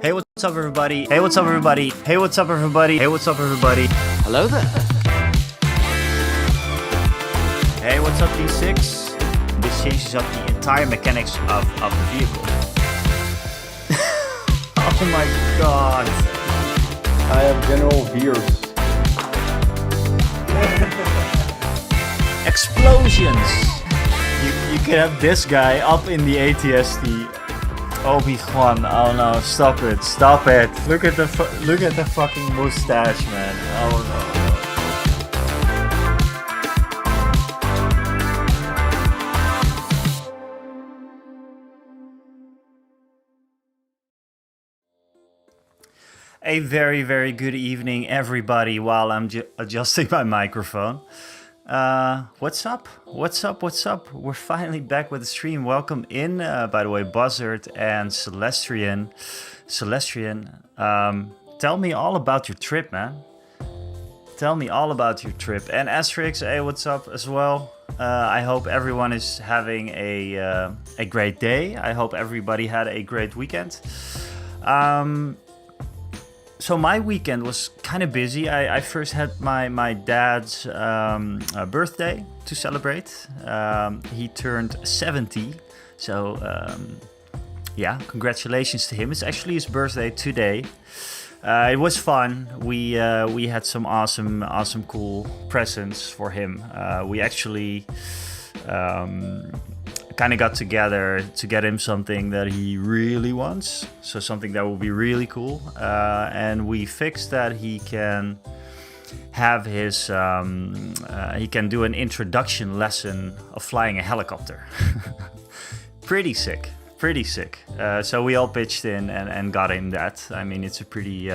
Hey, what's up, everybody? Hey, what's up, everybody? Hey, what's up, everybody? Hey, what's up, everybody? Hello there. Hey, what's up, D6? This changes up the entire mechanics of the vehicle. Oh my god. I have General Veers. Explosions! You can have this guy up in the ATST. Obi-Wan, oh no, stop it. Look at the fucking mustache, man. Oh no. A very, very good evening, everybody, while I'm adjusting my microphone. What's up? We're finally back with the stream. Welcome in, by the way, Buzzard and Celestrian. Tell me all about your trip, man. Tell me all about your trip. And Asterix, hey, what's up as well? I hope everyone is having a great day. I hope everybody had a great weekend. So my weekend was kind of busy. I first had my dad's birthday to celebrate. He turned 70. So yeah, congratulations to him. It's actually his birthday today. It was fun. We had some awesome cool presents for him. We actually kind of got together to get him something that he really wants, so something that will be really cool, and we fixed that he can have his he can do an introduction lesson of flying a helicopter. pretty sick. So we all pitched in and got him that. I mean, it's a pretty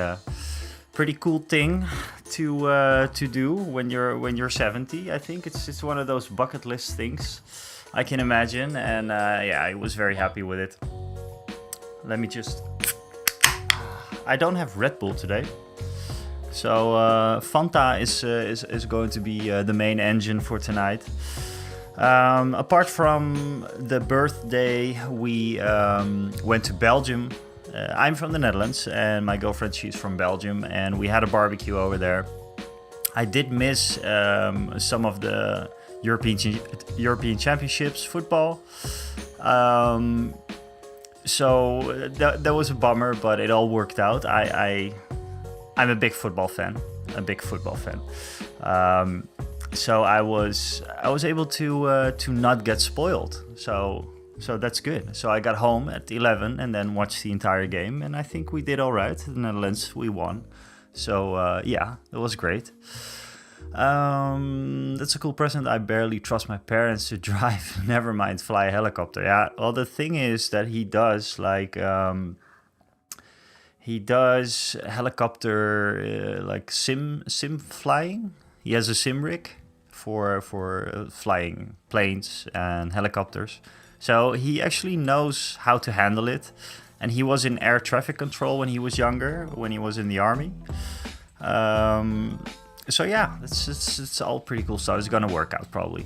cool thing to do when you're 70. I think it's one of those bucket list things, I can imagine, and yeah, I was very happy with it. Let me just... I don't have Red Bull today, so Fanta is going to be the main engine for tonight. Apart from the birthday, we went to Belgium. I'm from the Netherlands, and my girlfriend, she's from Belgium, and we had a barbecue over there. I did miss some of the European Championships football, so that was a bummer, but it all worked out. I'm a big football fan. So I was able to not get spoiled. So that's good. So I got home at 11 and then watched the entire game, and I think we did all right. The Netherlands, we won. So yeah, it was great. That's a cool present. I barely trust my parents to drive, never mind fly a helicopter. Yeah, well, the thing is that he does helicopter like sim flying. He has a sim rig for flying planes and helicopters, so he actually knows how to handle it. And he was in air traffic control when he was younger, when he was in the army. So yeah, it's all pretty cool stuff. It's gonna work out probably.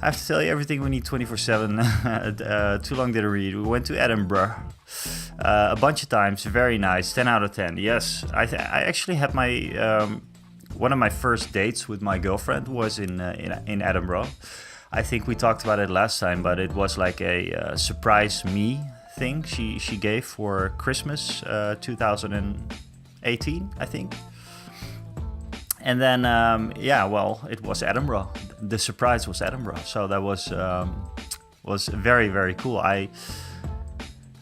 I have to tell you, everything we need 24/7. Too long did I read. We went to Edinburgh a bunch of times. Very nice. 10 out of 10. Yes, I actually had my one of my first dates with my girlfriend was in Edinburgh. I think we talked about it last time, but it was like a surprise me thing she gave for Christmas 2018, I think. And then, yeah, well, it was Edinburgh. The surprise was Edinburgh. So that was very, very cool. I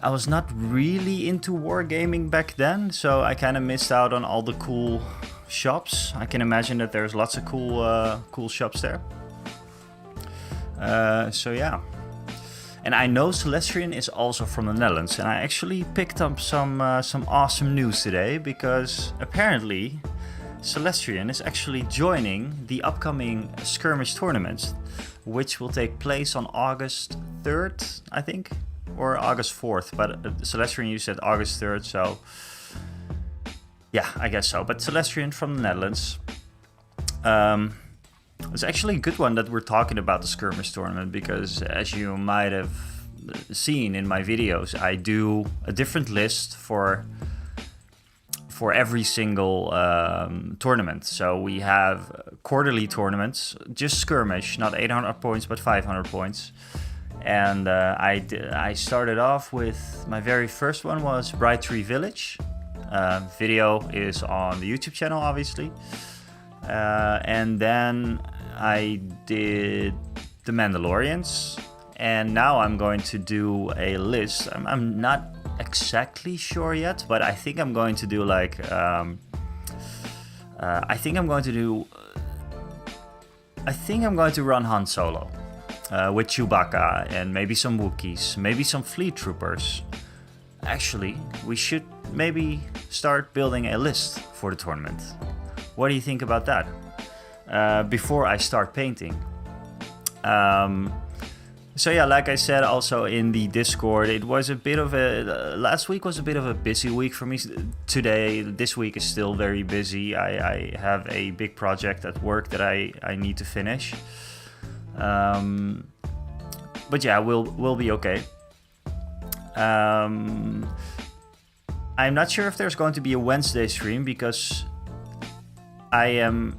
was not really into wargaming back then, so I kind of missed out on all the cool shops. I can imagine that there's lots of cool shops there. So yeah. And I know Celestrian is also from the Netherlands, and I actually picked up some awesome news today, because apparently Celestrian is actually joining the upcoming skirmish tournaments, which will take place on August 3rd, I think, or August 4th. But Celestrian, you said August 3rd, so yeah, I guess so. But Celestrian from the Netherlands. It's actually a good one that we're talking about the skirmish tournament, because as you might have seen in my videos, I do a different list for every single tournament. So we have quarterly tournaments, just skirmish, not 800 points, but 500 points. And I started off with, my very first one was Bright Tree Village. Video is on the YouTube channel, obviously. And then I did the Mandalorians. And now I'm going to do a list. I'm not exactly sure yet, but I think I'm going to do like I think I'm going to run Han Solo with Chewbacca and maybe some Wookiees, maybe some Fleet Troopers. Actually, we should maybe start building a list for the tournament. What do you think about that? Before I start painting. So yeah, like I said, also in the Discord, it was a bit of last week was a bit of a busy week for me. This week is still very busy. I have a big project at work that I need to finish. But yeah, we'll be okay. I'm not sure if there's going to be a Wednesday stream because I am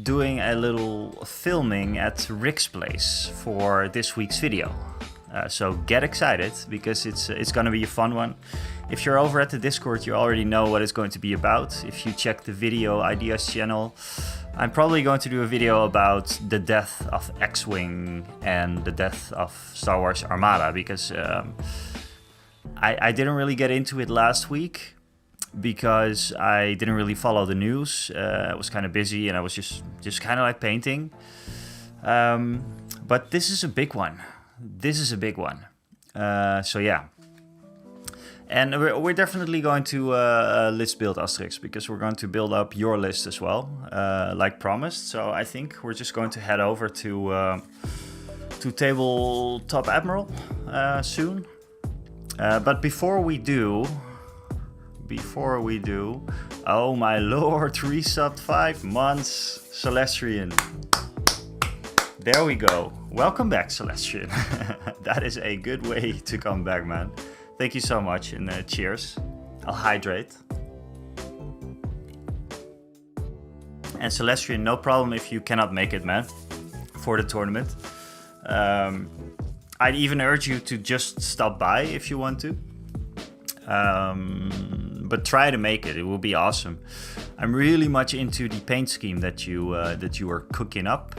doing a little filming at Rick's place for this week's video. So get excited because it's going to be a fun one. If you're over at the Discord, you already know what it's going to be about. If you check the video ideas channel, I'm probably going to do a video about the death of X-Wing and the death of Star Wars Armada because I didn't really get into it last week because I didn't really follow the news. I was kind of busy and I was just kind of like painting. But this is a big one. So yeah. And we're definitely going to list build Asterix because we're going to build up your list as well, like promised. So I think we're just going to head over to Tabletop Admiral soon. But before we do, oh my lord, resubbed 5 months, Celestrian. There we go. Welcome back, Celestrian. That is a good way to come back, man. Thank you so much, and cheers. I'll hydrate. And Celestrian, no problem if you cannot make it, man, for the tournament. I'd even urge you to just stop by if you want to. But try to make it. It will be awesome. I'm really much into the paint scheme that you are cooking up.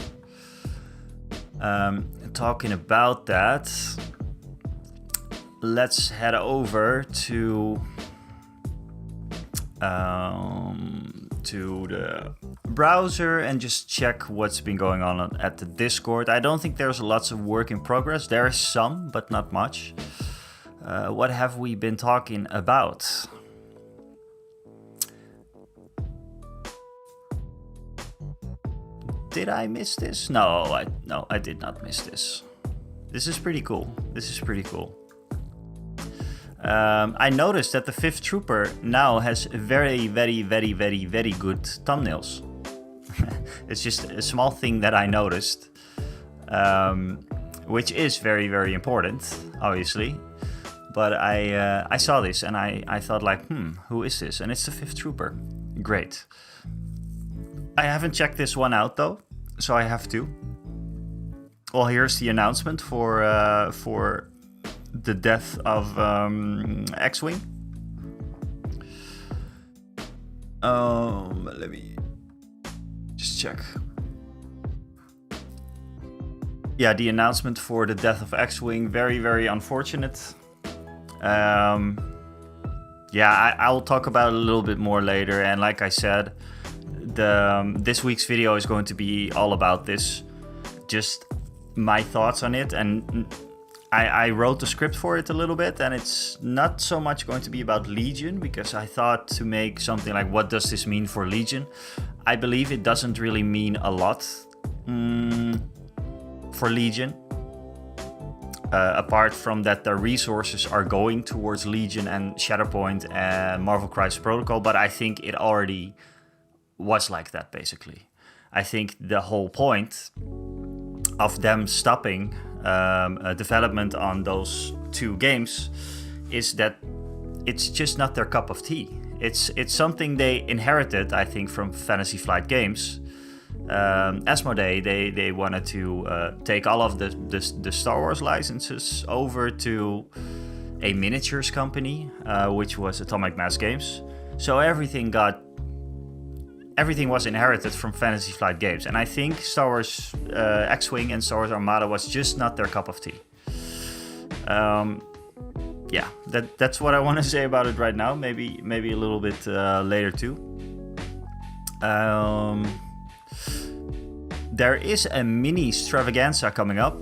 Talking about that, let's head over to the browser and just check what's been going on at the Discord. I don't think there's lots of work in progress. There is some, but not much. What have we been talking about? Did I miss this? No, I did not miss this. This is pretty cool. I noticed that the 5th Trooper now has very, very, very, very, very good thumbnails. It's just a small thing that I noticed, which is very, very important, obviously. But I saw this and I thought like, who is this? And it's the 5th Trooper. Great. I haven't checked this one out though, so I have to. Well, here's the announcement for the death of X-Wing. Let me just check. Yeah, the announcement for the death of X-Wing, very, very unfortunate. Yeah, I'll talk about it a little bit more later. And like I said, this week's video is going to be all about this, just my thoughts on it. And I wrote the script for it a little bit, and it's not so much going to be about Legion, because I thought to make something like, what does this mean for Legion? I believe it doesn't really mean a lot for Legion. Apart from that, the resources are going towards Legion and Shatterpoint and Marvel Crisis Protocol, but I think it already was like that, basically. I think the whole point of them stopping development on those two games is that it's just not their cup of tea. It's something they inherited, I think, from Fantasy Flight Games. Asmodee, they wanted to take all of the Star Wars licenses over to a miniatures company, which was Atomic Mass Games. So everything was inherited from Fantasy Flight Games, and I think Star Wars X-Wing and Star Wars Armada was just not their cup of tea. Yeah, that's what I want to say about it right now. Maybe a little bit later too. There is a mini extravaganza coming up.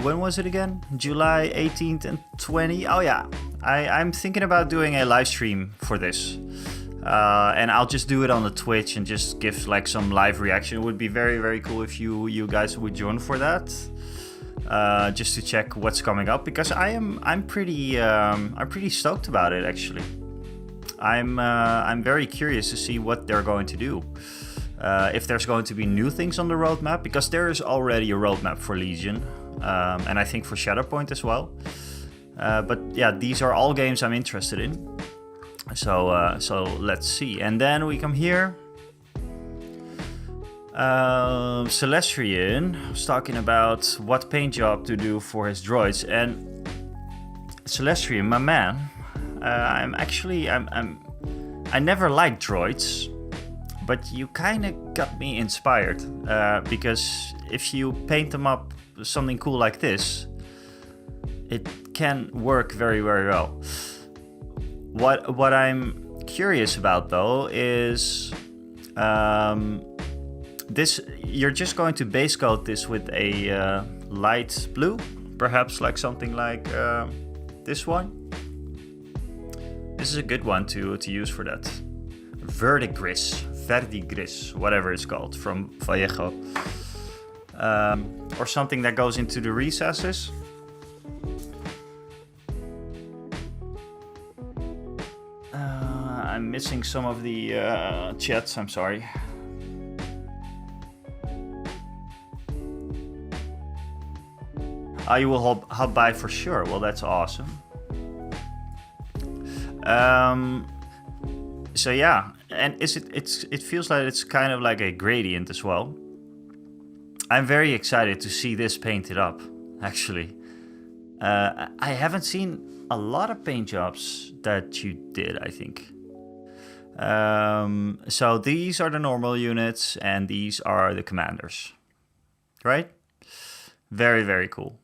When was it again? July 18th and 20th? Oh yeah, I'm thinking about doing a live stream for this. And I'll just do it on the Twitch and just give like some live reaction. It would be very, very cool if you guys would join for that. Just to check what's coming up, because I'm pretty stoked about it actually. I'm very curious to see what they're going to do. If there's going to be new things on the roadmap, because there is already a roadmap for Legion, and I think for Shatterpoint as well. But yeah, these are all games I'm interested in. So let's see. And then we come here. Celestrian was talking about what paint job to do for his droids, and Celestrian, my man, I never liked droids, but you kind of got me inspired, because if you paint them up something cool like this, it can work very, very well. What I'm curious about though is this. You're just going to base coat this with a light blue, perhaps like something like this one. This is a good one to use for that. Verdigris, whatever it's called, from Vallejo, or something that goes into the recesses. I'm missing some of the chats, I'm sorry. You will hop by for sure. Well, that's awesome. So yeah, and it feels like it's kind of like a gradient as well. I'm very excited to see this painted up, actually. I haven't seen a lot of paint jobs that you did, I think. So these are the normal units, and these are the commanders, right? Very, very cool.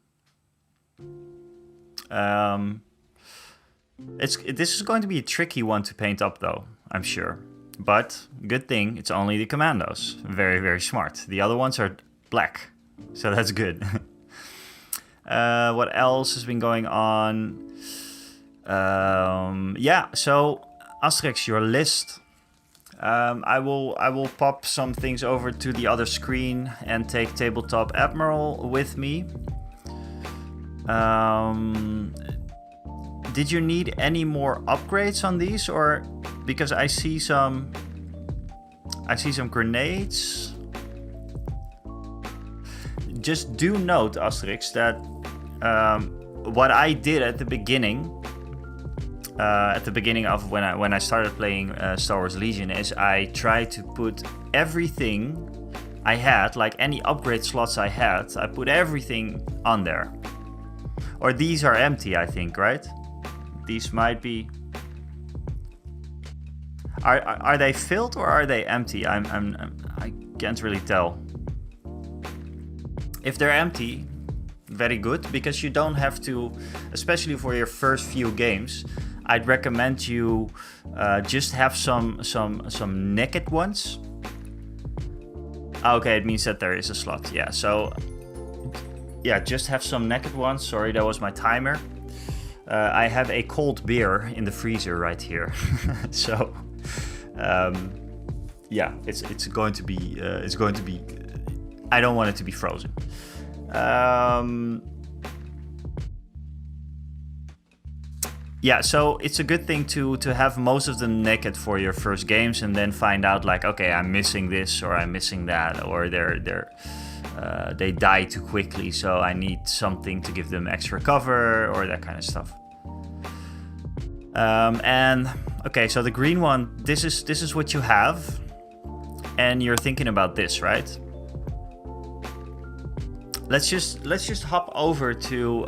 This is going to be a tricky one to paint up, though, I'm sure. But good thing it's only the Commandos. Very, very smart. The other ones are black, so that's good. What else has been going on? Yeah, so Asterix, your list. I will pop some things over to the other screen and take Tabletop Admiral with me. Did you need any more upgrades on these, or because I see some grenades. Just do note, Asterix, that what I did at the beginning of when I started playing Star Wars Legion is I tried to put everything I had, like any upgrade slots I had, I put everything on there. Or these are empty, I think, right? These might be. Are they filled or are they empty? I can't really tell. If they're empty, very good, because you don't have to, especially for your first few games. I'd recommend you just have some naked ones. Okay, it means that there is a slot. Yeah, so yeah, just have some naked ones. Sorry, that was my timer. I have a cold beer in the freezer right here, so yeah, it's going to be I don't want it to be frozen. Yeah, so it's a good thing to have most of them naked for your first games, and then find out like, okay, I'm missing this or I'm missing that, or they're they die too quickly, so I need something to give them extra cover or that kind of stuff. And okay, so the green one, this is what you have, and you're thinking about this, right? Let's just hop over to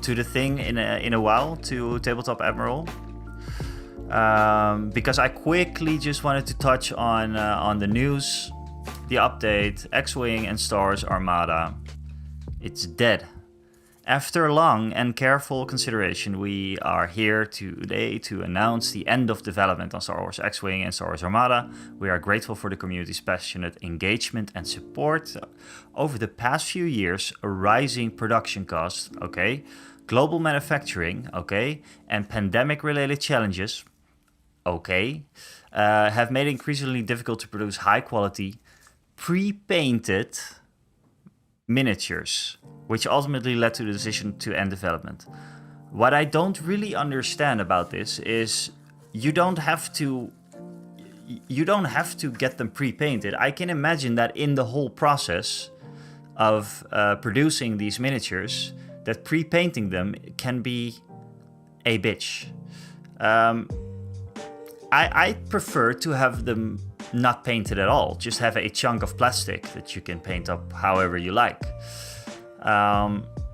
the thing in a while, to Tabletop Admiral, because I quickly just wanted to touch on the news, the update. X-Wing and Star Wars Armada, it's dead. After long and careful consideration, we are here today to announce the end of development on Star Wars X-Wing and Star Wars Armada. We are grateful for the community's passionate engagement and support. Over the past few years, a rising production costs, okay, global manufacturing, okay, and pandemic-related challenges, okay, have made it increasingly difficult to produce high-quality, pre-painted miniatures, which ultimately led to the decision to end development. What I don't really understand about this is you don't have to get them pre-painted. I can imagine that in the whole process of producing these miniatures, that pre-painting them can be a bitch. I prefer to have them not painted at all. Just have a chunk of plastic that you can paint up however you like.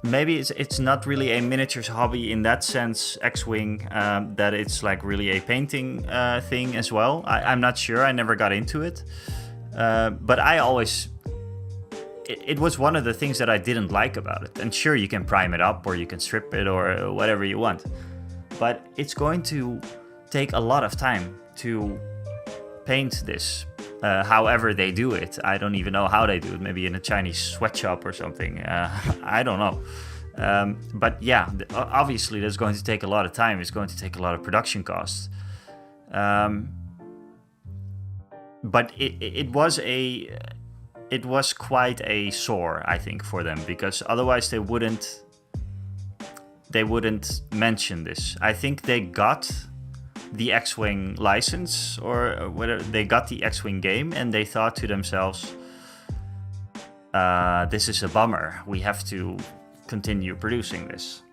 Maybe it's not really a miniatures hobby in that sense, X-Wing, that it's like really a painting thing as well. I'm not sure, I never got into it. But I always... It was one of the things that I didn't like about it. And sure, you can prime it up or you can strip it or whatever you want. But it's going to take a lot of time to paint this. However they do it. I don't even know how they do it. Maybe in a Chinese sweatshop or something. I don't know. But yeah, obviously that's going to take a lot of time. It's going to take a lot of production costs. But it was quite a sore, I think, for them, because otherwise they wouldn't mention this. I think they got the X-Wing license, or whether they got the X-Wing game, and they thought to themselves, this is a bummer. We have to continue producing this.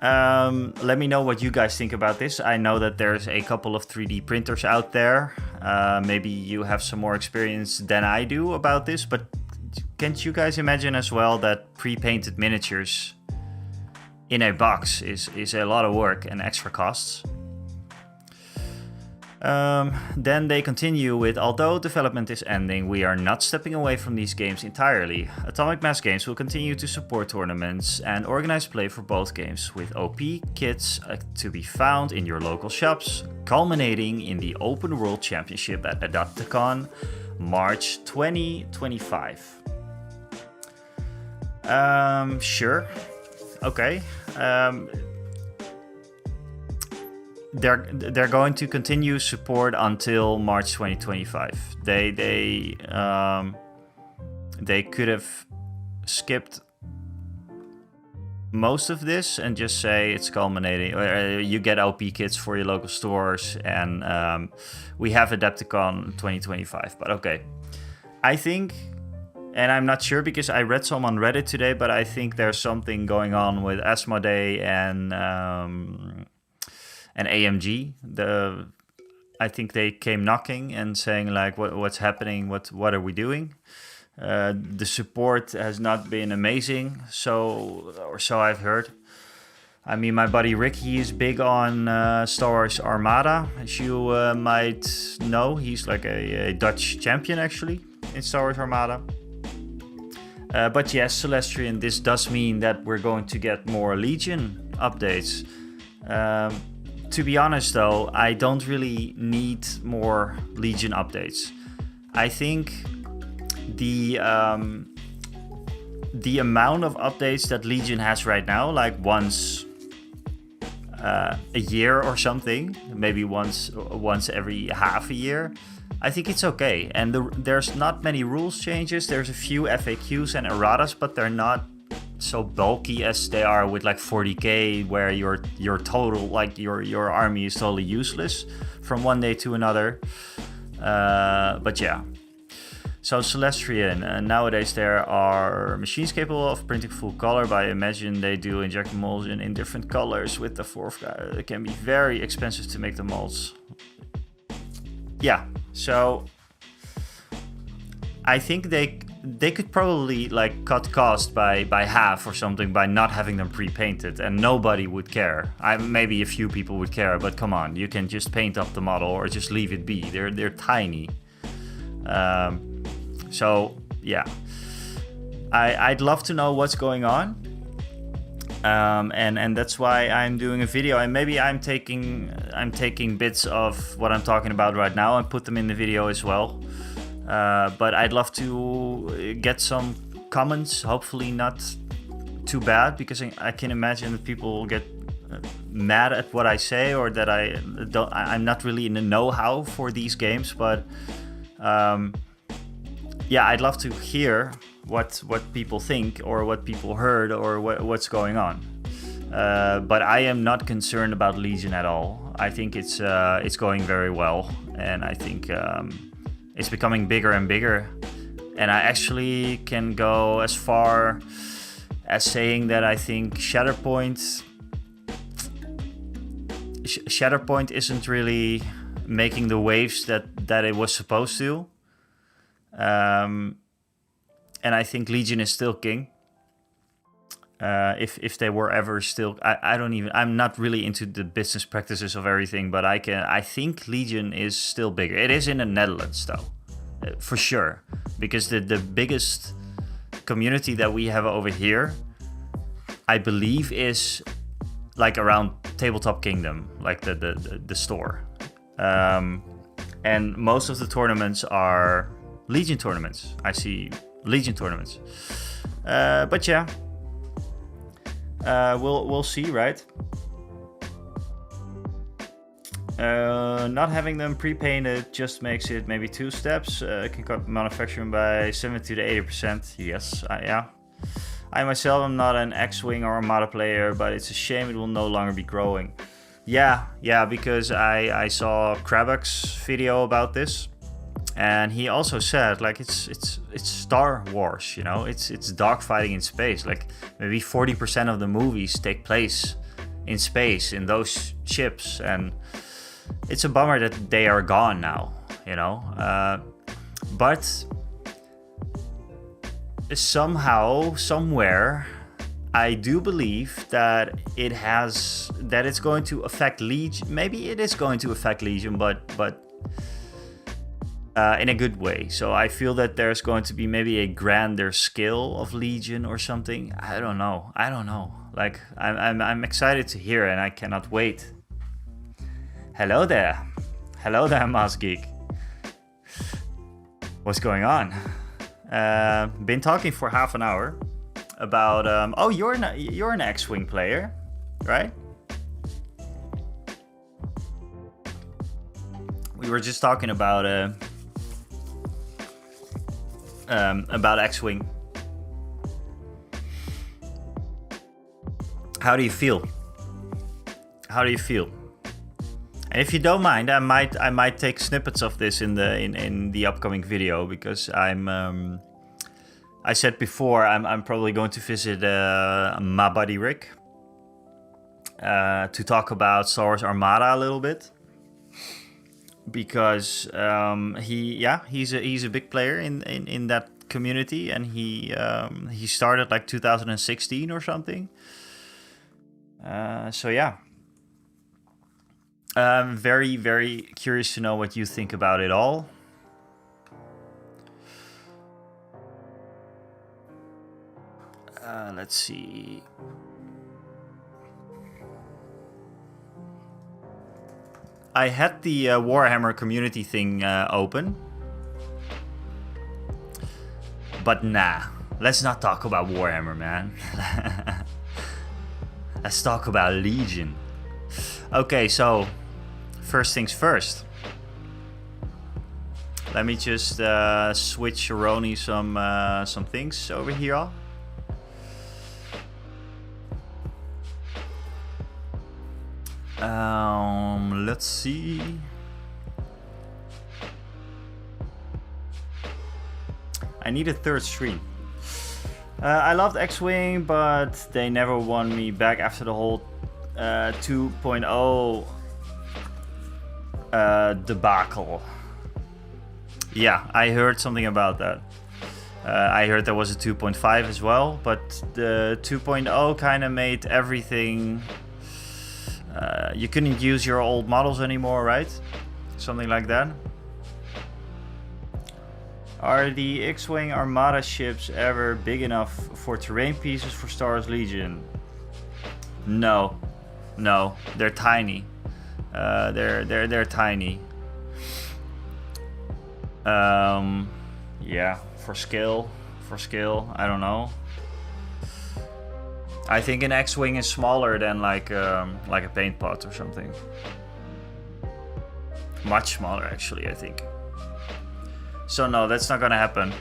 Let me know what you guys think about this. I know that there's a couple of 3D printers out there. Maybe you have some more experience than I do about this, but can't you guys imagine as well that pre-painted miniatures in a box is a lot of work and extra costs? Then they continue with, although development is ending, we are not stepping away from these games entirely. Atomic Mass Games will continue to support tournaments and organize play for both games, with OP kits to be found in your local shops, culminating in the Open World Championship at Adapticon, March 2025. Sure. Okay. They're going to continue support until March 2025. They could have skipped most of this and just say it's culminating. You get OP kits for your local stores, and we have Adapticon 2025. But okay, I think, and I'm not sure because I read some on Reddit today, but I think there's something going on with Asmodee and AMG. I think they came knocking and saying like, what's happening? What are we doing? The support has not been amazing, so I've heard. I mean, my buddy Rick, he is big on Star Wars Armada, as you might know. He's like a Dutch champion actually in Star Wars Armada. But yes, Celestrian, this does mean that we're going to get more Legion updates. To be honest though, I don't really need more Legion updates. I think the amount of updates that Legion has right now, like once a year or something, maybe once every half a year, I think it's okay. And there's not many rules changes. There's a few FAQs and erratas, but they're not so bulky as they are with like 40k, where your total, like your army is totally useless from one day to another. But yeah. So Celestrian, nowadays there are machines capable of printing full color, but I imagine they do inject emulsion in different colors with the fourth guy. It can be very expensive to make the molds. Yeah, so I think they could probably like cut cost by half or something by not having them pre-painted, and nobody would care. Maybe a few people would care, but come on, you can just paint up the model or just leave it be. They're tiny. So yeah, I'd love to know what's going on, and that's why I'm doing a video. And maybe I'm taking bits of what I'm talking about right now and put them in the video as well. But I'd love to get some comments, hopefully not too bad, because I can imagine that people get mad at what I say, or that I'm not really in the know-how for these games. But yeah, I'd love to hear what people think, or what people heard, or what's going on. But I am not concerned about Legion at all. I think it's going very well, and I think it's becoming bigger and bigger. And I actually can go as far as saying that I think Shatterpoint isn't really making the waves that it was supposed to. And I think Legion is still king. If they were ever still, I'm not really into the business practices of everything, but I think Legion is still bigger. It is in the Netherlands though, for sure, because the biggest community that we have over here, I believe, is like around Tabletop Kingdom, like the store, and most of the tournaments are Legion tournaments. I see Legion tournaments, but yeah, we'll see, right? Not having them pre-painted just makes it maybe 2 steps. Can cut manufacturing by 70 to 80%. Yes, yeah. I myself am not an X-Wing or Armada player, but it's a shame it will no longer be growing. Yeah, because I saw Krabak's video about this. And he also said, like, it's Star Wars, you know, it's dogfighting in space. Like maybe 40% of the movies take place in space in those ships, and it's a bummer that they are gone now, you know. But somehow, somewhere, I do believe that it's going to affect Legion. Maybe it is going to affect Legion, but in a good way. So I feel that there's going to be maybe a grander scale of Legion or something. I don't know. Like I'm excited to hear, and I cannot wait. Hello there, Mouse Geek. What's going on? Been talking for half an hour about. Oh, you're an X-Wing player, right? We were just talking about X-Wing. How do you feel? And if you don't mind, I might take snippets of this in the upcoming video, because I said before I'm probably going to visit my buddy Rick to talk about Star Wars Armada a little bit, because he's a big player in that community, and he started like 2016 or something. So yeah, I'm very, very curious to know what you think about it all. Let's see. I had the Warhammer community thing open, but nah, let's not talk about Warhammer, man. Let's talk about Legion. Okay, so first things first. Let me just switch Sharoni some things over here. Let's see. I need a third stream. I loved X-Wing, but they never won me back after the whole 2.0 debacle. Yeah, I heard something about that. I heard there was a 2.5 as well, but the 2.0 kind of made everything... you couldn't use your old models anymore, right? Something like that. Are the X-Wing Armada ships ever big enough for terrain pieces for Star Wars Legion? No, they're tiny. They're tiny. Yeah, for scale, I don't know. I think an X-Wing is smaller than like a paint pot or something. Much smaller, actually, I think. So no, that's not gonna happen.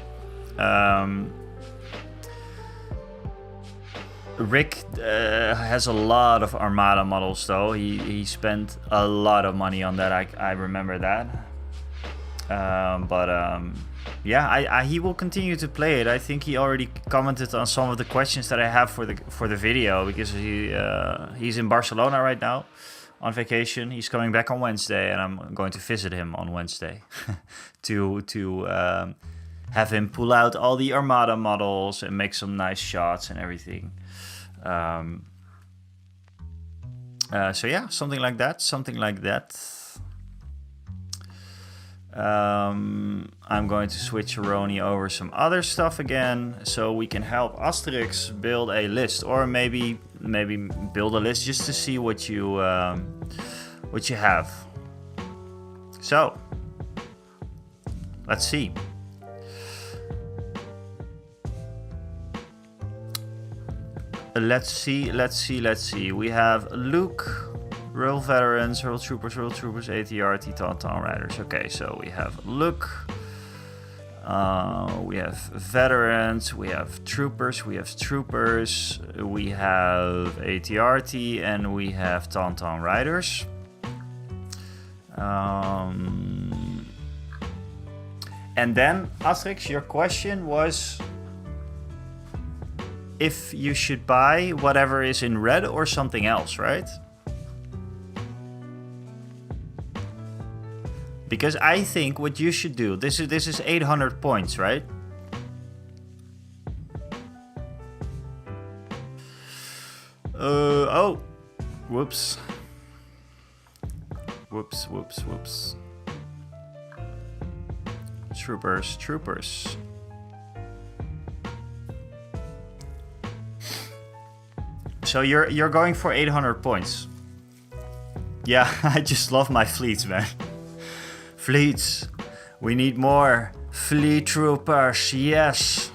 Rick has a lot of Armada models, though. He spent a lot of money on that. I remember that. Yeah, he will continue to play it. I think he already commented on some of the questions that I have for the video, because he's in Barcelona right now on vacation. He's coming back on Wednesday, and I'm going to visit him on Wednesday to have him pull out all the Armada models and make some nice shots and everything. So yeah, something like that. I'm going to switch Aroni over some other stuff again, so we can help Asterix build a list, or maybe build a list just to see what you have. So let's see. Let's see. We have Luke, Royal Veterans, Royal Troopers, ATRT, Tauntaun Riders. Okay, so we have Luke, we have Veterans, we have Troopers, we have ATRT, and we have Tauntaun Riders. And then, Asterix, your question was if you should buy whatever is in red or something else, right? Because I think what you should do, this is 800 points, right? Oh, whoops. Troopers. So you're going for 800 points. Yeah, I just love my fleets, man. Fleets. We need more fleet troopers. Yes.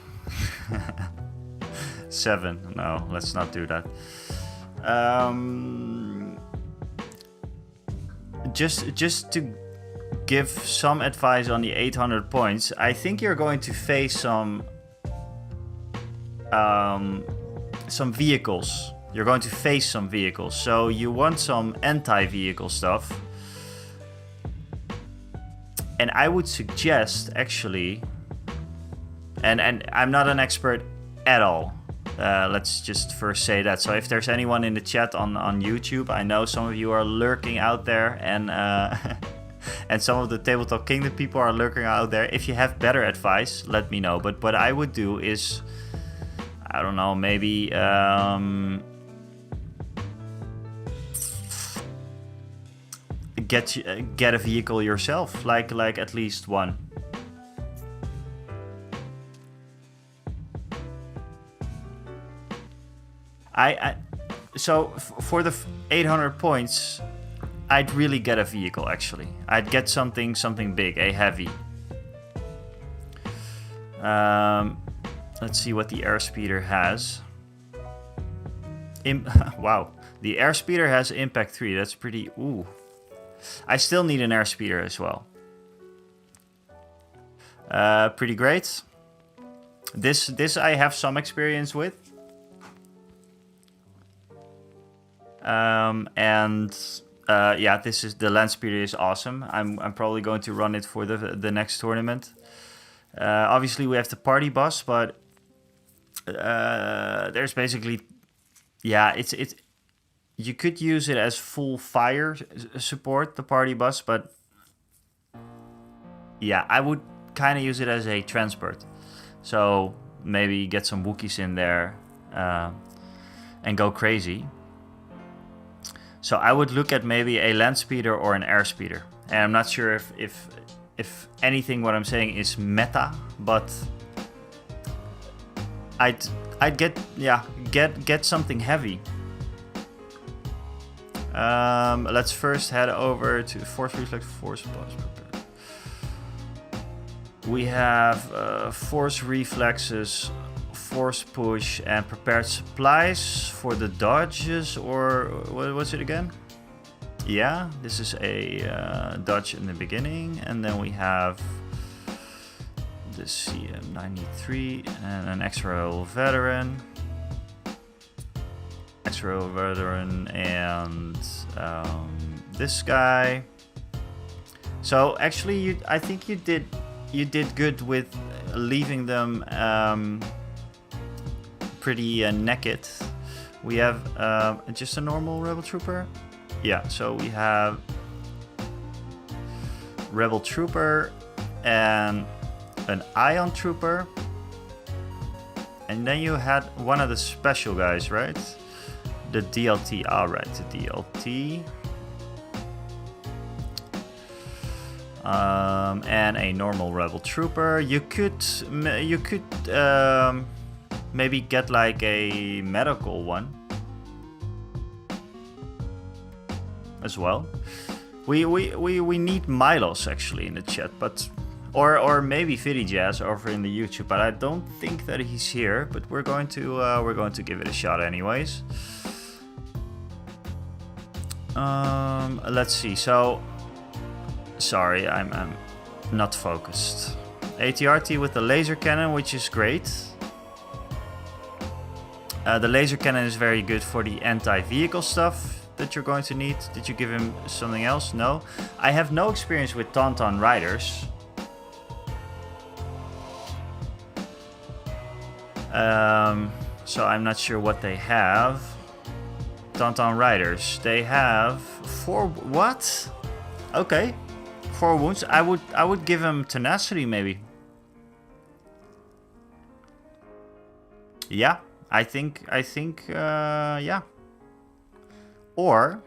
7. No, let's not do that. Just to give some advice on the 800 points, I think you're going to face some vehicles. You're going to face some vehicles. So you want some anti-vehicle stuff. And I would suggest, actually, and I'm not an expert at all. Let's just first say that. So if there's anyone in the chat on YouTube, I know some of you are lurking out there, and and some of the Tabletop Kingdom people are lurking out there. If you have better advice, let me know. But what I would do is, I don't know, maybe get a vehicle yourself, like at least one. So for the 800 points, I'd really get a vehicle, actually. I'd get something big, a heavy. Let's see what the airspeeder has. Wow, the airspeeder has impact 3. That's pretty. Ooh, I still need an airspeeder as well. Pretty great. This I have some experience with. Yeah, this is the land speeder is awesome. I'm probably going to run it for the next tournament. Obviously, we have the party bus, but there's basically, yeah, it's you could use it as full fire support, the party bus, but yeah, I would kind of use it as a transport. So maybe get some Wookiees in there and go crazy. So I would look at maybe a land speeder or an air speeder. And I'm not sure if anything what I'm saying is meta, but I'd get something heavy. Let's first head over to force reflex, force plus. We have force reflexes, force push, and prepared supplies for the dodges, or what was it again? Yeah, this is a dodge in the beginning, and then we have the CM93 and an extra veteran. Extra veteran and this guy. So actually, I think you did good with leaving them pretty naked. We have just a normal rebel trooper. Yeah, so we have rebel trooper and an ion trooper, and then you had one of the special guys, right? The DLT. All right, the DLT. And a normal rebel trooper. You could maybe get like a medical one as well. We need Milos actually in the chat, but or maybe Fiddy Jazz over in the YouTube, but I don't think that he's here. But we're going to give it a shot anyways. Let's see. So. Sorry, I'm not focused. ATRT with the laser cannon, which is great. The laser cannon is very good for the anti-vehicle stuff that you're going to need. Did you give him something else? No. I have no experience with Tauntaun riders. So I'm not sure what they have. Tauntaun riders. They have 4... What? Okay. 4 wounds. I would give him tenacity maybe. Yeah, I think yeah. Or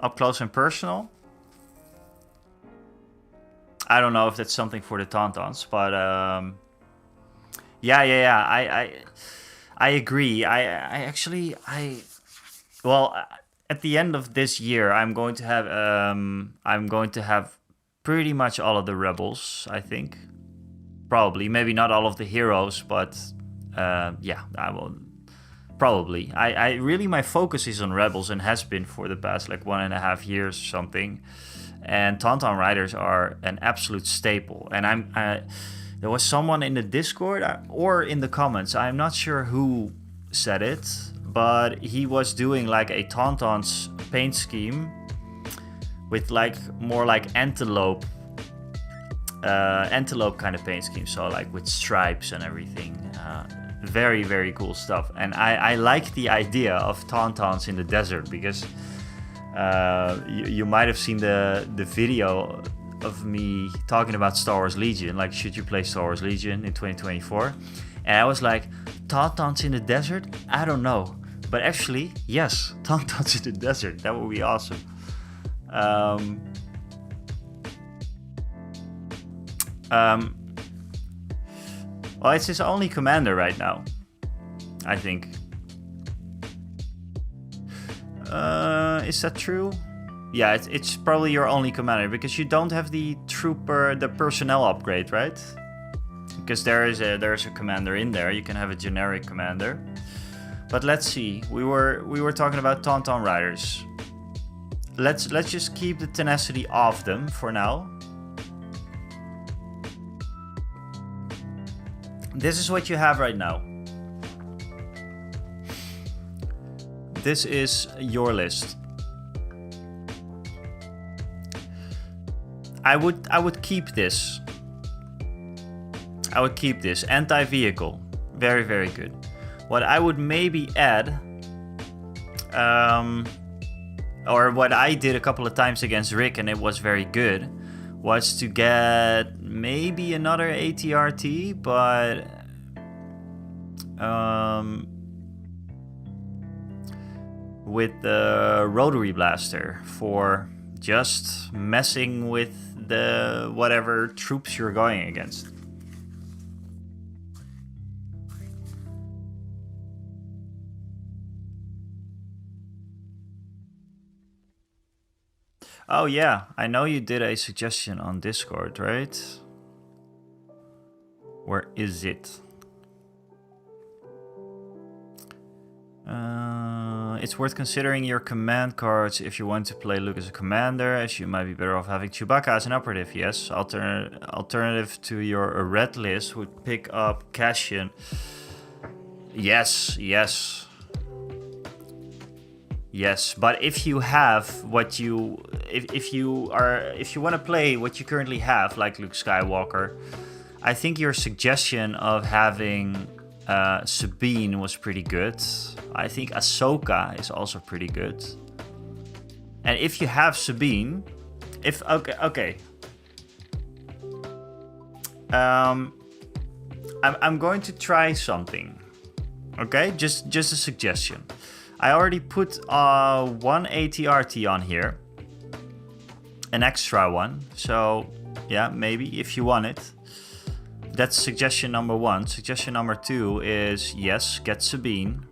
up close and personal. I don't know if that's something for the Tauntauns, but yeah. I agree. Well, at the end of this year, I'm going to have pretty much all of the rebels, I think. Probably, maybe not all of the heroes, but yeah, I will probably. I really, my focus is on rebels and has been for the past like 1.5 years or something. And Tauntaun riders are an absolute staple. And there was someone in the Discord or in the comments, I'm not sure who said it, but he was doing like a Tauntaun's paint scheme with like more like antelope kind of paint scheme, so like with stripes and everything. Very, very cool stuff. And I like the idea of Tauntauns in the desert, because you might have seen the video of me talking about Star Wars Legion, like should you play Star Wars Legion in 2024? And I was like, Tauntauns in the desert? I don't know. But actually, yes, Tauntauns in the desert. That would be awesome. Well, it's his only commander right now, I think. Is that true? Yeah, it's probably your only commander, because you don't have the personnel upgrade, right? Because there's a commander in there. You can have a generic commander. But let's see. We were talking about Tauntaun riders. Let's just keep the tenacity off them for now. This is what you have right now. This is your list. I would keep this. I would keep this. Anti-vehicle. Very, very good. What I would maybe add, or what I did a couple of times against Rick, and it was very good, was to get maybe another ATRT, but with the rotary blaster for just messing with the whatever troops you're going against. Oh yeah, I know you did a suggestion on Discord, right? Where is it? It's worth considering your command cards if you want to play Luke as a commander, as you might be better off having Chewbacca as an operative. Yes, alternative to your red list would pick up Cassian. Yes, yes. Yes, but if you have what you... If you want to play what you currently have, like Luke Skywalker, I think your suggestion of having Sabine was pretty good. I think Ahsoka is also pretty good. And if you have Sabine, okay. I'm going to try something. Okay, just a suggestion. I already put one ATRT on here, an extra one. So yeah, maybe if you want it. That's suggestion number one. Suggestion number two is, yes, get Sabine.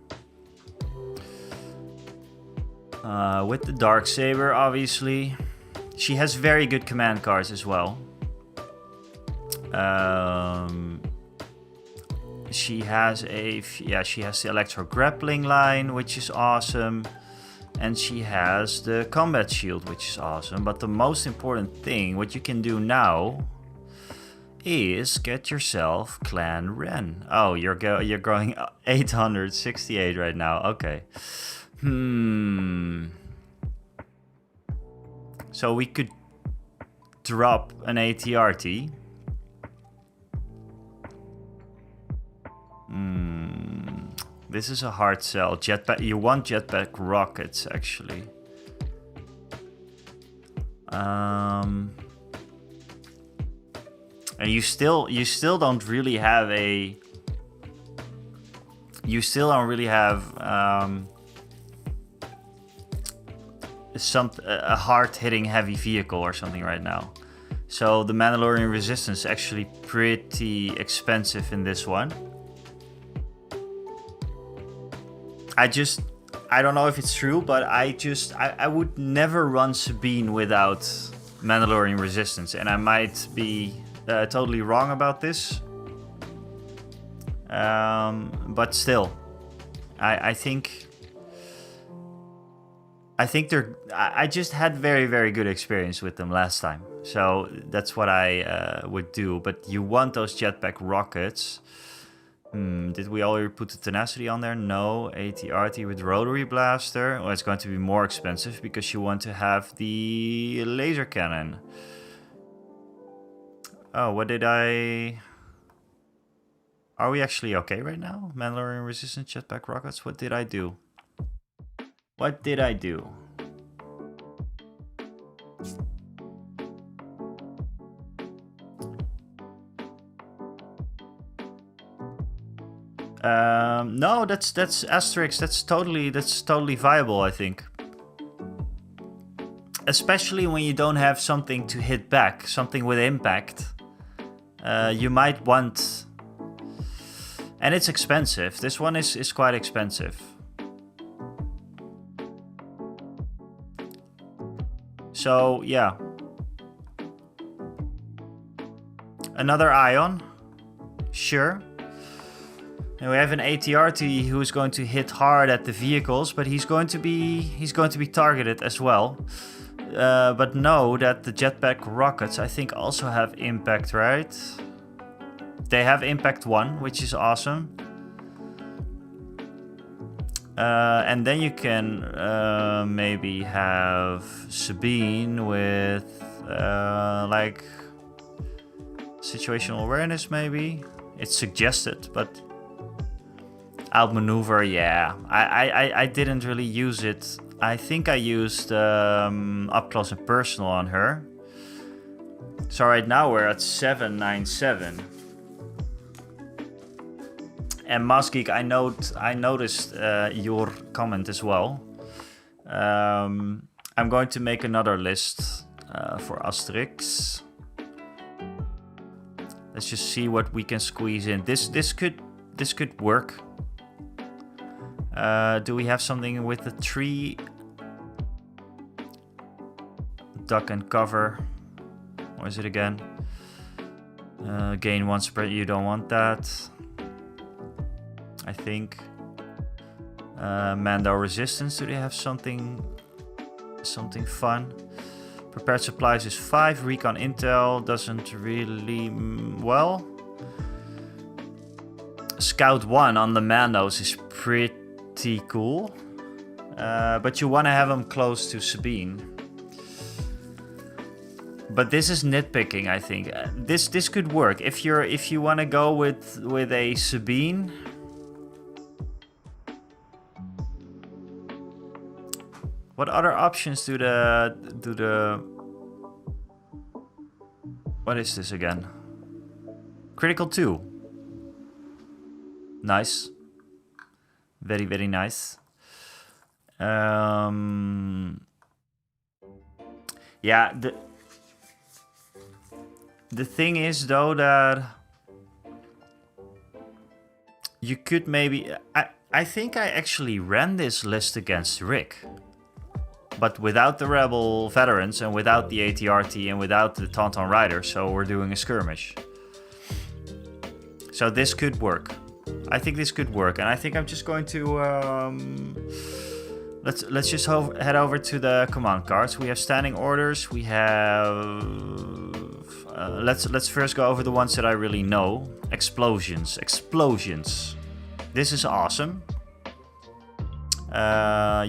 With the Darksaber, obviously. She has very good command cards as well. She has the Electro Grappling line, which is awesome. And she has the Combat Shield, which is awesome. But the most important thing, what you can do now, is get yourself Clan Ren. Oh, you're going 868 right now. Okay. So we could drop an ATRT. This is a hard sell. Jetpack. You want jetpack rockets, actually. And you still don't really have a... You still don't really have a hard-hitting heavy vehicle or something right now. So the Mandalorian Resistance is actually pretty expensive in this one. I don't know if it's true, but I would never run Sabine without Mandalorian Resistance, and I might be totally wrong about this. But still, I think they're... I just had very, very good experience with them last time, so that's what I would do. But you want those jetpack rockets. Did we already put the Tenacity on there? No. ATRT with Rotary Blaster. Well, it's going to be more expensive because you want to have the laser cannon. Oh, what did I... Are we actually okay right now? Mandalorian Resistance jetpack rockets? What did I do? What did I do? No, that's asterisk. That's totally viable, I think. Especially when you don't have something to hit back, something with impact. You might want... And it's expensive. This one is quite expensive. So, yeah. Another Ion. Sure. And we have an ATRT who is going to hit hard at the vehicles, but he's going to be targeted as well. But know that the jetpack rockets, I think, also have impact, right? They have impact 1, which is awesome. And then you can maybe have Sabine with like situational awareness maybe. It's suggested, but outmaneuver, yeah. I didn't really use it. I think I used up close and personal on her. So right now we're at 797. And Masgeek, I noticed your comment as well. I'm going to make another list for Asterix. Let's just see what we can squeeze in. This could work. Do we have something with the tree? Duck and cover. What is it again? Gain 1 spread. You don't want that. I think. Mando resistance. Do they have something fun? Prepared supplies is 5. Recon intel doesn't really well. Scout 1 on the Mandos is pretty cool, but you want to have them close to Sabine. But this is nitpicking, I think. This could work if you want to go with a Sabine. What other options do the what is this again? Critical 2. Nice. Very, very nice. Yeah, the thing is though that you could maybe I think I actually ran this list against Rick. But without the Rebel veterans and without the ATRT and without the Tauntaun Rider, so we're doing a skirmish. So this could work. I think this could work, and I think I'm just going to let's just head over to the command cards. We have standing orders. We have let's first go over the ones that I really know. Explosions. This is awesome.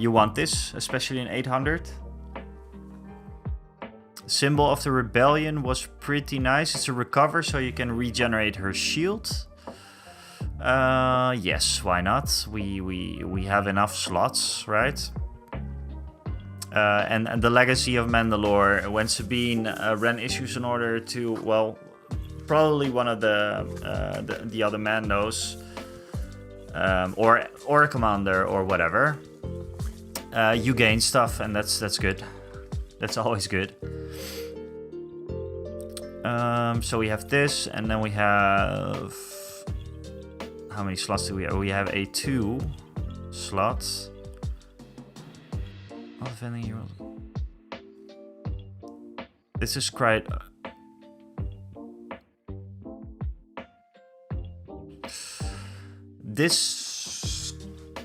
You want this, especially in 800. Symbol of the Rebellion was pretty nice. It's a recover, so you can regenerate her shield. Yes, why not? We have enough slots, right? And the Legacy of Mandalore. When Sabine ran issues in order to, well, probably one of the other Mandos. Or a commander or whatever, you gain stuff, and that's good. That's always good. So we have this, and then we have, how many slots do we have? We have a 2 slots. Oh, defending heroes. This is quite. This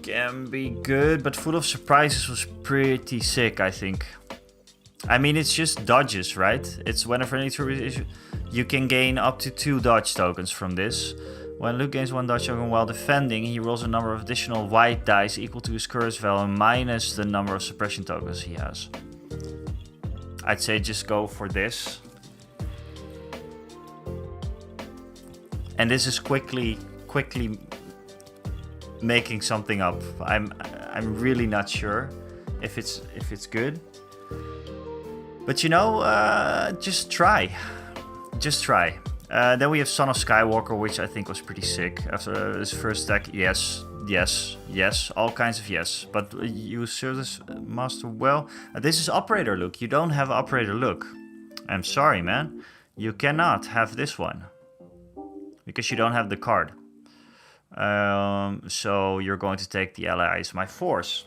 can be good, but Full of Surprises was pretty sick, I think. I mean, it's just dodges, right? It's when a friendly troop is issued, you can gain up to 2 dodge tokens from this. When Luke gains 1 dodge token while defending, he rolls a number of additional white dice equal to his curse value minus the number of suppression tokens he has. I'd say just go for this. And this is quickly making something up. I'm really not sure if it's good. But you know, just try. Then we have Son of Skywalker, which I think was pretty sick. After his first attack, yes, all kinds of yes. But you serve this master well. This is Operator Luke. You don't have Operator Luke. I'm sorry, man. You cannot have this one. Because you don't have the card. So you're going to take the Allies My Force.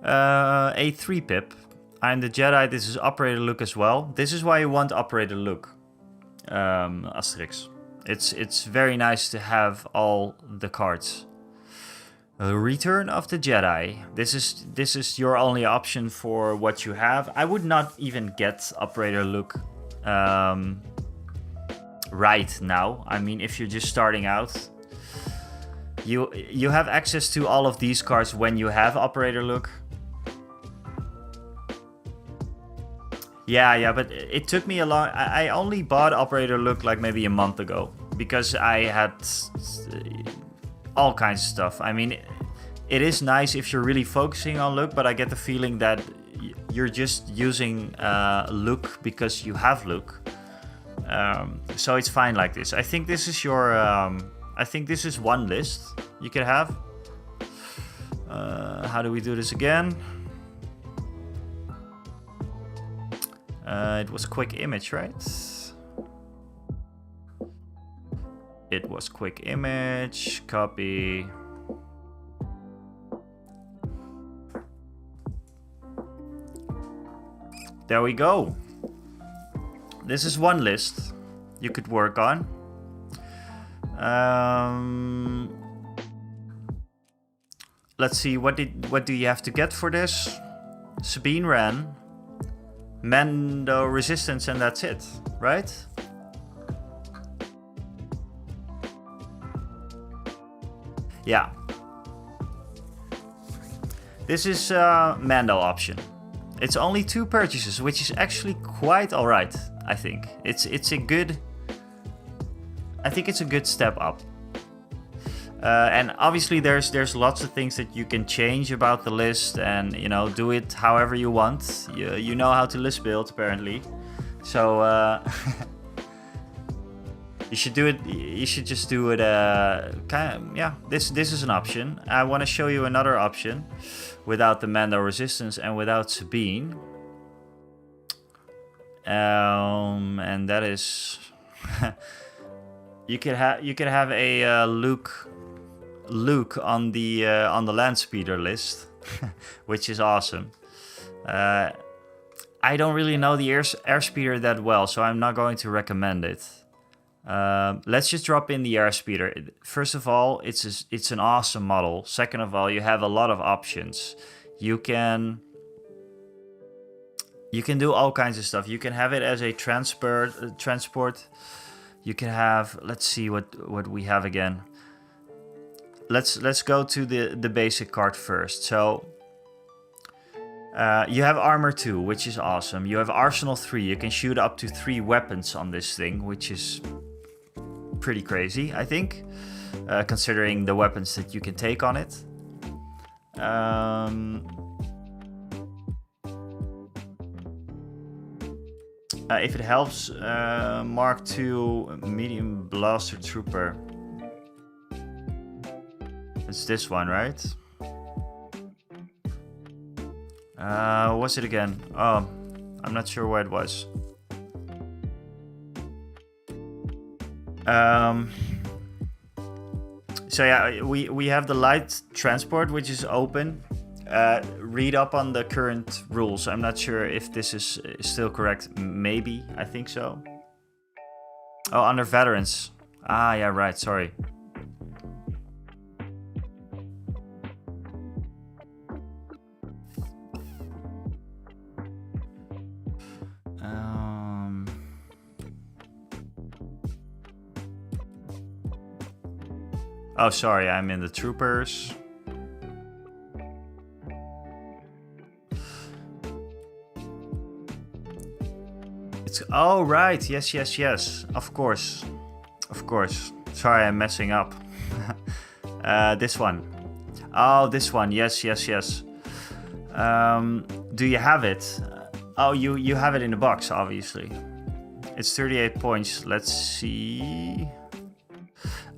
A 3-pip. I'm the Jedi. This is Operator Luke as well. This is why you want Operator Luke, Asterix. It's very nice to have all the cards. Return of the Jedi. This is your only option for what you have. I would not even get Operator Luke right now. I mean, if you're just starting out, you have access to all of these cards when you have Operator Luke. Yeah, but it took me a long... I only bought Operator Look like maybe a month ago because I had all kinds of stuff. I mean, it is nice if you're really focusing on Look, but I get the feeling that you're just using Look because you have Look. So it's fine like this. I think this is your... I think this is one list you could have. How do we do this again? It was quick image, right? It was quick image, copy. There we go. This is one list you could work on. Let's see, what do you have to get for this? Sabine ran, Mando resistance, and that's it, right? Yeah. This is Mando option. It's only 2 purchases, which is actually quite alright, I think. It's a good... I think it's a good step up. And obviously there's lots of things that you can change about the list and, you know, do it however you want. You know how to list build, apparently. So you should do it. You should just do it. Yeah, this is an option. I want to show you another option without the Mando resistance and without Sabine. And that is you could have a Luke on the land speeder list, which is awesome. I don't really know the airspeeder that well, so I'm not going to recommend it. Let's just drop in the airspeeder. First of all, it's an awesome model. Second of all, you have a lot of options. You can do all kinds of stuff. You can have it as a transport. You can have, let's see what we have again. Let's go to the basic card first. So you have Armor 2, which is awesome. You have Arsenal 3. You can shoot up to 3 weapons on this thing, which is pretty crazy, I think, considering the weapons that you can take on it. If it helps, Mark II medium blaster trooper. It's this one, right? What was it again? Oh, I'm not sure where it was. So yeah, we have the light transport, which is open. Read up on the current rules. I'm not sure if this is still correct. Maybe, I think so. Oh, under veterans. Ah, yeah, right, sorry. Oh, sorry, I'm in the troopers. It's, oh, right, yes. Of course. Sorry, I'm messing up. This one. Oh, this one, yes. Do you have it? Oh, you have it in the box, obviously. It's 38 points, let's see.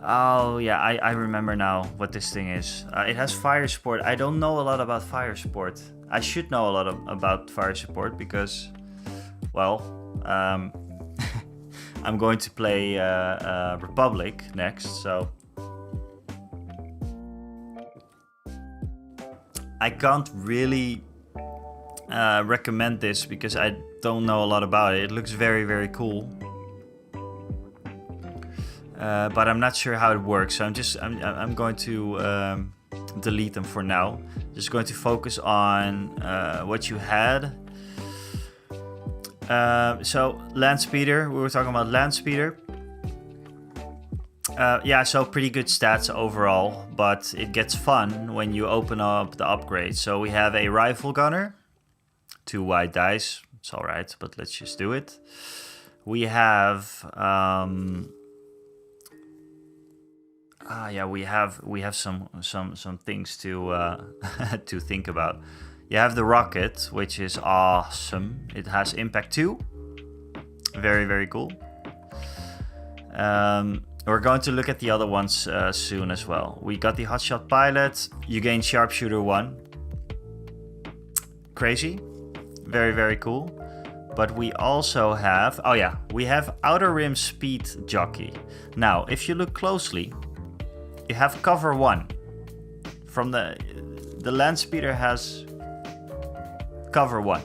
Oh, yeah, I remember now what this thing is. It has fire support. I don't know a lot about fire support. I should know a lot about fire support because, well, I'm going to play Republic next, so I can't really recommend this because I don't know a lot about it. It looks very, very cool. But I'm not sure how it works, so I'm going to delete them for now. Just going to focus on what you had. So land speeder, we were talking about land speeder. Yeah, so pretty good stats overall, but it gets fun when you open up the upgrades. So we have a rifle gunner, 2 white dice, It's all right, but let's just do it. We have we have some things to to think about. You have the rocket, which is awesome. It has impact 2. Very, very cool. We're going to look at the other ones soon as well. We got the hotshot pilot. You gain sharpshooter 1. Crazy. Very, very cool. But we also have... Oh yeah, we have outer rim speed jockey. Now, if you look closely, you have cover 1. From the land speeder has cover 1.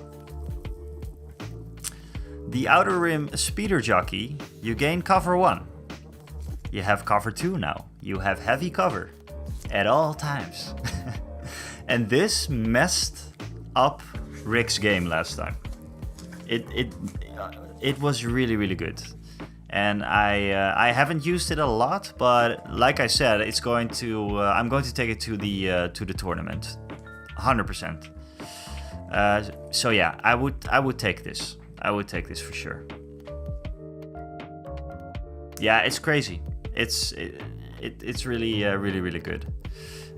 The outer rim speeder jockey, you gain cover 1. You have cover 2 now. You have heavy cover at all times. And this messed up Rick's game last time. It was really, really good. And I haven't used it a lot, but like I said, it's going to I'm going to take it to the tournament, 100%. So yeah, I would take this. I would take this for sure. Yeah, it's crazy. It's really really, really good.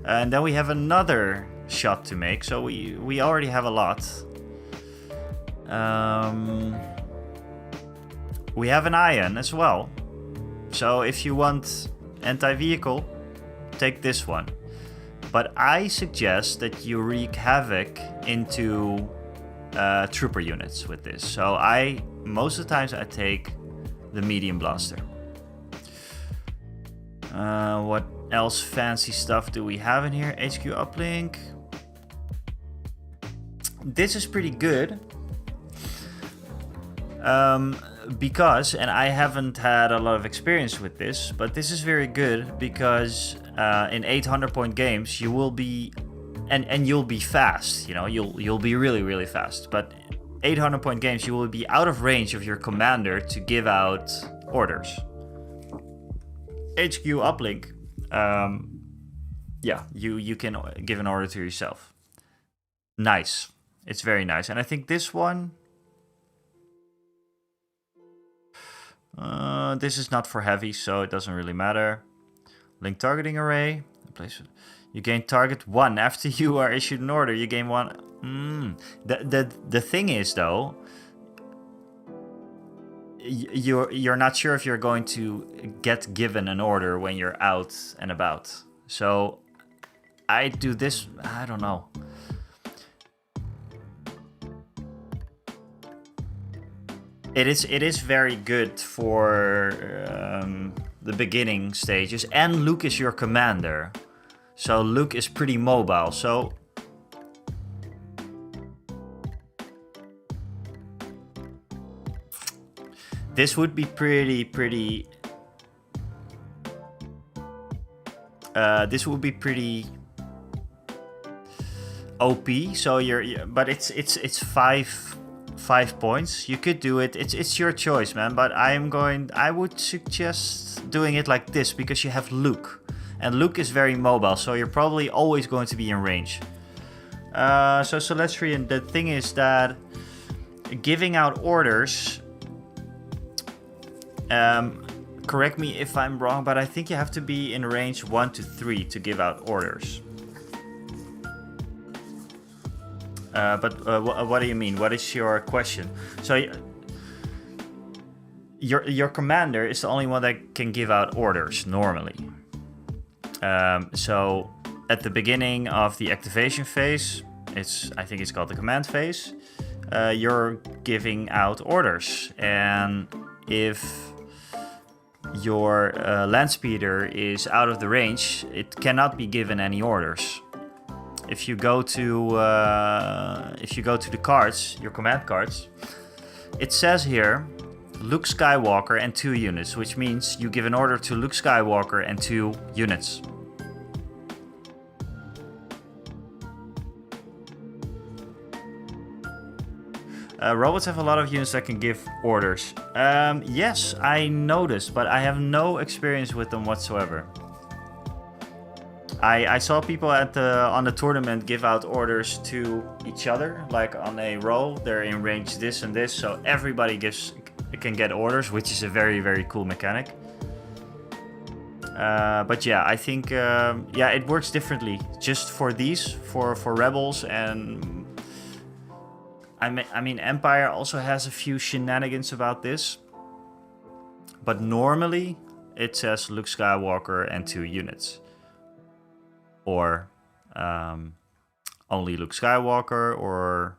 And then we have another shot to make. So we already have a lot. We have an ion as well. So if you want anti-vehicle, take this one. But I suggest that you wreak havoc into trooper units with this. So most of the times I take the medium blaster. What else fancy stuff do we have in here? HQ uplink. This is pretty good. Because, and I haven't had a lot of experience with this, but this is very good because in 800 point games you will be, and you'll be fast, you know, you'll be really, really fast. But 800 point games you will be out of range of your commander to give out orders. HQ uplink, yeah, you can give an order to yourself. Nice, it's very nice, and I think this one. This is not for heavy, so it doesn't really matter. Link targeting array. You gain target 1 after you are issued an order. You gain 1. The thing is though, you're not sure if you're going to get given an order when you're out and about. So I do this. I don't know. It is very good for the beginning stages, and Luke is your commander, so Luke is pretty mobile. So this would be pretty. This would be pretty OP. So but it's 5 points. You could do it. It's your choice, man. But I would suggest doing it like this because you have Luke, and Luke is very mobile, so you're probably always going to be in range. So let's read. The thing is that giving out orders. Correct me if I'm wrong, but I think you have to be in range 1 to 3 to give out orders. But what do you mean? What is your question? So your commander is the only one that can give out orders normally. So at the beginning of the activation phase, I think it's called the command phase. You're giving out orders, and if your land speeder is out of the range, it cannot be given any orders. If you go to the cards, your command cards, it says here Luke Skywalker and 2 units, which means you give an order to Luke Skywalker and 2 units. Robots have a lot of units that can give orders. Yes, I noticed, but I have no experience with them whatsoever. I saw people at on the tournament give out orders to each other, like on a row. They're in range this and this, so everybody can get orders, which is a very, very cool mechanic. But yeah, I think yeah, it works differently. Just for these, for rebels, and I mean Empire also has a few shenanigans about this. But normally it says Luke Skywalker and 2 units. Or only Luke Skywalker or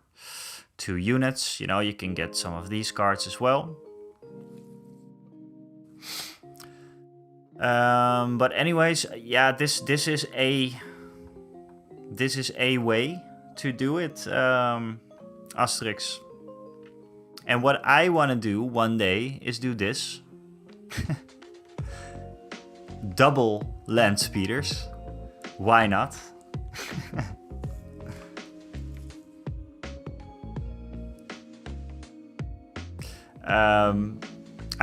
2 units. You know, you can get some of these cards as well. But anyways, yeah, this is a way to do it, Asterix. And what I want to do one day is do this. Double land speeders. Why not? I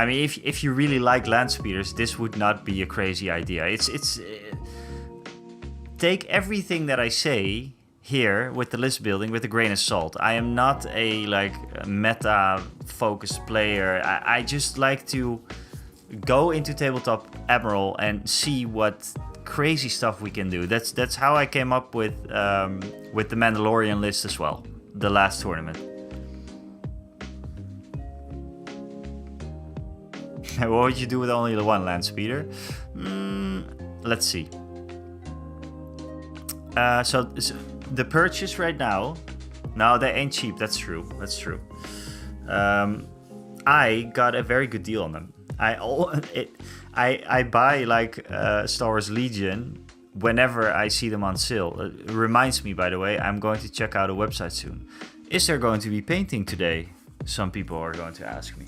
mean, if you really like land speeders, this would not be a crazy idea. It's take everything that I say here with the list building with a grain of salt. I am not a meta focused player. I just like to go into Tabletop Admiral and see what crazy stuff we can do. That's how I came up with the Mandalorian list as well, the last tournament. What would you do with only the 1 land speeder? Let's see. So the purchase right now, no, they ain't cheap. That's true. That's true. I got a very good deal on them. I buy Star Wars Legion whenever I see them on sale. It reminds me, by the way, I'm going to check out a website soon. Is there going to be painting today? Some people are going to ask me.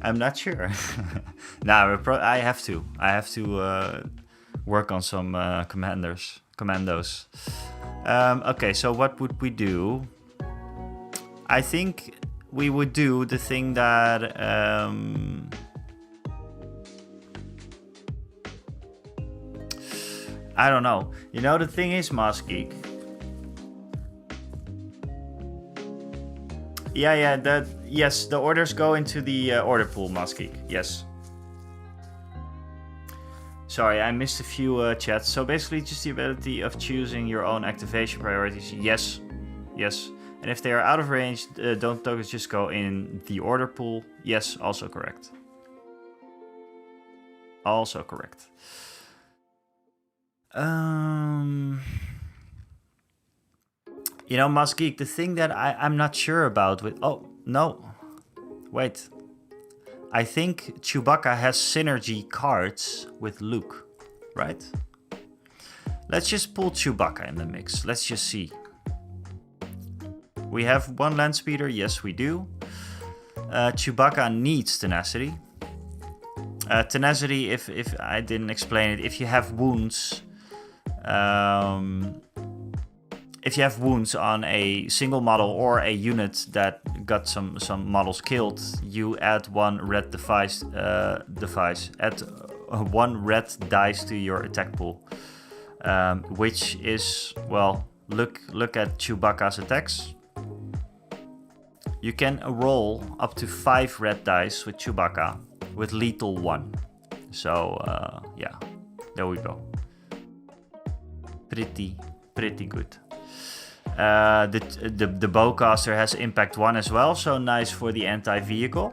I'm not sure. Nah, I have to. I have to work on some Commandos. Okay, so what would we do? I think we would do the thing that I don't know. You know, the thing is, Moss Geek. Yeah. Yes, the orders go into the order pool, Moss Geek. Yes. Sorry, I missed a few chats. So basically, just the ability of choosing your own activation priorities. Yes. And if they are out of range, don't tokens just go in the order pool? Yes, also correct. Also correct. You know, Moss Geek, the thing that I'm not sure about with... Oh, no. Wait. I think Chewbacca has synergy cards with Luke, right? Let's just pull Chewbacca in the mix. Let's just see. We have 1 land speeder. Yes, we do. Chewbacca needs tenacity. Tenacity, if I didn't explain it, if you have wounds... if you have wounds on a single model or a unit that got some models killed, you add 1 red device. Add 1 red dice to your attack pool, which is, well, look at Chewbacca's attacks. You can roll up to 5 red dice with Chewbacca with lethal 1. So yeah, there we go. Pretty good. The bowcaster has impact 1 as well, so nice for the anti-vehicle.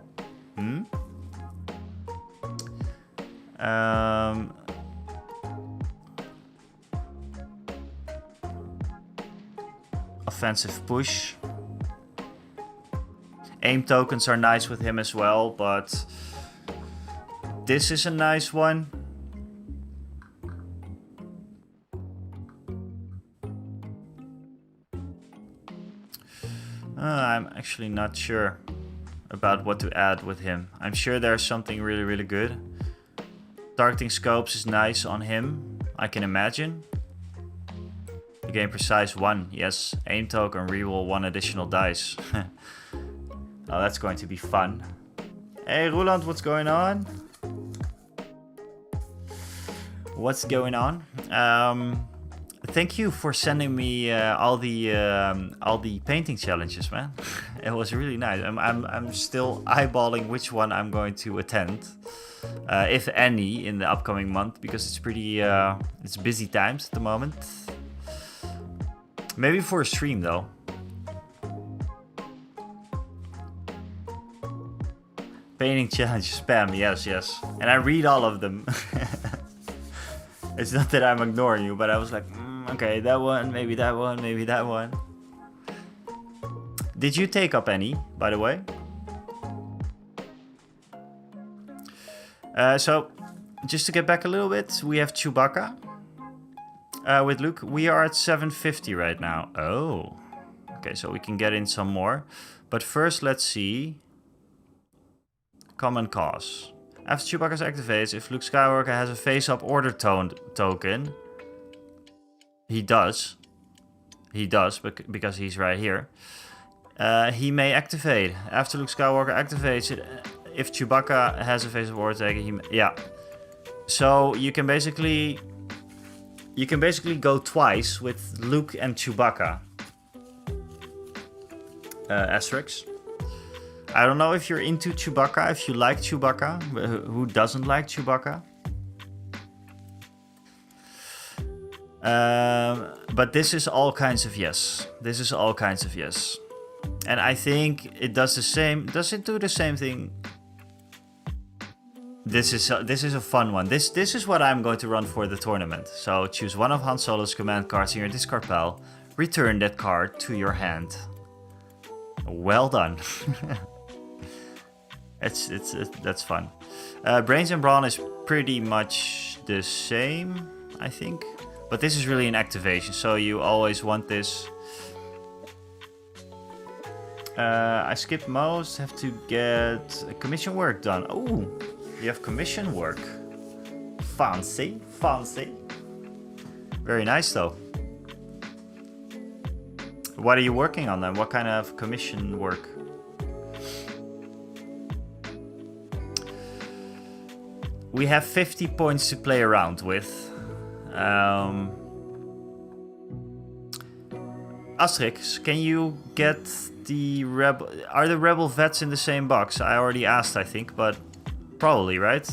Offensive push. Aim tokens are nice with him as well, but this is a nice one. I'm actually not sure about what to add with him. I'm sure there's something really good. Targeting scopes is nice on him, I can imagine. You gain precise 1, yes. Aim token, reroll 1 additional dice. Oh, that's going to be fun. Hey Roland, what's going on? what's going on? Thank you for sending me all the painting challenges, man. It was really nice. I'm still eyeballing which one I'm going to attend, if any, in the upcoming month, because it's pretty it's busy times at the moment. Maybe for a stream though. Painting challenge spam, yes, and I read all of them. It's not that I'm ignoring you, but I was like, okay, that one, maybe that one, maybe that one. Did you take up any, by the way? So, just to get back a little bit, we have Chewbacca with Luke. We are at 750 right now. Oh, okay, so we can get in some more. But first, let's see. Common cause. After Chewbacca activates, if Luke Skywalker has a face-up order token, he does, because he's right here, he may activate. After Luke Skywalker activates it, if Chewbacca has a face-up order token, yeah. So you can basically go twice with Luke and Chewbacca. Asterix. I don't know if you're into Chewbacca, if you like Chewbacca. Who doesn't like Chewbacca? But this is all kinds of yes. This is all kinds of yes. And I think it does the same. Does it do the same thing? This is a fun one. This is what I'm going to run for the tournament. So choose one of Han Solo's command cards in your discard pile. Return that card to your hand. Well done. That's fun. Brains and Brawn is pretty much the same, I think. But this is really an activation, so you always want this. I skipped most, have to get commission work done. Oh, you have commission work. Fancy, fancy. Very nice though. What are you working on then? What kind of commission work? We have 50 points to play around with. Asterix, can you get the rebel? Are the rebel vets in the same box? I already asked, I think, but probably, right?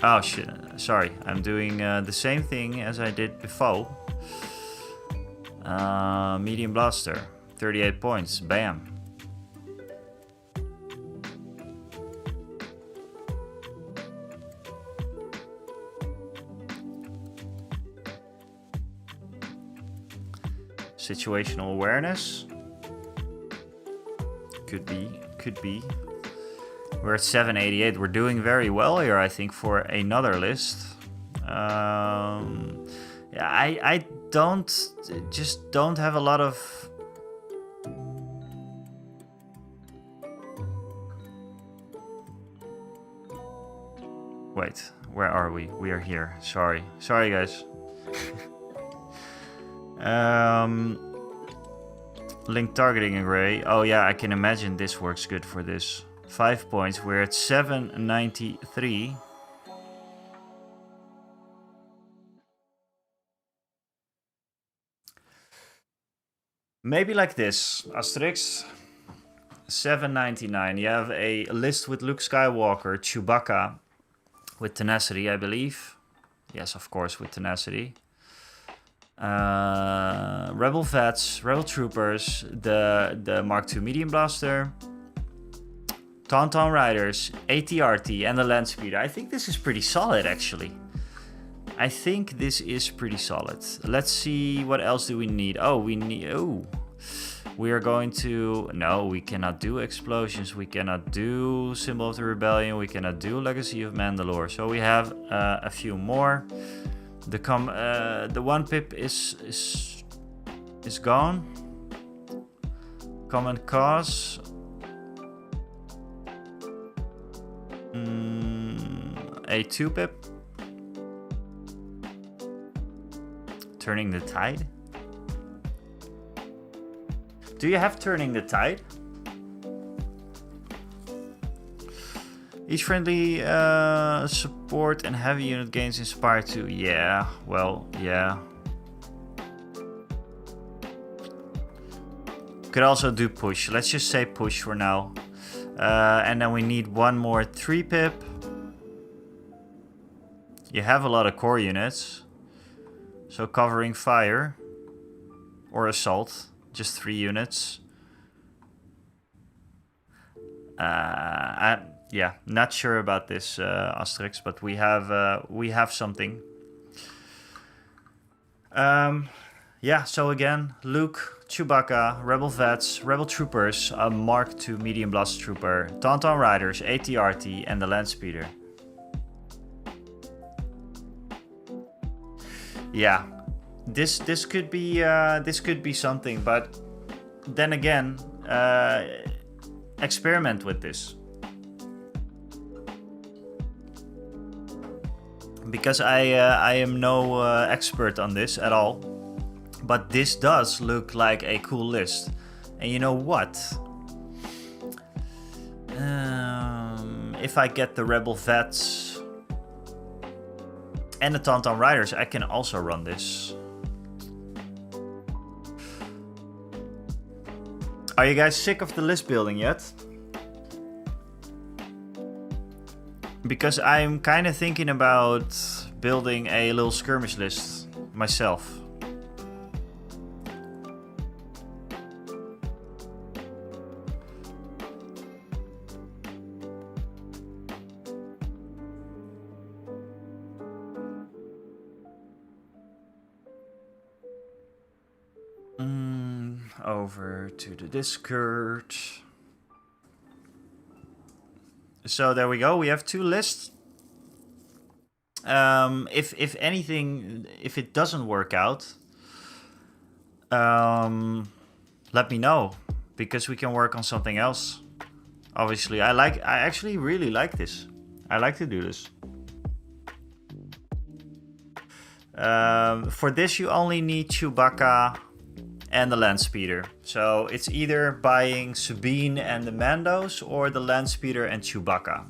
Oh shit! Sorry, I'm doing the same thing as I did before. Medium blaster, 38 points. Bam. Situational awareness. Could be. We're at 788. We're doing very well here, I think, for another list. Yeah, I don't have a lot of. Wait, where are we? We are here. Sorry, guys. Link targeting array. Oh yeah, I can imagine this works good for this. 5 points. We're at 793. Maybe like this, Asterix. 799. You have a list with Luke Skywalker, Chewbacca, with tenacity, I believe. Yes, of course, with tenacity. Rebel vets, rebel troopers, the Mark II medium blaster, Tauntaun riders, ATRT, and the land speeder. I think this is pretty solid, actually. I think this is pretty solid. Let's see, what else do we need? We are going to... No, we cannot do explosions. We cannot do Symbol of the Rebellion. We cannot do Legacy of Mandalore. So we have a few more. The one pip is gone. Common cause. A 2 pip. Turning the Tide. Do you have Turning the Tide? Each friendly support and heavy unit gains inspire to. Yeah, well, yeah. Could also do push. Let's just say push for now. And then we need one more 3-pip. You have a lot of core units. So covering fire. Or assault. Just 3 units. Yeah, not sure about this, Asterix, but we have something. Yeah, so again, Luke, Chewbacca, Rebel Vets, Rebel Troopers, a Mark II Medium Blast Trooper, Tauntaun Riders, AT-RT, and the Landspeeder. Yeah, this could be something, but then again, experiment with this. Because I am no expert on this at all. But this does look like a cool list. And you know what? If I get the Rebel Vets and the Tauntaun Riders, I can also run this. Are you guys sick of the list building yet? Because I'm kind of thinking about building a little skirmish list myself. Over to the Discord. So there we go. We have 2 lists. If anything, if it doesn't work out, let me know, because we can work on something else. Obviously, I actually really like this. I like to do this. For this, you only need Chewbacca and the Landspeeder. So it's either buying Sabine and the Commandos or the Landspeeder and Chewbacca.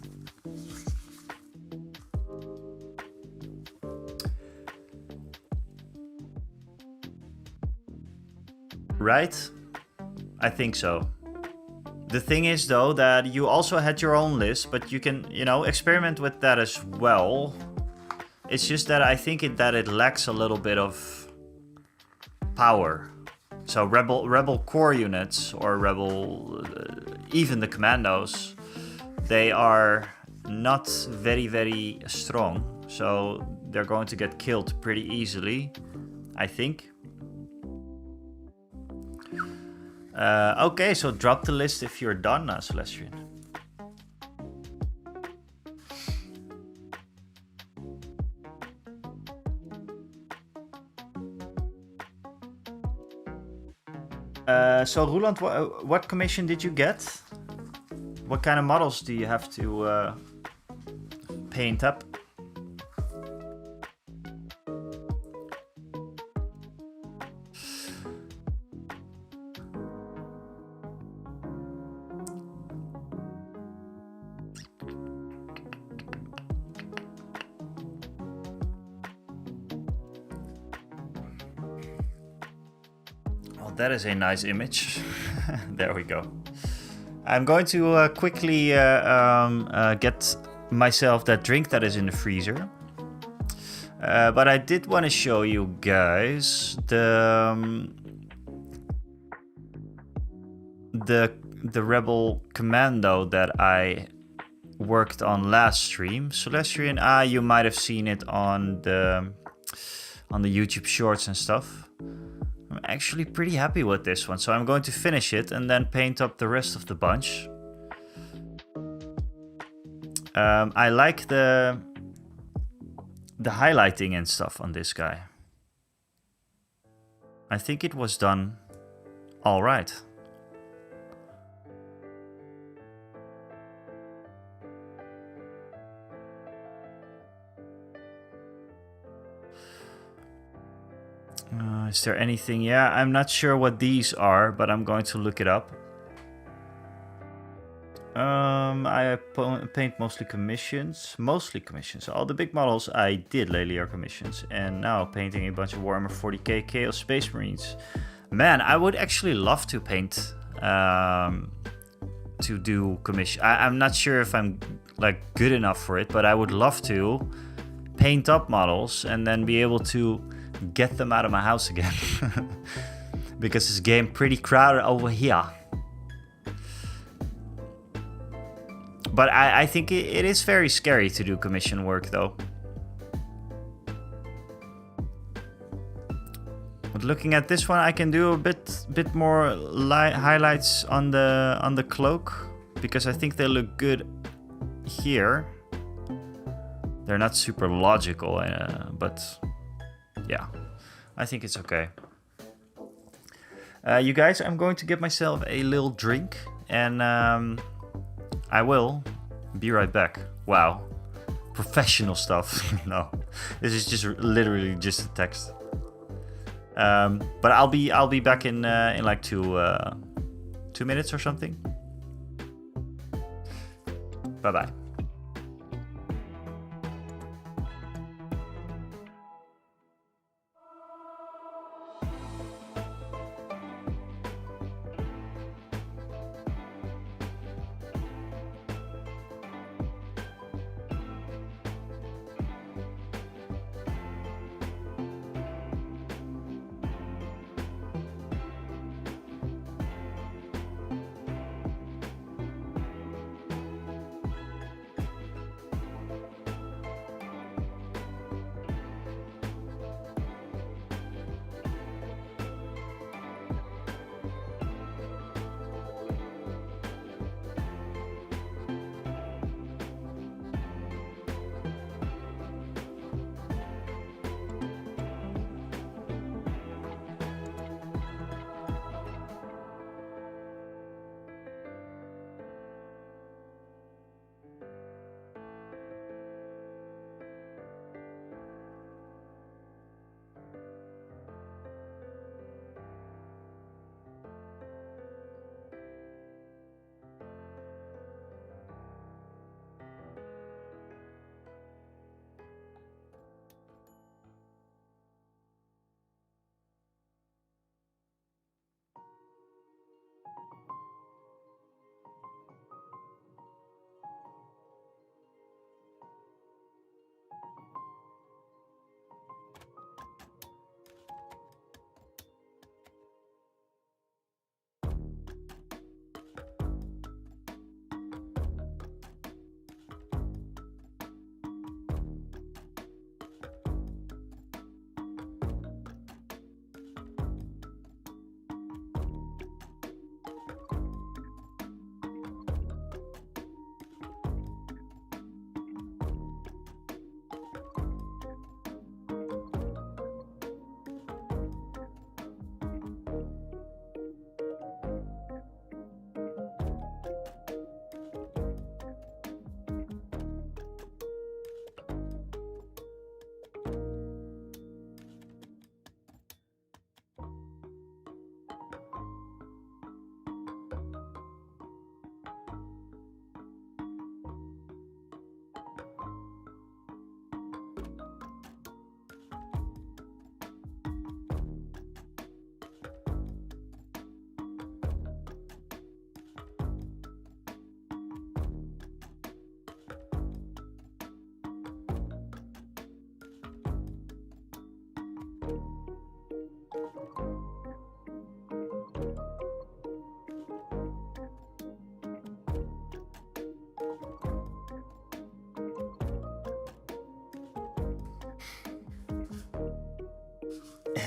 Right? I think so. The thing is though that you also had your own list, but you can, experiment with that as well. It's just that I think that it lacks a little bit of power. So rebel core units or rebel, even the Commandos, they are not very, very strong. So they're going to get killed pretty easily, I think. Okay, so drop the list if you're done, Celestian. So Roland, what commission did you get? What kind of models do you have to paint up? That is a nice image. There we go. I'm going to quickly get myself that drink that is in the freezer. But I did want to show you guys the Rebel Commando that I worked on last stream. Celestian, you might have seen it on the YouTube shorts and stuff. I'm actually pretty happy with this one, so I'm going to finish it and then paint up the rest of the bunch. I like the highlighting and stuff on this guy. I think it was done all right. Is there anything? Yeah, I'm not sure what these are, but I'm going to look it up. Paint mostly commissions. Mostly commissions. All the big models I did lately are commissions. And now painting a bunch of Warhammer 40k Chaos Space Marines. Man, I would actually love to paint... to do commission. I'm not sure if I'm like good enough for it, but I would love to paint up models and then be able to get them out of my house again. Because this game pretty crowded over here. But I think it is very scary to do commission work though. But looking at this one, I can do a bit more highlights on the cloak, because I think they look good here. They're not super logical, but yeah, I think it's okay. You guys, I'm going to get myself a little drink, and I will be right back. Wow, professional stuff. No, this is just literally just a text. But I'll be back in like 2 minutes or something. Bye bye.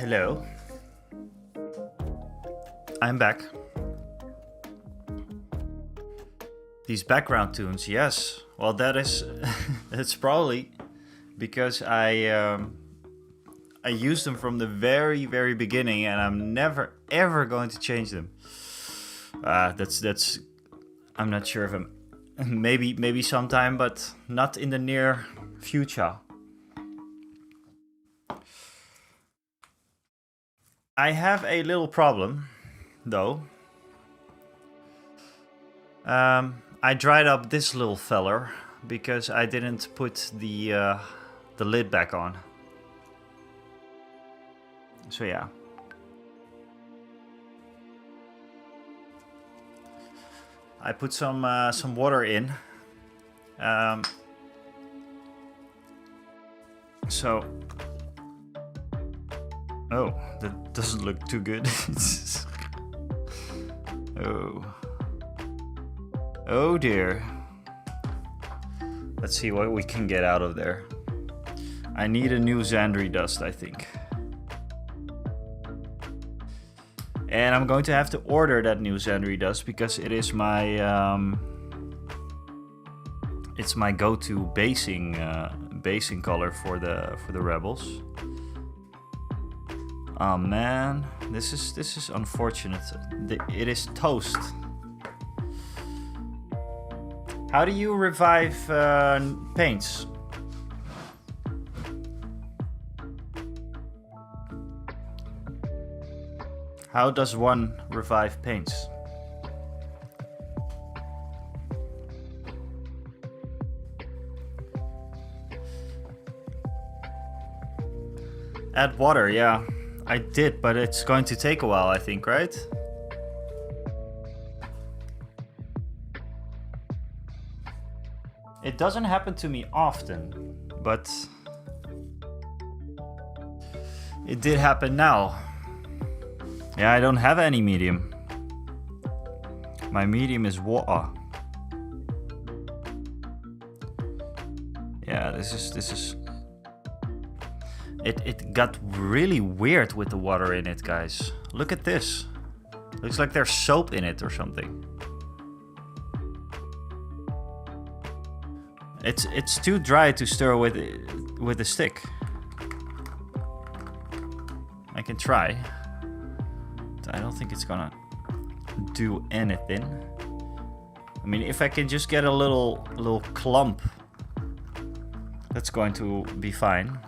Hello. I'm back. These background tunes, yes. Well, that is... it's probably because I used them from the very, very beginning, and I'm never, ever going to change them. That's... I'm not sure if I'm... Maybe sometime, but not in the near future. I have a little problem, though. I dried up this little feller because I didn't put the lid back on. So yeah. I put some water in. So, oh, that doesn't look too good. Oh dear. Let's see what we can get out of there. I need a new Xandri dust, I think. And I'm going to have to order that new Xandri dust because it is my it's my go-to basing color for the rebels. Oh man, this is unfortunate. It is toast. How do you revive paints? How does one revive paints? Add water, yeah. I did, but it's going to take a while, I think, right? It doesn't happen to me often, but it did happen now. Yeah, I don't have any medium. My medium is water. Yeah, this is. It got really weird with the water in it, guys. Look at this. Looks like there's soap in it or something. It's too dry to stir with a stick. I can try. I don't think it's gonna do anything. I mean, if I can just get a little clump, that's going to be fine.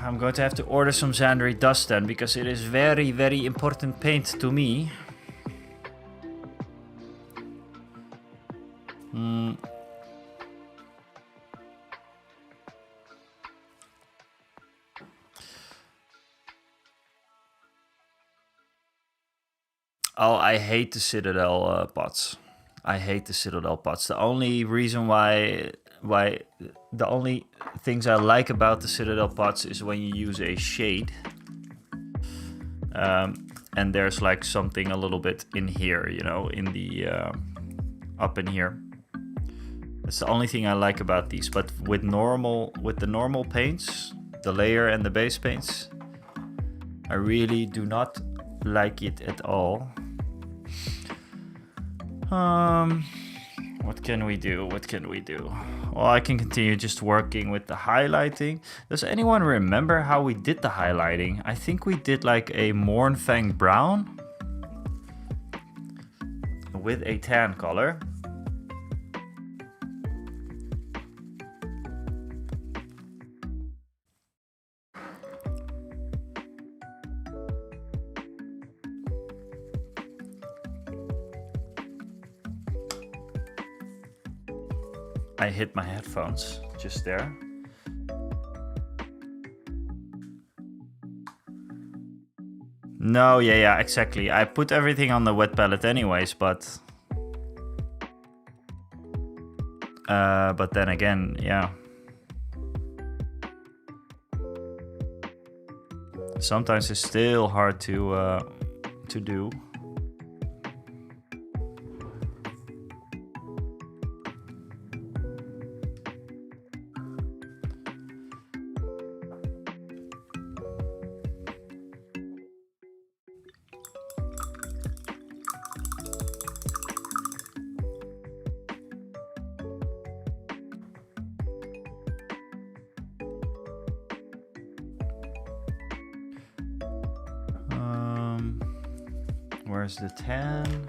I'm going to have to order some Xandri dust then, because it is very, very important paint to me. Oh, I hate the Citadel pots. I hate the Citadel pots. The only reason why the only things I like about the Citadel pots is when you use a shade. And there's like something a little bit in here, you know, in the up in here. That's the only thing I like about these. But with the normal paints, the layer and the base paints, I really do not like it at all. What can we do? What can we do? Well, I can continue just working with the highlighting. Does anyone remember how we did the highlighting? I think we did like a Mournfang brown with a tan color. I hit my headphones just there. No, yeah, exactly. I put everything on the wet palette anyways, but then again, yeah. Sometimes it's still hard to do. Where's the tan?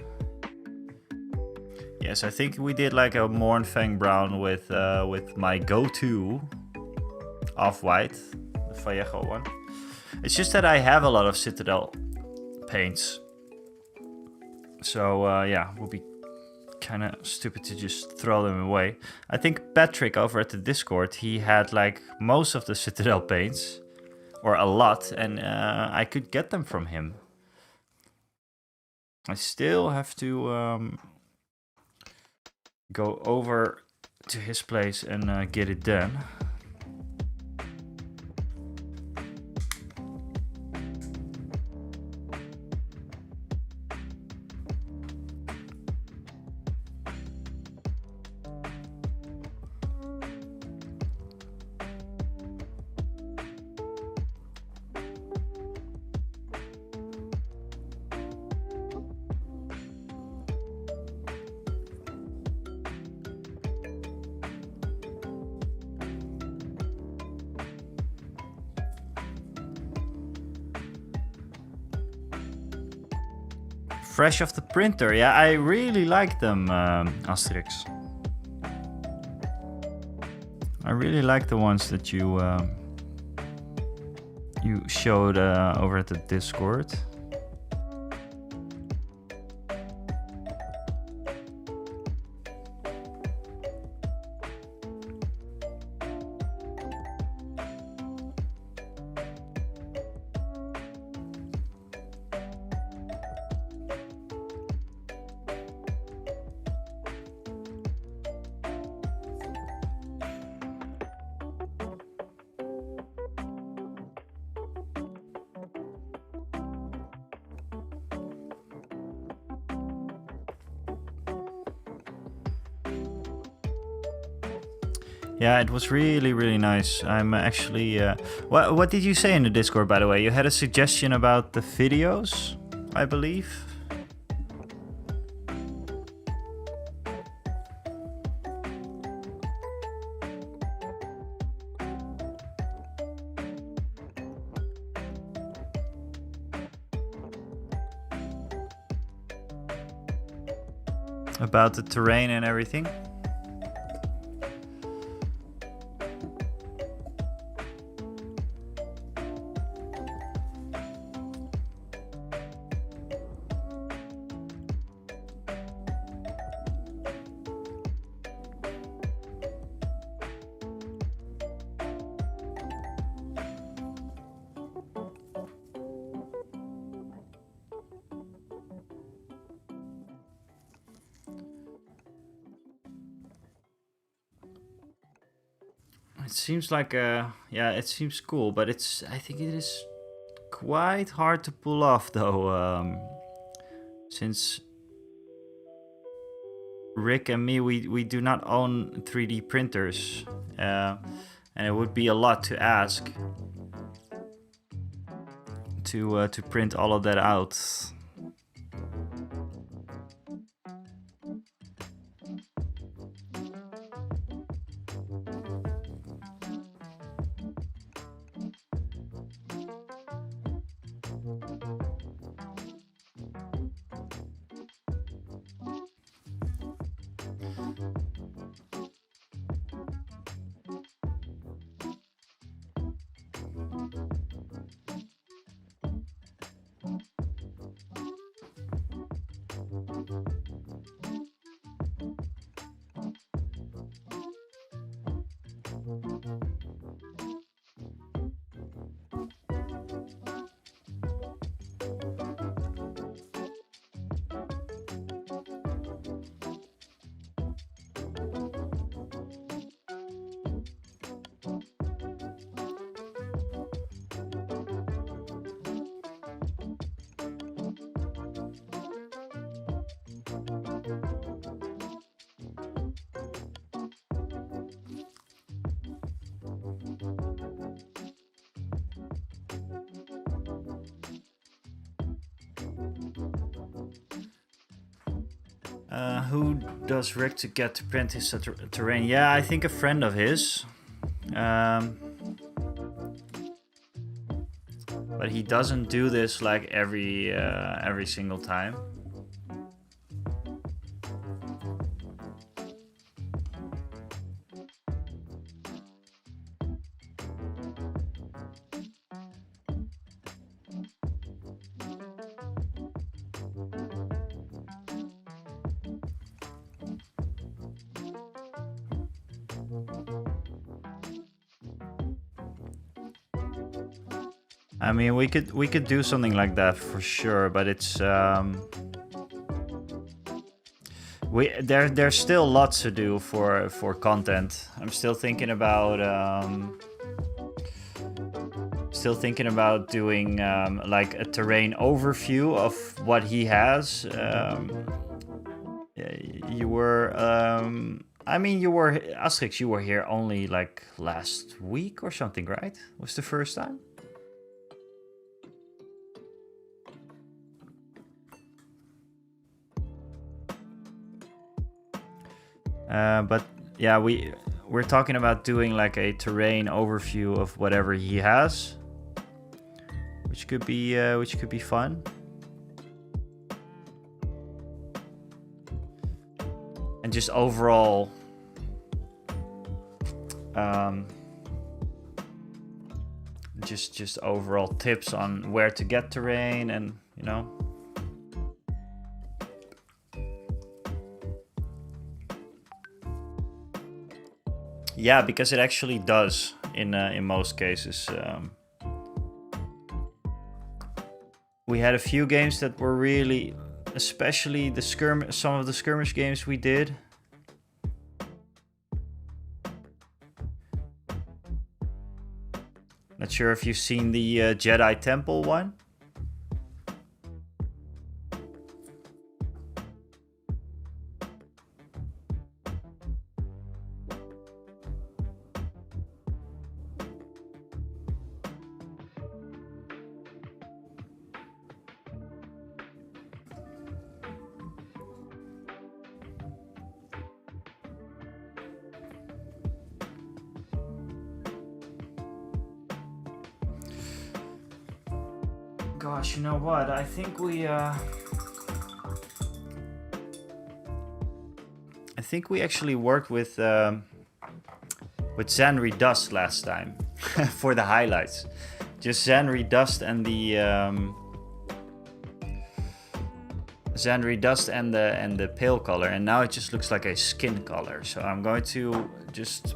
Yes, I think we did like a Mournfang brown with my go-to off-white, the Vallejo one. It's just that I have a lot of Citadel paints. So yeah, it would be kind of stupid to just throw them away. I think Patrick over at the Discord, he had like most of the Citadel paints, or a lot, and I could get them from him. I still have to go over to his place and get it done. Fresh off the printer, yeah, I really like them, Asterix. I really like the ones that you showed over at the Discord. Yeah, it was really nice. I'm actually... what did you say in the Discord, by the way? You had a suggestion about the videos, I believe? About the terrain and everything? It seems like yeah, it seems cool, but I think it is quite hard to pull off though, since Rick and me, we do not own 3D printers, and it would be a lot to ask to print all of that out. Who does Rick to get to print his terrain? Yeah, I think a friend of his. But he doesn't do this like every single time. I mean, we could do something like that for sure, but it's there's still lots to do for content. I'm still thinking about doing like a terrain overview of what he has. You were I mean, you were Asterix. You were here only like last week or something, right? Was the first time? But yeah, we're talking about doing like a terrain overview of whatever he has, which could be fun. And just overall, just overall tips on where to get terrain, and you know. Yeah, because it actually does in most cases. We had a few games that were really, especially some of the skirmish games we did. Not sure if you've seen the Jedi Temple one. Gosh, you know what? I think we actually worked with Zanri Dust last time for the highlights. Just Zanri Dust and the pale color, and now it just looks like a skin color. So I'm going to just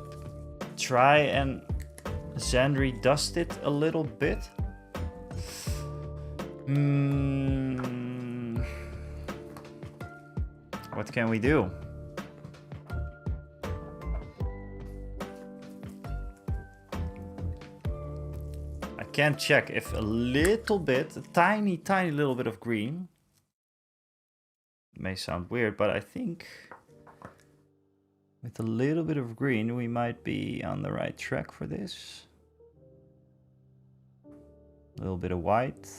try and Zanri Dust it a little bit. What can we do? I can check if a little bit, a tiny little bit of green. It may sound weird, but I think with a little bit of green, we might be on the right track for this. A little bit of white.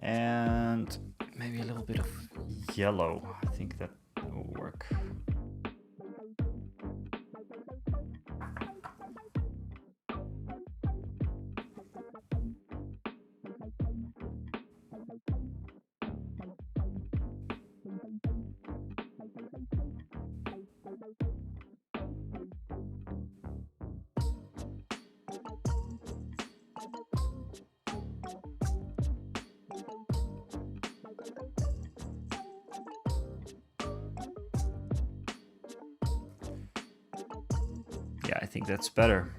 And maybe a little bit of yellow. I think that will work. Yeah, I think that's better.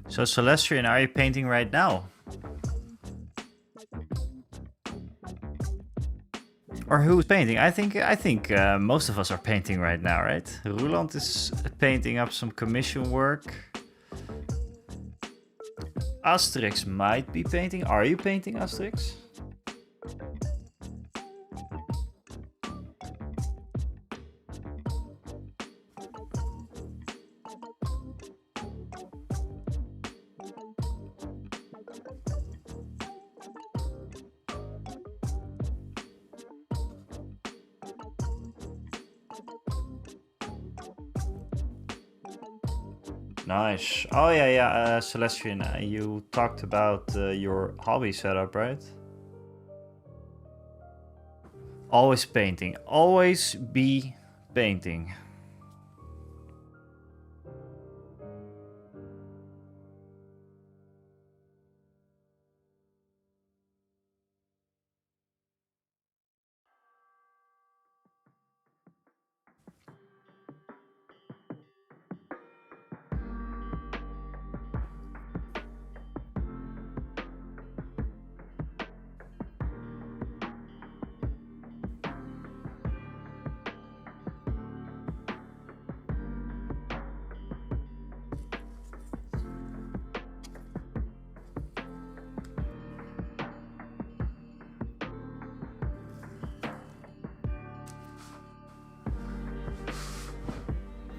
So Celestrian, are you painting right now? Or who's painting? I think most of us are painting right now, right? Roland is painting up some commission work. Asterix might be painting. Are you painting, Asterix? Nice. Oh yeah. Celestian, you talked about your hobby setup, right? Always painting. Always be painting.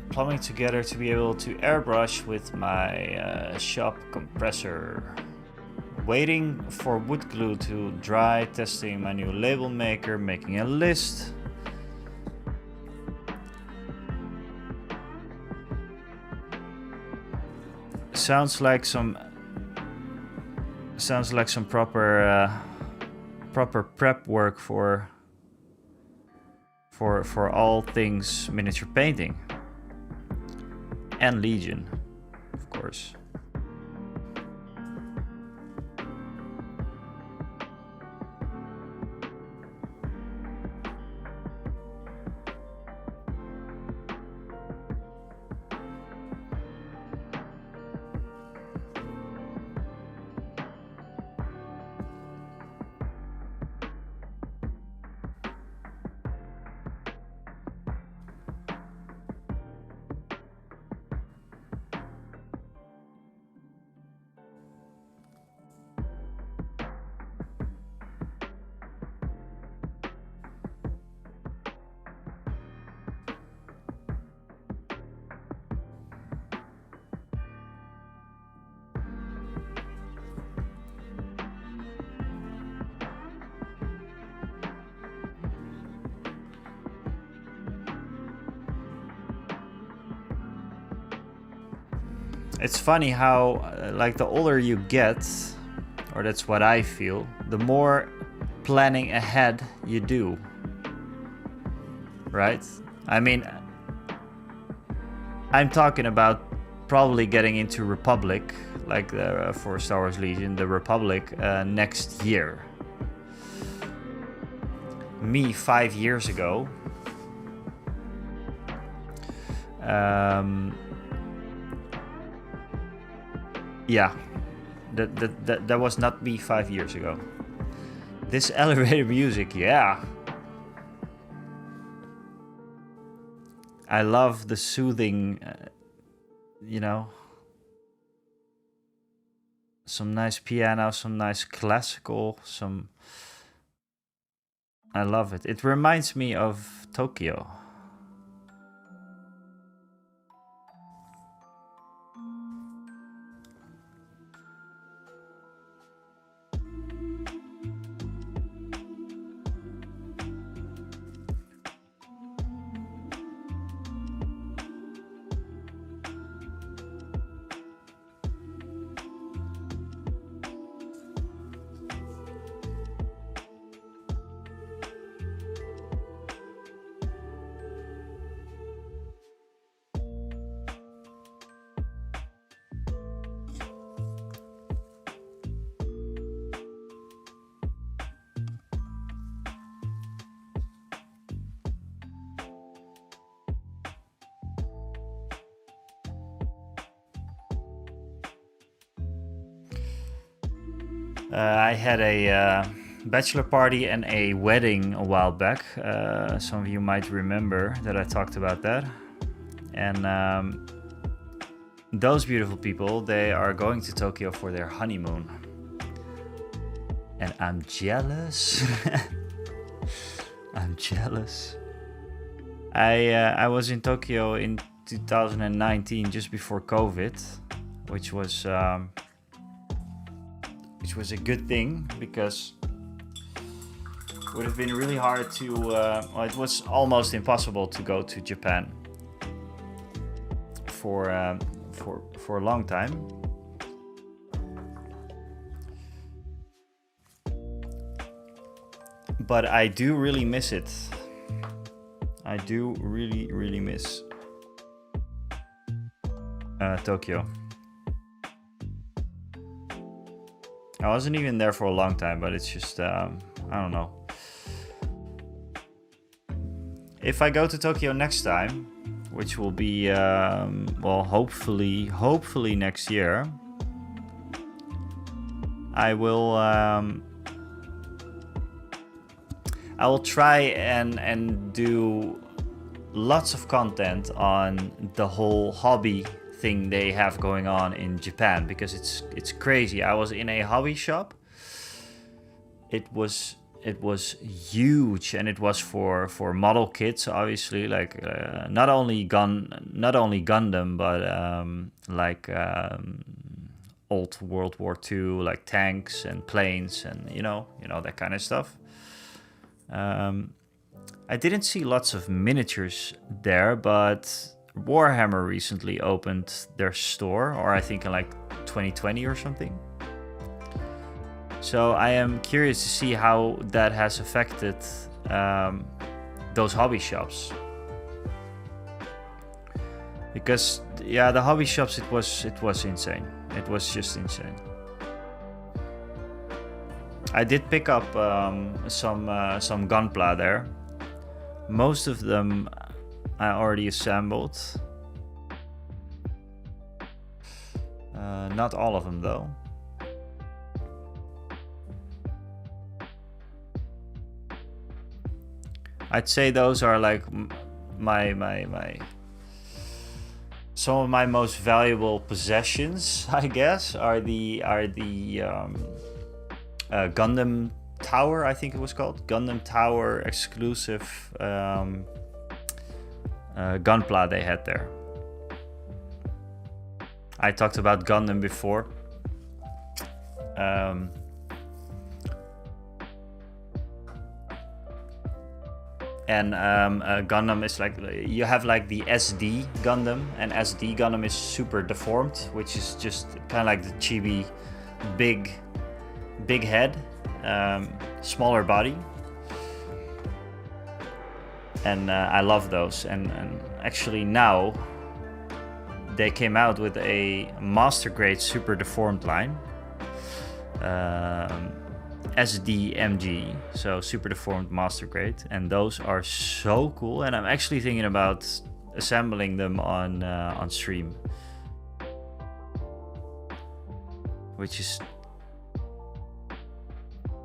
Plumbing together to be able to airbrush with my shop compressor. Waiting for wood glue to dry, testing my new label maker, making a list. Sounds like some proper prep work for all things miniature painting. And Legion, of course. It's funny how, like, the older you get, or that's what I feel, the more planning ahead you do. Right? I mean, I'm talking about probably getting into Republic, like for Star Wars Legion, the Republic next year. Me 5 years ago. Yeah, that was not me 5 years ago. This elevator music, yeah. I love the soothing, you know, some nice piano, some nice classical, I love it. It reminds me of Tokyo. I had a bachelor party and a wedding a while back. Some of you might remember that I talked about that. And those beautiful people, they are going to Tokyo for their honeymoon. And I'm jealous. I'm jealous. I was in Tokyo in 2019, just before COVID, which was a good thing, because it would have been really hard to, well, it was almost impossible to go to Japan for for a long time. But I do really miss it. I do really miss Tokyo. I wasn't even there for a long time, but it's just, I don't know. If I go to Tokyo next time, which will be, well, hopefully next year, I will try and do lots of content on the whole hobby thing they have going on in Japan, because it's crazy. I was in a hobby shop. It was huge, and it was for model kits, obviously, like not only Gundam, but like old World War II, like tanks and planes, and you know that kind of stuff. I didn't see lots of miniatures there, but Warhammer recently opened their store, or I think in like 2020 or something. So I am curious to see how that has affected those hobby shops. Because yeah, the hobby shops, it was insane. It was just insane. I did pick up some gunpla there. Most of them I already assembled. Not all of them though. I'd say those are like my some of my most valuable possessions, I guess, are the Gundam Tower, I think it was called. Gundam Tower exclusive gunpla they had there. I talked about Gundam before. And Gundam is like, you have like the SD Gundam, and SD Gundam is super deformed, which is just kind of like the chibi big head, smaller body. And I love those. And actually now they came out with a master grade super deformed line. SDMG, so super deformed master grade, and those are so cool. And I'm actually thinking about assembling them on stream, which is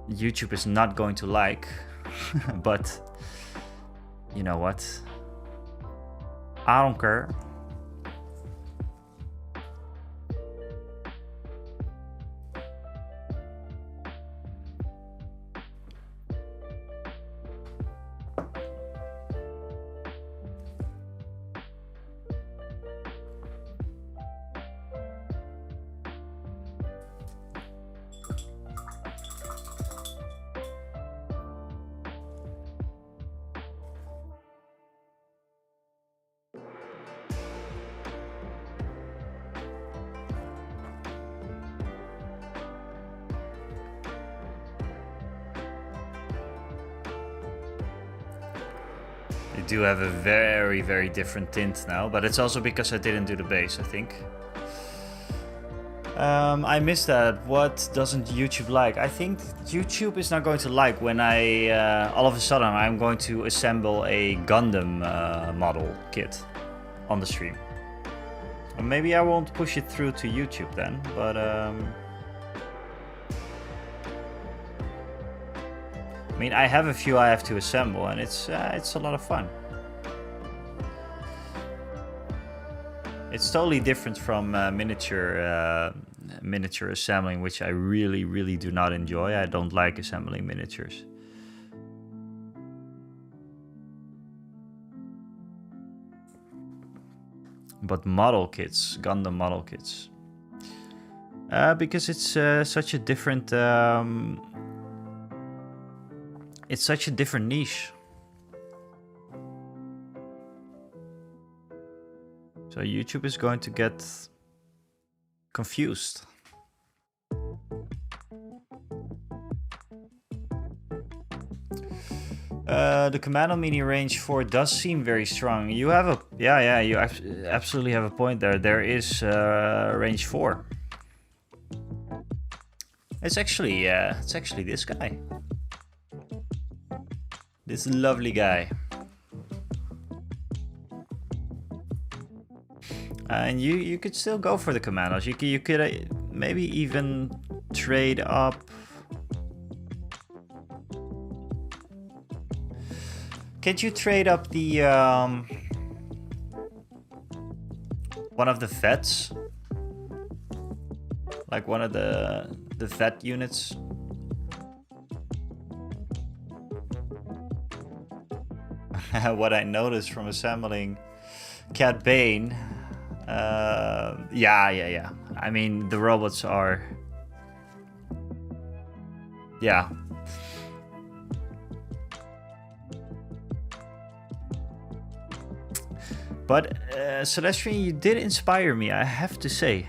YouTube is not going to like, but you know what? I don't care. Do have a very different tint now, but it's also because I didn't do the base, I think. I missed that. What doesn't YouTube like? I think YouTube is not going to like when I all of a sudden I'm going to assemble a Gundam model kit on the stream. Maybe I won't push it through to YouTube then, but I mean, I have a few I have to assemble, and it's a lot of fun. It's totally different from miniature assembling, which I really do not enjoy. I don't like assembling miniatures. But model kits, Gundam model kits, because it's such a different. It's such a different niche. So YouTube is going to get confused. The Commando mini range 4 does seem very strong. You have a... Yeah, you absolutely have a point there. There is range 4. It's actually this guy. This lovely guy. And you could still go for the Commandos. You could maybe even trade up. Can't you trade up the one of the vets? Like one of the vet units? What I noticed from assembling Cat Bane. Yeah. I mean, the robots are... Yeah. But Celestian, you did inspire me, I have to say.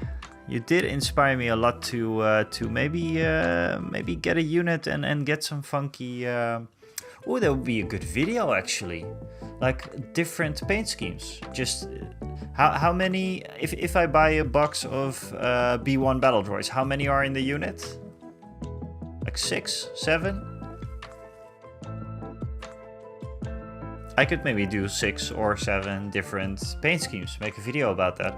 You did inspire me a lot to maybe get a unit and get some funky... Oh, that would be a good video, actually. Like, different paint schemes. Just... How many... If I buy a box of B1 battle droids, how many are in the unit? Like 6? 7? I could maybe do 6 or 7 different paint schemes. Make a video about that.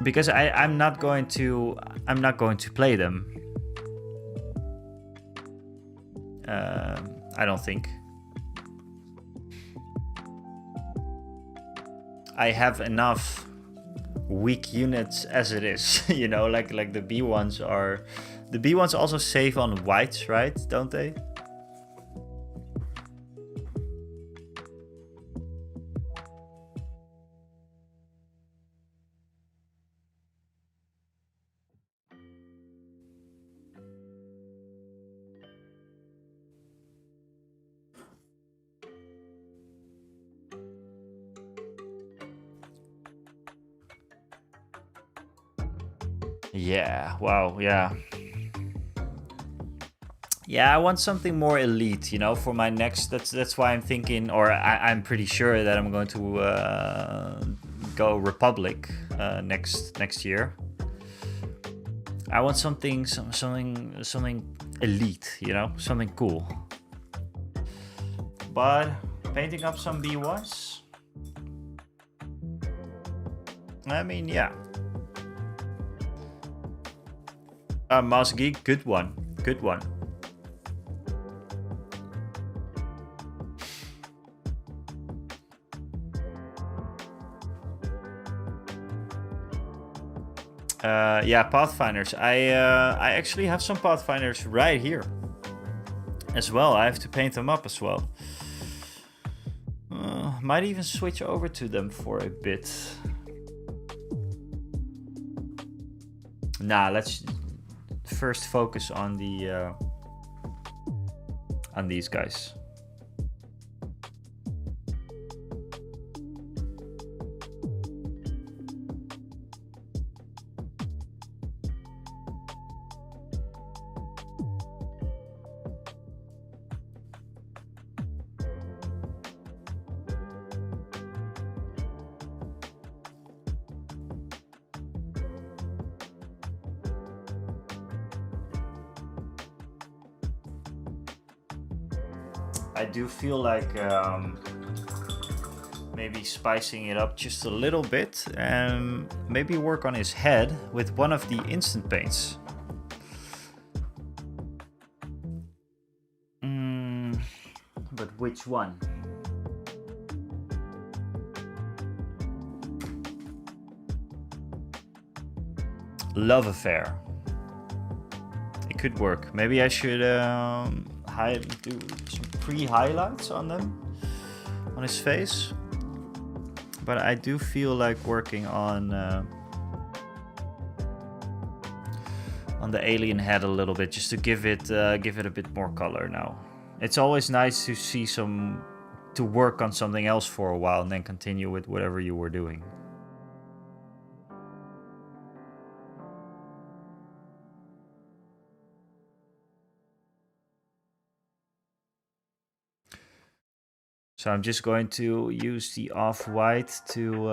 Because I'm not going to play them. I don't think. I have enough weak units as it is, you know, like the B1s are... The B1s also save on whites, right? Don't they? Yeah, wow, yeah. Yeah, I want something more elite, you know, for my next... That's why I'm thinking, or I'm pretty sure that I'm going to go Republic next year. I want something elite, you know, something cool. But painting up some B1s? I mean, yeah. Mouse Geek, good one. Good one. Yeah, Pathfinders. I actually have some Pathfinders right here as well. I have to paint them up as well. Might even switch over to them for a bit. Nah, let's first focus on the on these guys. I do feel like maybe spicing it up just a little bit and maybe work on his head with one of the instant paints. But which one? Love Affair. It could work. Maybe I should do some pre-highlights on them, on his face. But I do feel like working on the alien head a little bit, just to give it a bit more color now. It's always nice to see to work on something else for a while and then continue with whatever you were doing. So I'm just going to use the off-white to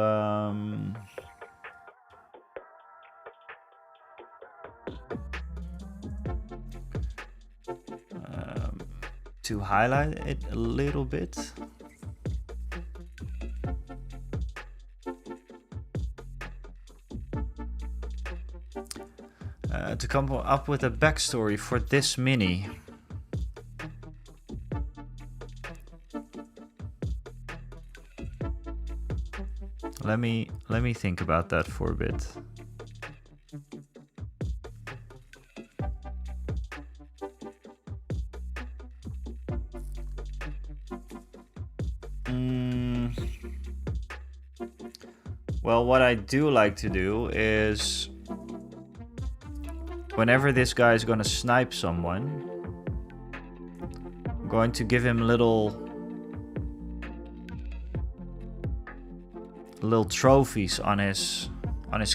highlight it a little bit. To come up with a backstory for this mini. Let me think about that for a bit. Well, what I do like to do is whenever this guy is going to snipe someone, I'm going to give him little trophies on his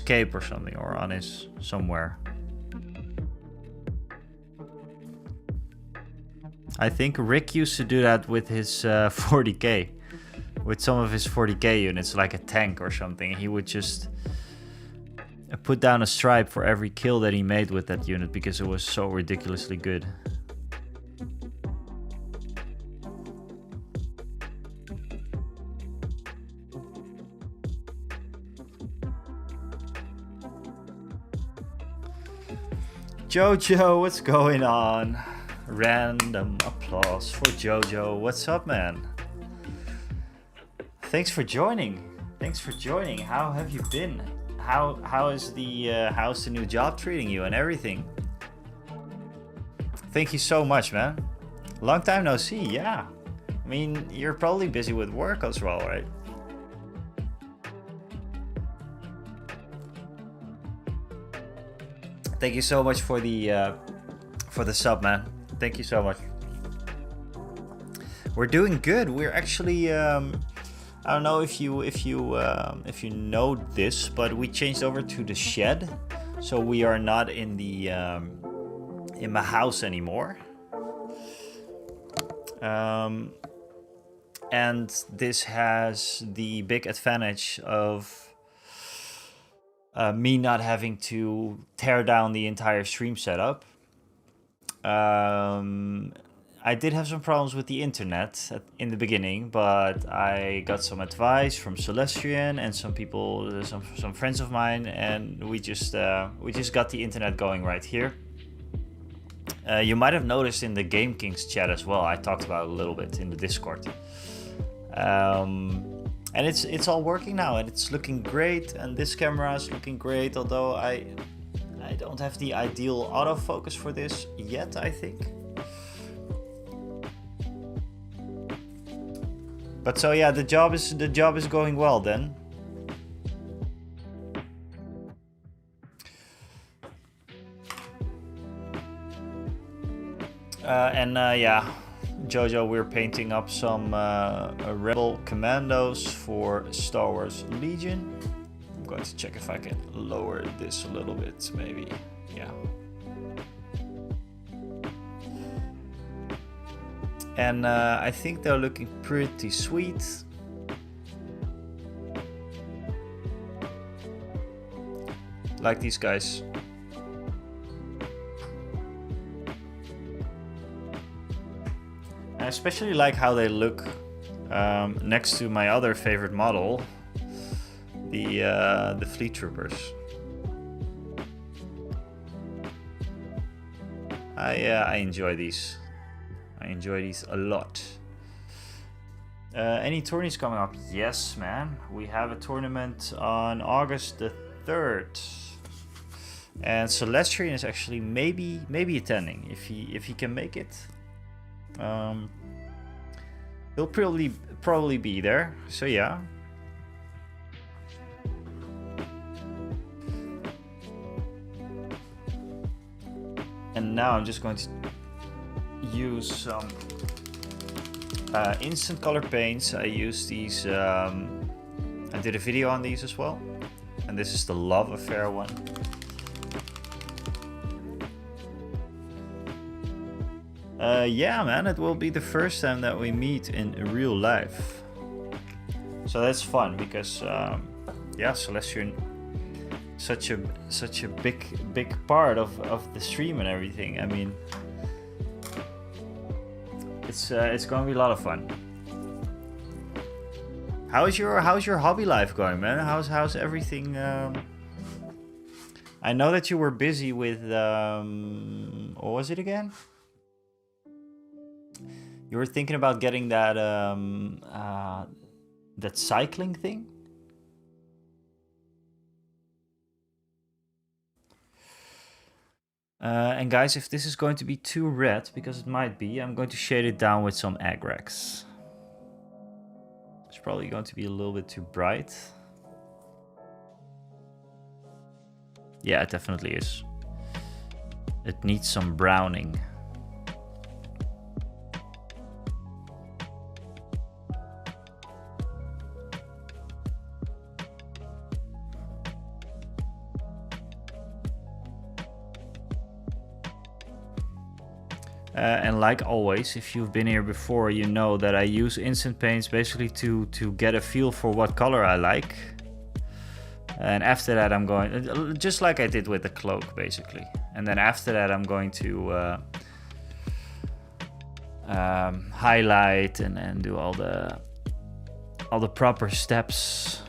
cape or something, or on his somewhere. I think Rick used to do that with his 40k, with some of his 40k units, like a tank or something. He would just put down a stripe for every kill that he made with that unit because it was so ridiculously good. Jojo, what's going on? Random applause for Jojo. What's up, man? Thanks for joining. How have you been? How's the new job treating you and everything? Thank you so much, man. Long time no see. Yeah, I mean, you're probably busy with work as well, right? Thank you so much for the sub, man. Thank you so much. We're doing good. We're actually I don't know if you know this, but we changed over to the shed, so we are not in the in my house anymore. And this has the big advantage of me not having to tear down the entire stream setup. I did have some problems with the internet in the beginning, but I got some advice from Celestrian and some people, some friends of mine, and we just got the internet going right here. You might have noticed in the Game Kings chat as well, I talked about it a little bit in the Discord. And it's all working now, and it's looking great, and this camera is looking great, although I don't have the ideal autofocus for this yet, I think. But so yeah, the job is going well then. Yeah, Jojo, we're painting up some Rebel Commandos for Star Wars Legion. I'm going to check if I can lower this a little bit, maybe. Yeah. And I think they're looking pretty sweet. Like these guys. I especially like how they look next to my other favorite model, the Fleet Troopers. I enjoy these. I enjoy these a lot. Any tourneys coming up? Yes, man. We have a tournament on August the 3rd. And Celestrian is actually maybe attending if he can make it. He'll probably be there. So yeah. And now I'm just going to use some instant color paints. I use these. I did a video on these as well, and this is the Love Affair one. Yeah, man, it will be the first time that we meet in real life. So that's fun because, yeah, Celestian, such a big part of the stream and everything. I mean, it's going to be a lot of fun. How's your hobby life going, man? How's everything? I know that you were busy with what was it again? You were thinking about getting that that cycling thing. And guys, if this is going to be too red, because it might be, I'm going to shade it down with some Agrax. It's probably going to be a little bit too bright. Yeah, it definitely is. It needs some browning. And like always, if you've been here before, you know that I use instant paints basically to get a feel for what color I like. And after that I'm going, just like I did with the cloak basically. And then after that I'm going to highlight and do all the proper steps.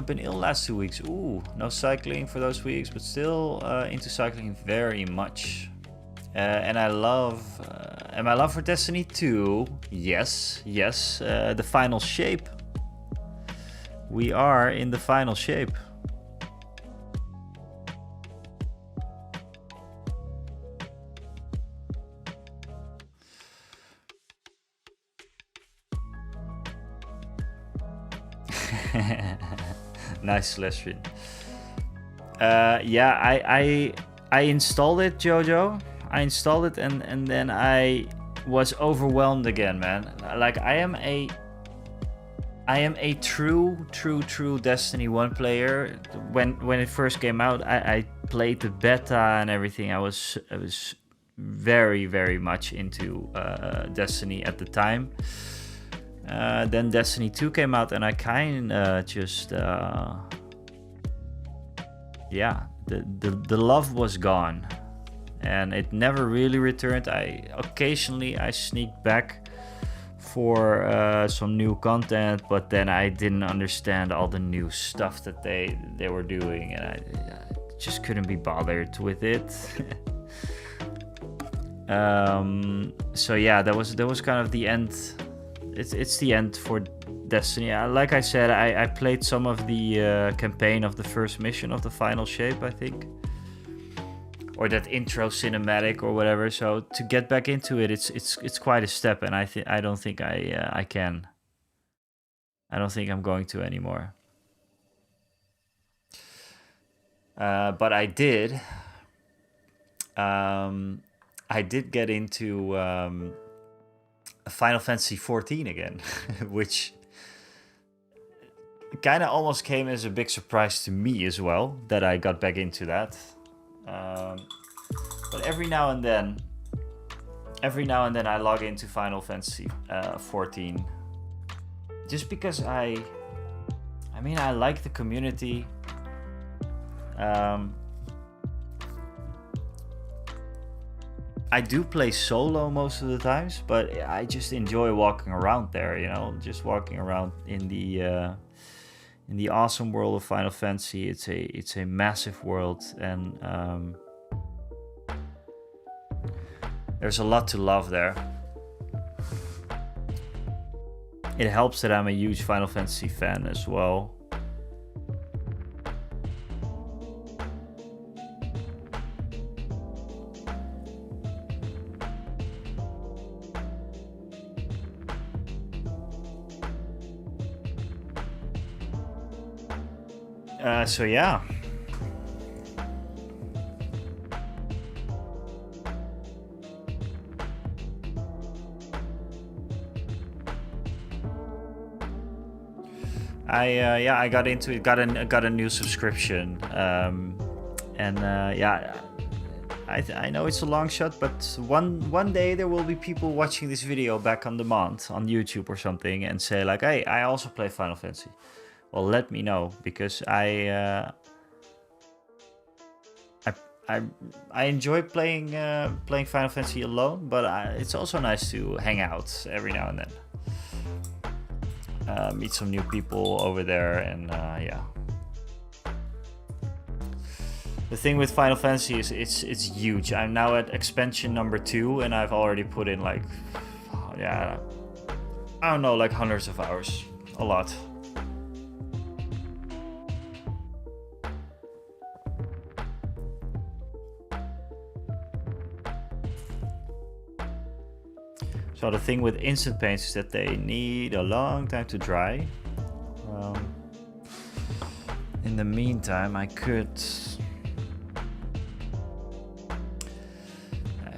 Been ill last 2 weeks. Ooh, no cycling for those weeks, but still into cycling very much. And my love for Destiny 2. Yes, the final shape. We are in the final shape. Nice Celestian. Yeah, I installed it, Jojo. I installed it and then I was overwhelmed again, man. Like I am a true Destiny 1 player. When it first came out, I played the beta and everything. I was very much into Destiny at the time. Then Destiny 2 came out and I kinda just yeah, the love was gone and it never really returned. Occasionally I sneaked back for some new content, but then I didn't understand all the new stuff that they were doing and I just couldn't be bothered with it. So yeah, that was kind of the end. It's the end for Destiny. Like I said, I played some of the campaign of the first mission of the final shape, I think, or that intro cinematic or whatever. So to get back into it, it's quite a step, and I don't think I can. I don't think I'm going to anymore. But I did. I did get into Final Fantasy 14 again, which kind of almost came as a big surprise to me as well, that I got back into that. But every now and then I log into Final Fantasy 14 just because I like the community. I do play solo most of the times, but I just enjoy walking around there, you know, just walking around in the awesome world of Final Fantasy. It's a massive world, and there's a lot to love there. It helps that I'm a huge Final Fantasy fan as well. So yeah. I got into it. Got a new subscription, yeah. I know it's a long shot, but one day there will be people watching this video back on demand on YouTube or something and say like, "Hey, I also play Final Fantasy." Well, let me know, because I enjoy playing Final Fantasy alone, but it's also nice to hang out every now and then. Meet some new people over there, and yeah. The thing with Final Fantasy is it's huge. I'm now at expansion number 2, and I've already put in like, yeah, I don't know, like hundreds of hours. A lot. So the thing with instant paints is that they need a long time to dry. In the meantime, I could...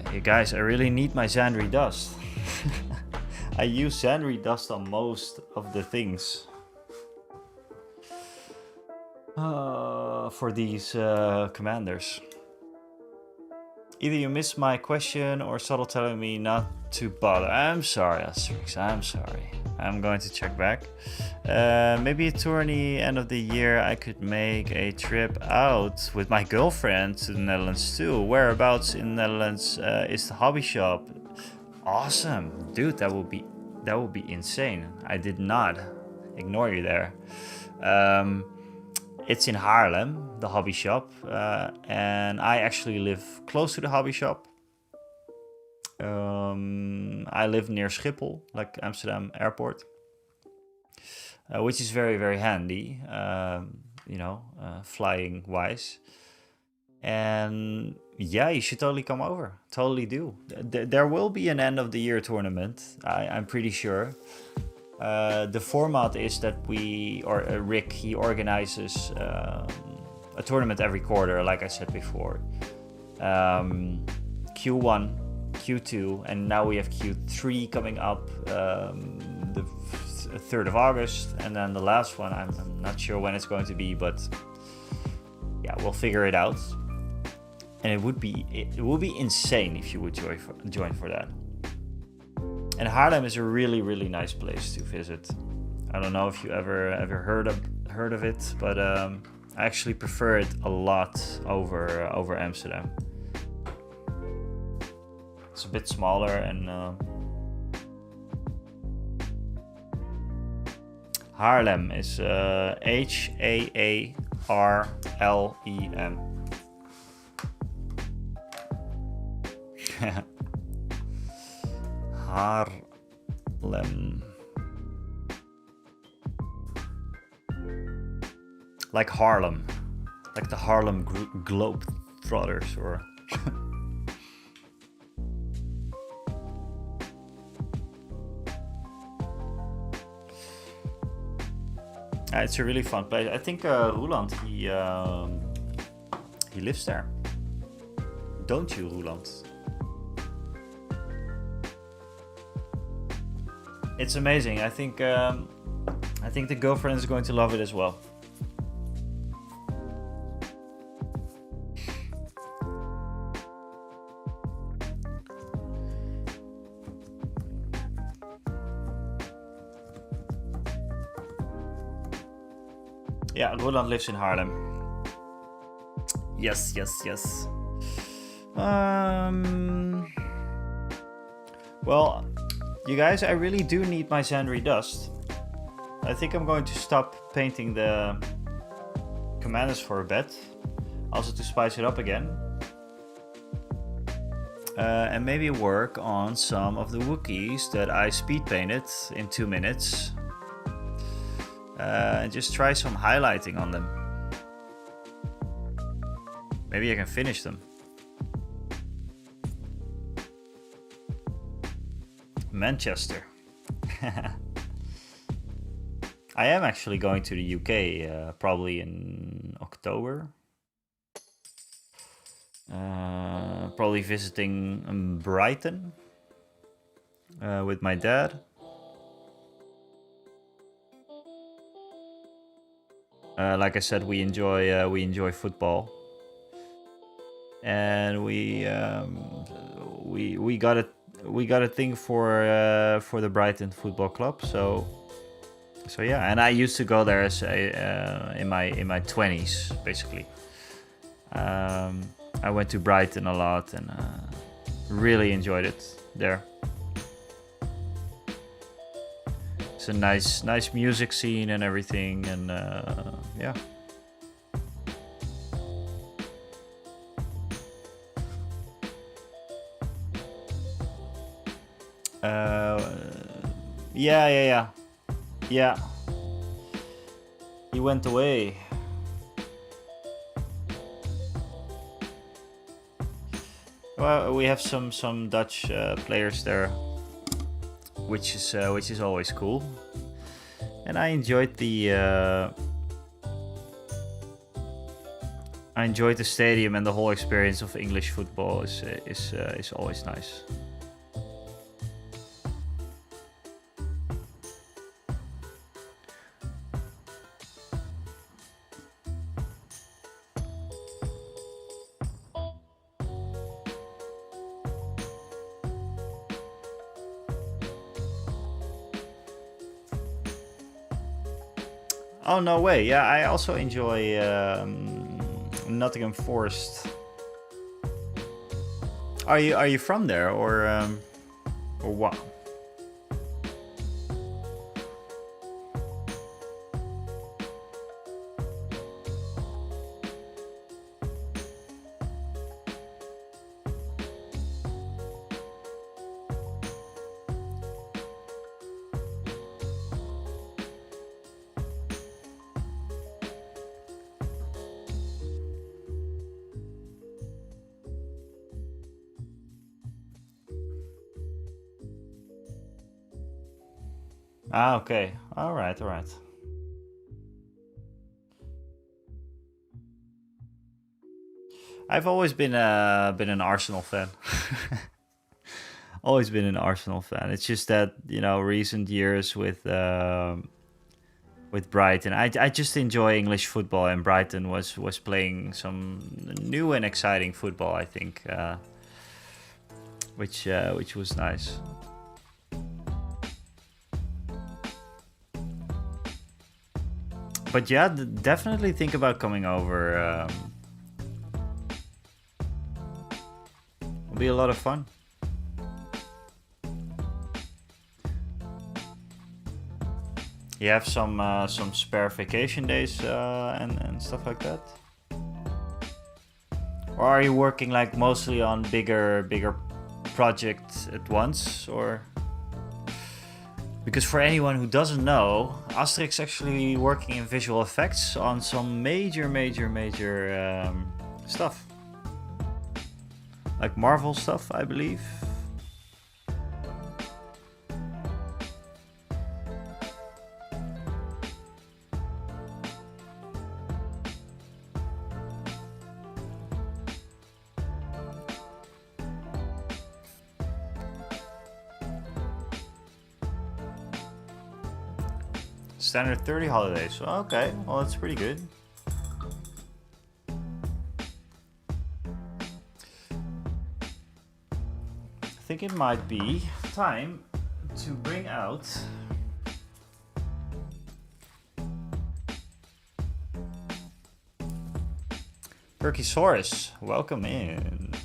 Hey guys, I really need my Xandri dust. I use Xandri dust on most of the things. For these commanders. Either you missed my question or subtle telling me not to bother. I'm sorry, Asterix. I'm sorry. I'm going to check back. Maybe a tourney end of the year. I could make a trip out with my girlfriend to the Netherlands too. Whereabouts in the Netherlands is the hobby shop? Awesome, dude. That would be insane. I did not ignore you there. It's in Haarlem, the hobby shop, and I actually live close to the hobby shop. I live near Schiphol, like Amsterdam airport, which is very, very handy, you know, flying wise. And yeah, you should totally come over. Totally do. There will be an end of the year tournament, I'm pretty sure. The format is that Rick, he organizes a tournament every quarter, like I said before. Q1, Q2, and now we have Q3 coming up the 3rd of August, and then the last one, I'm not sure when it's going to be, but yeah, we'll figure it out. And it would be insane if you would join for that. And Haarlem is a really, really nice place to visit. I don't know if you ever heard of it, but I actually prefer it a lot over Amsterdam. It's a bit smaller, and Haarlem is Haarlem. Haarlem. Like Harlem. Like the Harlem Globetrotters, or... It's a really fun place. I think Roeland, he lives there. Don't you, Roeland? It's amazing. I think the girlfriend is going to love it as well. Yeah, Roland lives in Haarlem. Yes. Well, you guys, I really do need my Xandri dust. I think I'm going to stop painting the Commandos for a bit. Also to spice it up again. And maybe work on some of the Wookiees that I speed painted in 2 minutes. And just try some highlighting on them. Maybe I can finish them. Manchester. I am actually going to the UK probably in October. Probably visiting Brighton with my dad. Like I said, we enjoy football, and we got a thing for the Brighton Football Club. So yeah, and I used to go there as in my 20s basically. I went to Brighton a lot and really enjoyed it there. It's a nice music scene and everything, and yeah. Yeah. He went away. Well, we have some Dutch players there, which is always cool, and I enjoyed the stadium, and the whole experience of English football is always nice. Oh, no way. Yeah, I also enjoy Nottingham Forest. Are you from there, or what? Ah, okay. All right. I've always been an Arsenal fan. Always been an Arsenal fan. It's just that, recent years with Brighton, I just enjoy English football, and Brighton was playing some new and exciting football, I think, which was nice. But yeah, definitely think about coming over. It'll be a lot of fun. You have some spare vacation days and stuff like that? Or are you working like mostly on bigger projects at once, or? Because for anyone who doesn't know, Asterix actually working in visual effects on some major stuff. Like Marvel stuff, I believe. Standard 30 holidays. Okay, well, that's pretty good. I think it might be time to bring out Perkysaurus. Welcome in.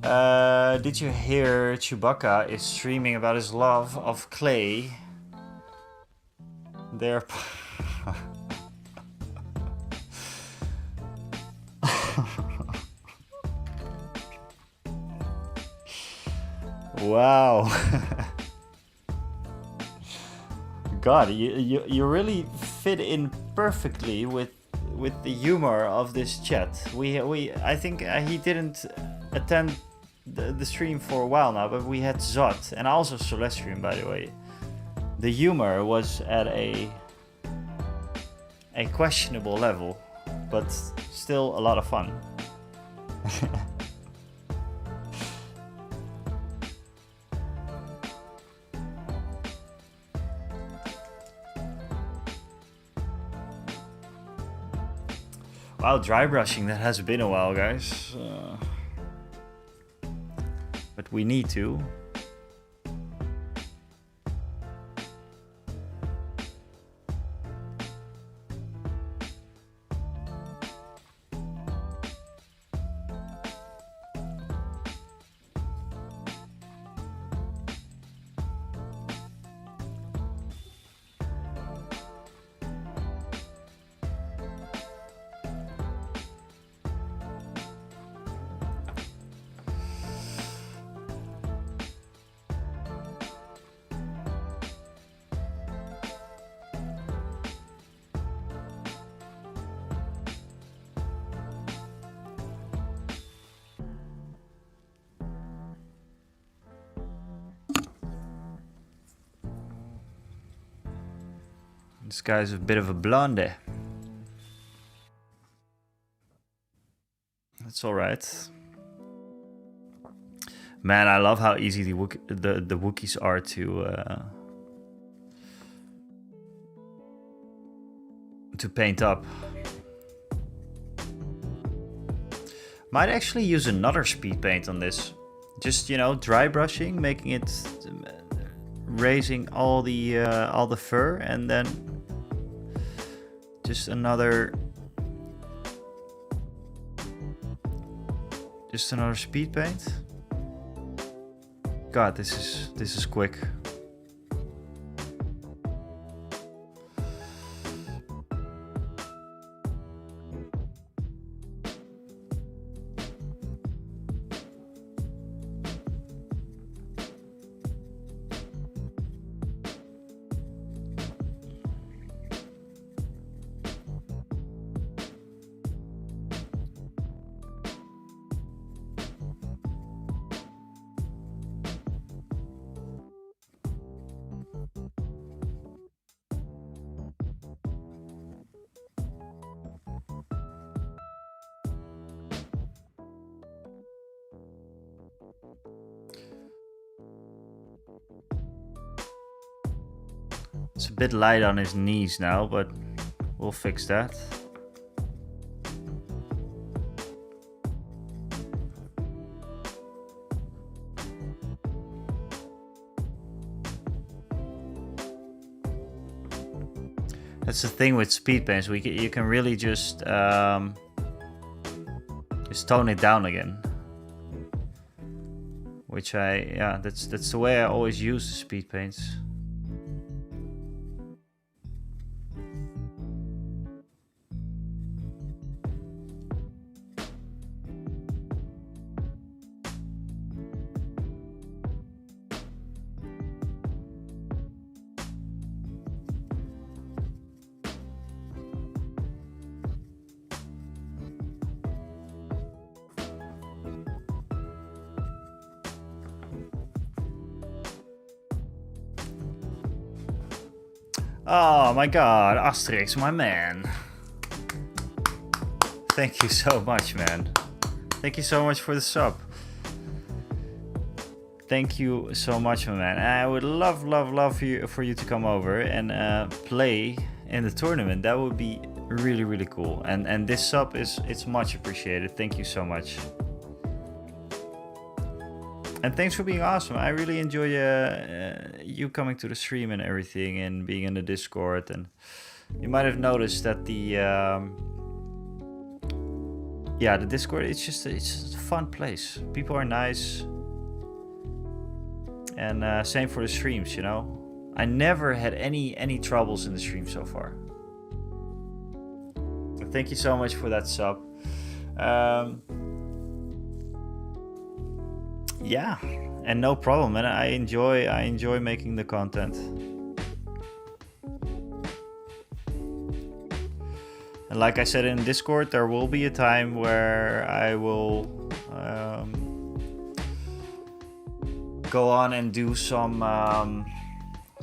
Did you hear Chewbacca is streaming about his love of clay? There. Wow. God, you really fit in perfectly with the humor of this chat. I think he didn't attend the stream for a while now, but we had Zot and also Celestium, by the way. The humor was at a questionable level, but still a lot of fun. Wow, dry brushing, that has been a while, guys. But we need to. This guy's a bit of a blonde. That's all right. Man, I love how easy the Wookiees are to paint up. Might actually use another speed paint on this. Just, you know, dry brushing, making it, raising all the fur, and then just another speed paint. God, this is quick. It's a bit light on his knees now, but we'll fix that. That's the thing with speed paints. You can really just tone it down again. Which that's the way I always use the speed paints. Oh my god, Asterix, my man. Thank you so much, man. Thank you so much for the sub. Thank you so much, my man. I would love for you to come over and play in the tournament. That would be really cool. And this sub it's much appreciated. Thank you so much. And thanks for being awesome. I really enjoy you coming to the stream and everything, and being in the Discord. And you might have noticed that the Discord, it's just a fun place. People are nice, and same for the streams. You know, I never had any troubles in the stream so far. But thank you so much for that sub. Yeah, and no problem, and I enjoy making the content. And like I said in Discord, there will be a time where I will go on and do some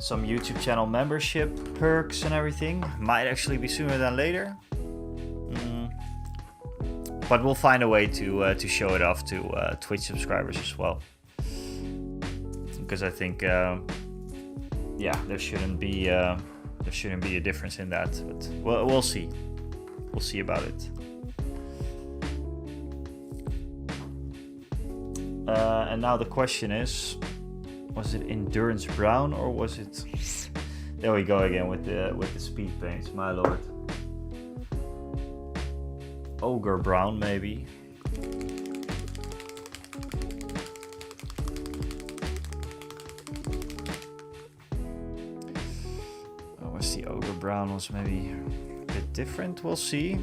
YouTube channel membership perks and everything. Might actually be sooner than later. But we'll find a way to show it off to Twitch subscribers as well, because I think there shouldn't be a difference in that. But we'll see. We'll see about it. And now the question is, was it endurance brown or was it? There we go again with the speed paints, my lord. Ogre brown maybe. Oh, was the ogre brown was maybe a bit different? We'll see.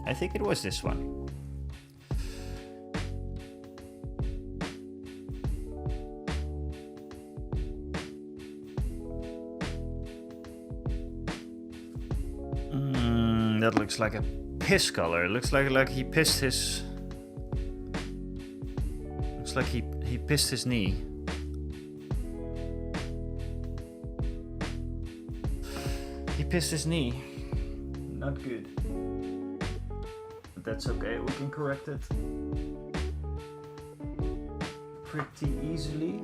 I think it was this one. That looks like a piss color. It looks like he pissed his. Looks like he pissed his knee. He pissed his knee. Not good. But that's okay. We can correct it pretty easily,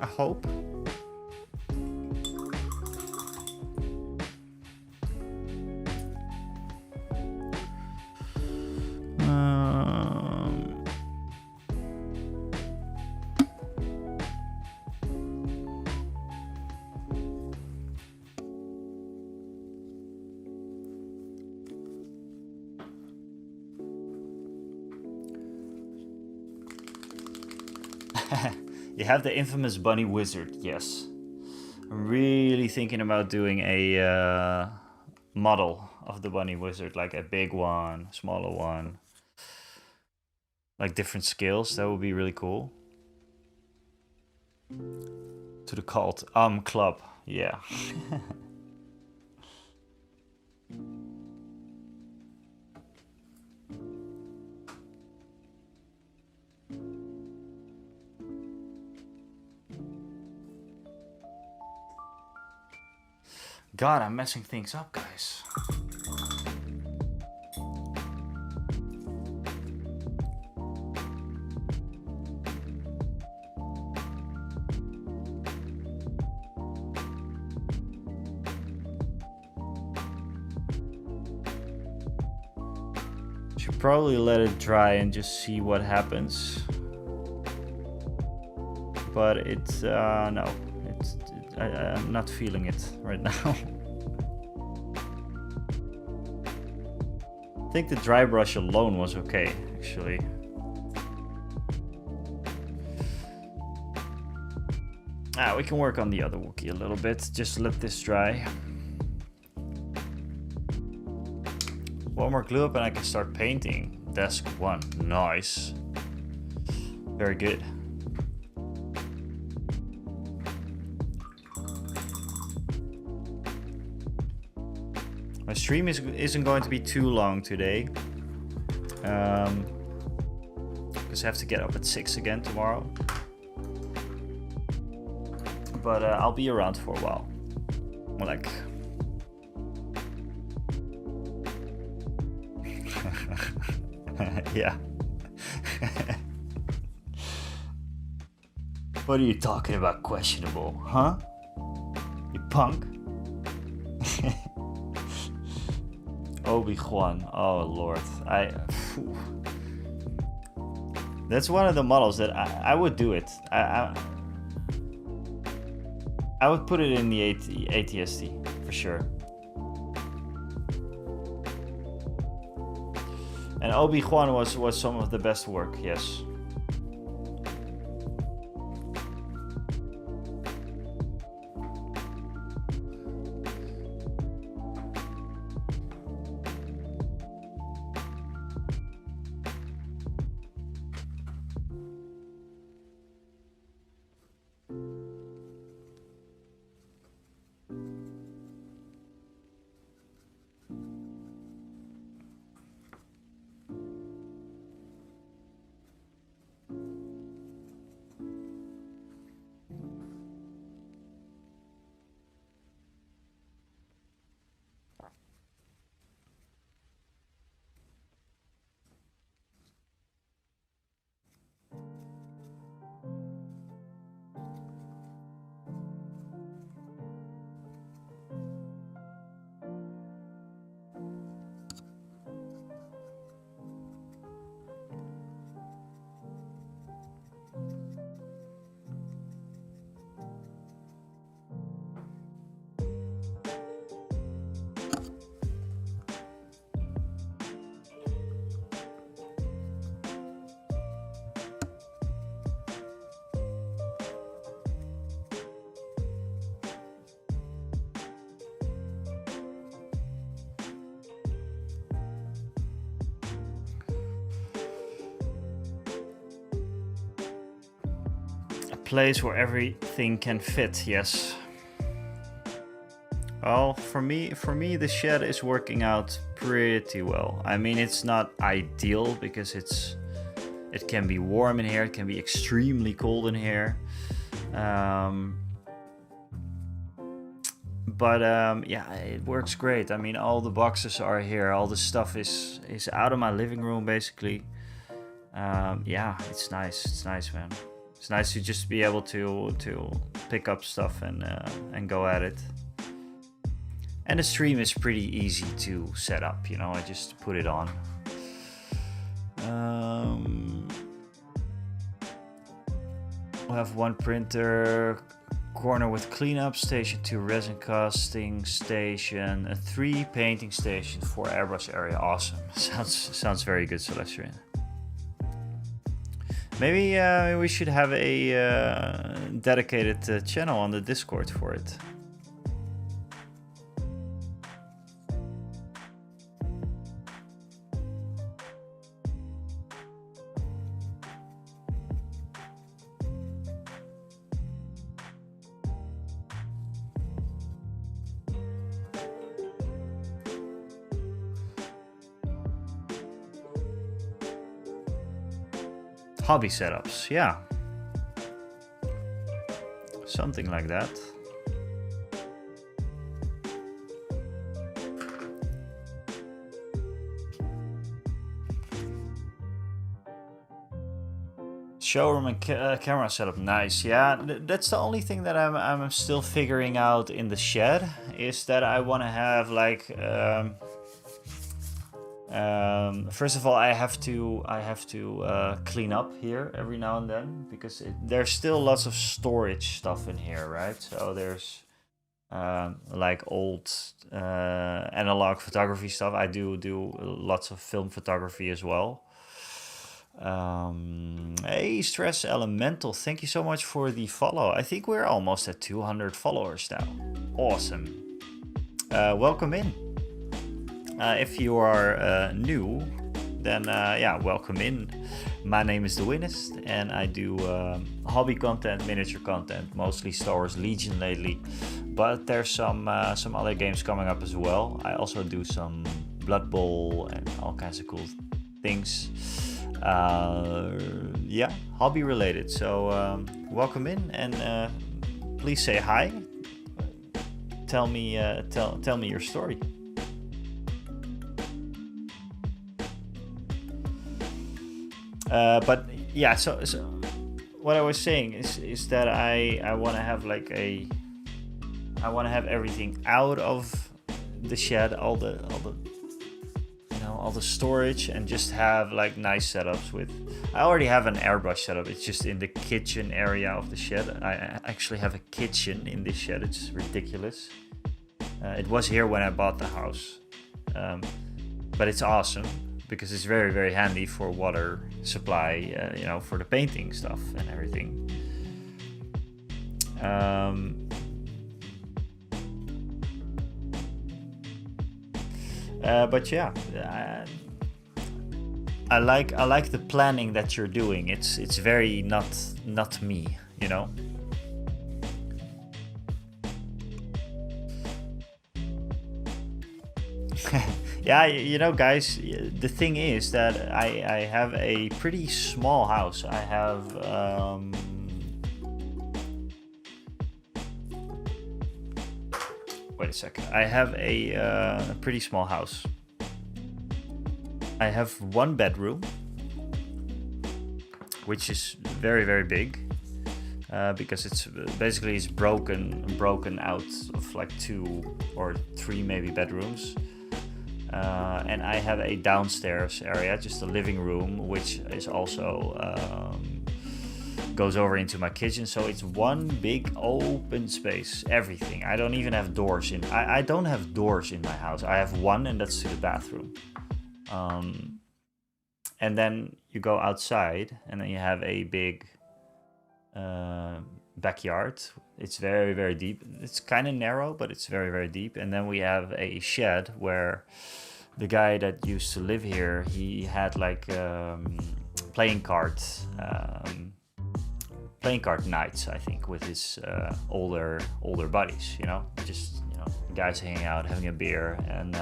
I hope. You have the infamous bunny wizard, yes. I'm really thinking about doing a model of the bunny wizard, like a big one, smaller one. Like different scales, that would be really cool. To the cult, club, yeah. God, I'm messing things up, guys. Should probably let it dry and just see what happens. But it's, no. I'm not feeling it right now. I think the dry brush alone was okay, actually. We can work on the other Wookiee a little bit. Just let this dry. One more glue up and I can start painting. Desk 1. Nice. Very good. My stream isn't going to be too long today. Because I have to get up at 6 again tomorrow. But I'll be around for a while. Like... yeah. What are you talking about questionable, huh? You punk? Obi-Wan, oh lord, that's one of the models that I would do it. I would put it in the ATST for sure. And Obi-Wan was some of the best work, yes. place where everything can fit. Yes. Well, for me, the shed is working out pretty well. I mean, it's not ideal because it can be warm in here. It can be extremely cold in here. But yeah, it works great. I mean, all the boxes are here. All the stuff is out of my living room, basically. Yeah, it's nice. It's nice, man. It's nice to just be able to pick up stuff and go at it. And the stream is pretty easy to set up, you know, I just put it on. We'll have one printer, corner with cleanup station, 2 resin casting station, a 3 painting station, 4 airbrush area. Awesome. Sounds very good, Celestian. Maybe we should have a dedicated channel on the Discord for it. Hobby setups, yeah. Something like that. Showroom and camera setup, nice. Yeah, that's the only thing that I'm still figuring out in the shed, is that I want to have like first of all, I have to clean up here every now and then, because there's still lots of storage stuff in here, right? So there's like old analog photography stuff. I do lots of film photography as well. Hey, Stress Elemental, thank you so much for the follow. I think we're almost at 200 followers now. Awesome. Welcome in. If you are new, then yeah, welcome in. My name is The Winnest, and I do hobby content, miniature content, mostly Star Wars Legion lately, but there's some other games coming up as well. I also do some Blood Bowl and all kinds of cool things. Yeah, hobby related. So welcome in, and please say hi. Tell me your story. But yeah, so what I was saying is that I want to have like I want to have everything out of the shed, all the storage, and just have like nice setups with. I already have an airbrush setup. It's just in the kitchen area of the shed. I actually have a kitchen in this shed. It's ridiculous. It was here when I bought the house, but it's awesome because it's very, very handy for water supply, you know, for the painting stuff and everything. But yeah, I like the planning that you're doing. It's very not me, you know. Yeah, you know, guys, the thing is that I have a pretty small house. I have wait a second. I have a pretty small house. I have 1 bedroom, which is very, very big, because it's basically broken out of like 2 or 3 maybe bedrooms. And I have a downstairs area, just a living room, which is also goes over into my kitchen. So it's one big open space, everything. I don't even have doors in. I don't have doors in my house. I have one, and that's to the bathroom. And then you go outside, and then you have a big backyard. It's very, very deep. It's kind of narrow, but it's very, very deep. And then we have a shed where the guy that used to live here, he had like playing cards playing card nights, I think, with his older buddies. Just guys hanging out, having a beer, and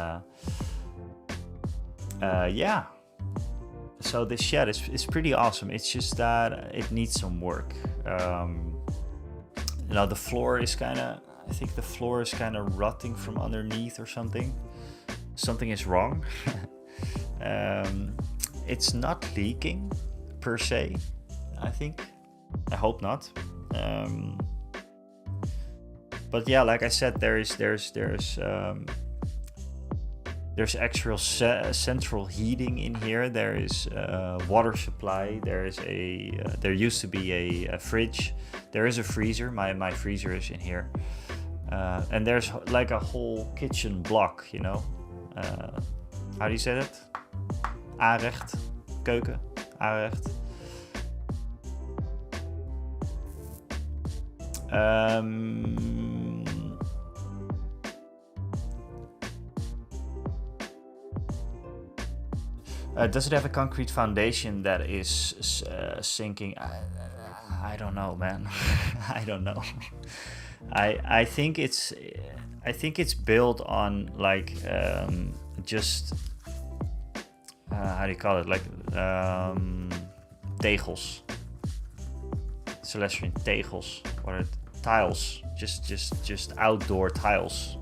yeah. So this shed is pretty awesome. It's just that it needs some work. The floor is I think the floor is kind of rotting from underneath or something. Something is wrong. It's not leaking per se, I think. I hope not. But yeah, like I said, there's actual central heating in here. There is water supply. There used to be a fridge. There is a freezer. My freezer is in here. And there's like a whole kitchen block, how do you say that? Aanrecht, keuken, aanrecht. Does it have a concrete foundation that is sinking? I don't know, man. I don't know. I think it's built on like just how do you call it? Like tegels. Celestine tegels or tiles. Just outdoor tiles.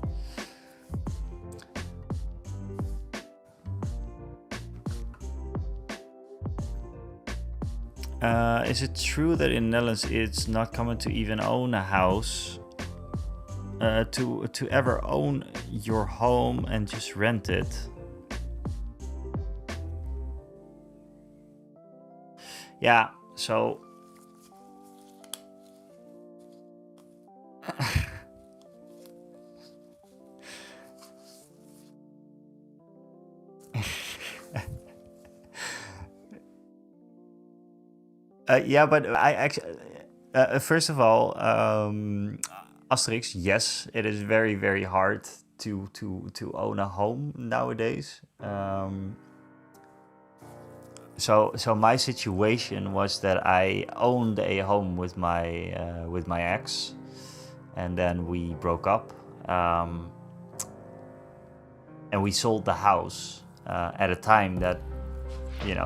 Is it true that in Netherlands it's not common to even own a house? To ever own your home and just rent it? Yeah, so yeah, but I actually first of all, Asterix, yes, it is very, very hard to own a home nowadays. So my situation was that I owned a home with my ex, and then we broke up, and we sold the house at a time that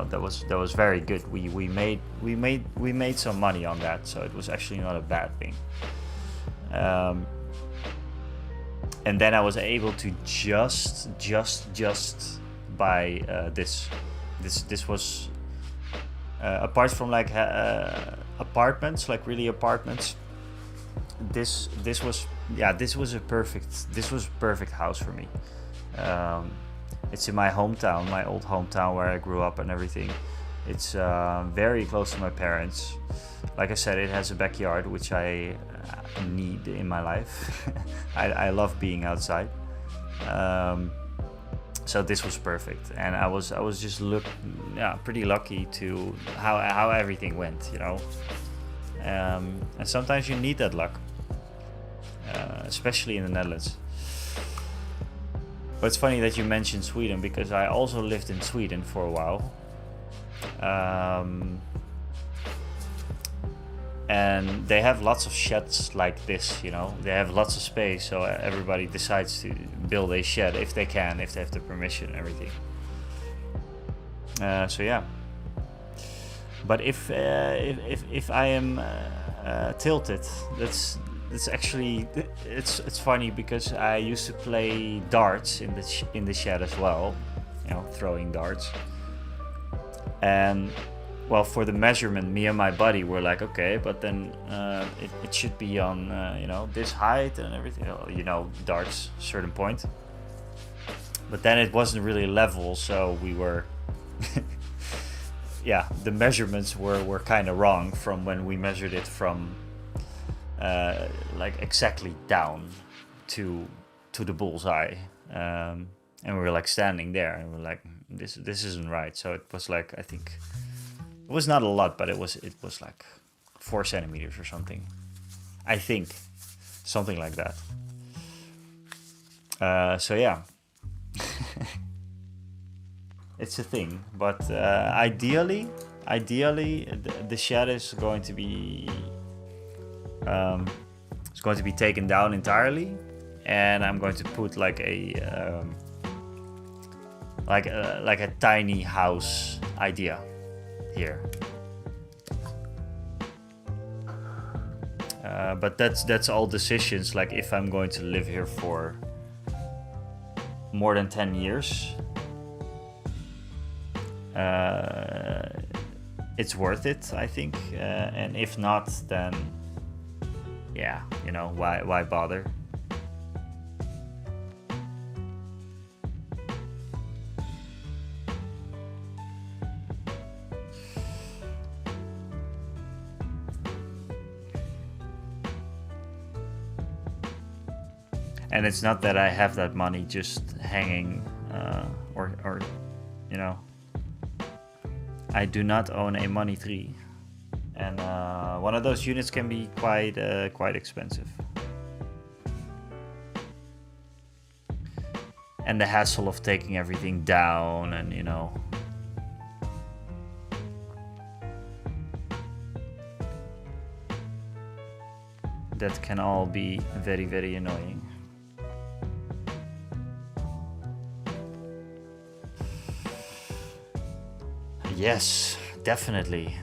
that was very good. We made some money on that, so it was actually not a bad thing. And then I was able to just buy this. This was apart from like apartments, like really apartments. This was a perfect house for me. It's in my hometown, my old hometown where I grew up and everything. It's very close to my parents. Like I said, it has a backyard, which I need in my life. I love being outside. So this was perfect, and I was just pretty lucky to how everything went, and sometimes you need that luck, especially in the Netherlands. But it's funny that you mentioned Sweden, because I also lived in Sweden for a while. And they have lots of sheds like this, They have lots of space, so everybody decides to build a shed if they can, if they have the permission and everything. So yeah. But if I am tilted, that's actually it's funny, because I used to play darts in the shed as well, throwing darts. And well, for the measurement, me and my buddy were like, okay, but then it should be on this height and everything, darts, certain point. But then it wasn't really level, so we were the measurements were kind of wrong from when we measured it from like exactly down to the bullseye, and we were like standing there and we're like, this isn't right. So it was like, I think it was not a lot, but it was like 4 centimeters or something, I think, something like that. So yeah. It's a thing, but ideally the shed is going to be is going to be taken down entirely, and I'm going to put like a tiny house idea here. But that's all decisions. Like if I'm going to live here for more than 10 years, it's worth it, I think. And if not, then yeah, you know, why bother? And it's not that I have that money just hanging, or you know, I do not own a money tree, and one of those units can be quite expensive. And the hassle of taking everything down, and you know, that can all be very, very annoying. Yes, definitely.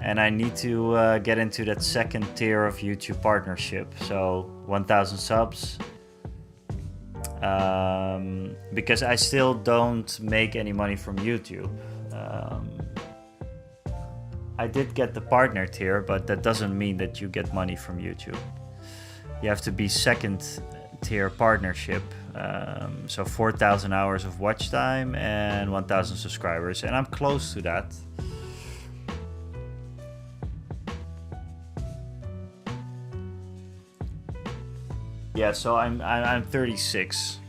And I need to get into that second tier of YouTube partnership. So 1,000 subs. Because I still don't make any money from YouTube. I did get the partner tier, but that doesn't mean that you get money from YouTube. You have to be second tier partnership. So 4,000 hours of watch time and 1,000 subscribers, and I'm close to that. Yeah, so I'm 36.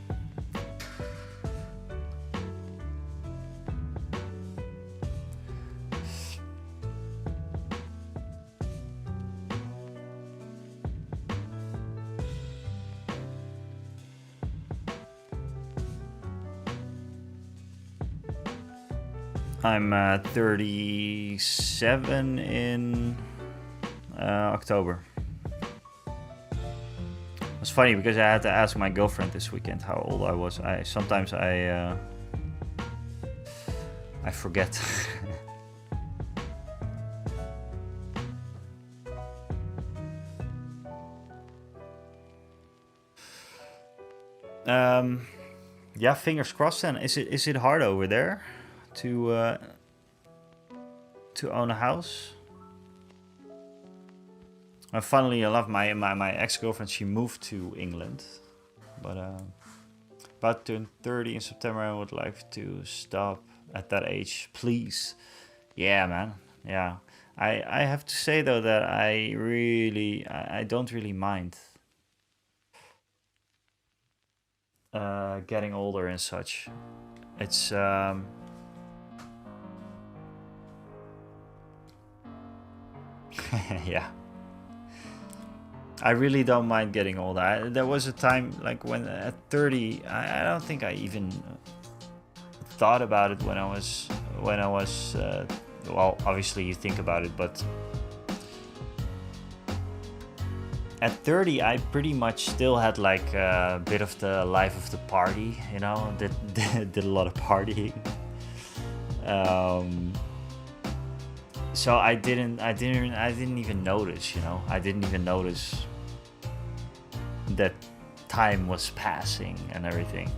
I'm 37 in October. It's funny because I had to ask my girlfriend this weekend how old I was. Sometimes I forget. Yeah, fingers crossed. Then is it hard over there to own a house? Funnily enough, my ex-girlfriend, she moved to England, but about to turn 30 in September. I would like to stop at that age, please. Yeah, man. Yeah, I have to say though that I don't really mind getting older and such. It's yeah. I really don't mind getting older. There was a time like when at 30, I don't think I even thought about it when I was well, obviously you think about it, but at 30 I pretty much still had like a bit of the life of the party, you know, did a lot of partying. So I didn't even notice, you know. I didn't even notice that time was passing and everything.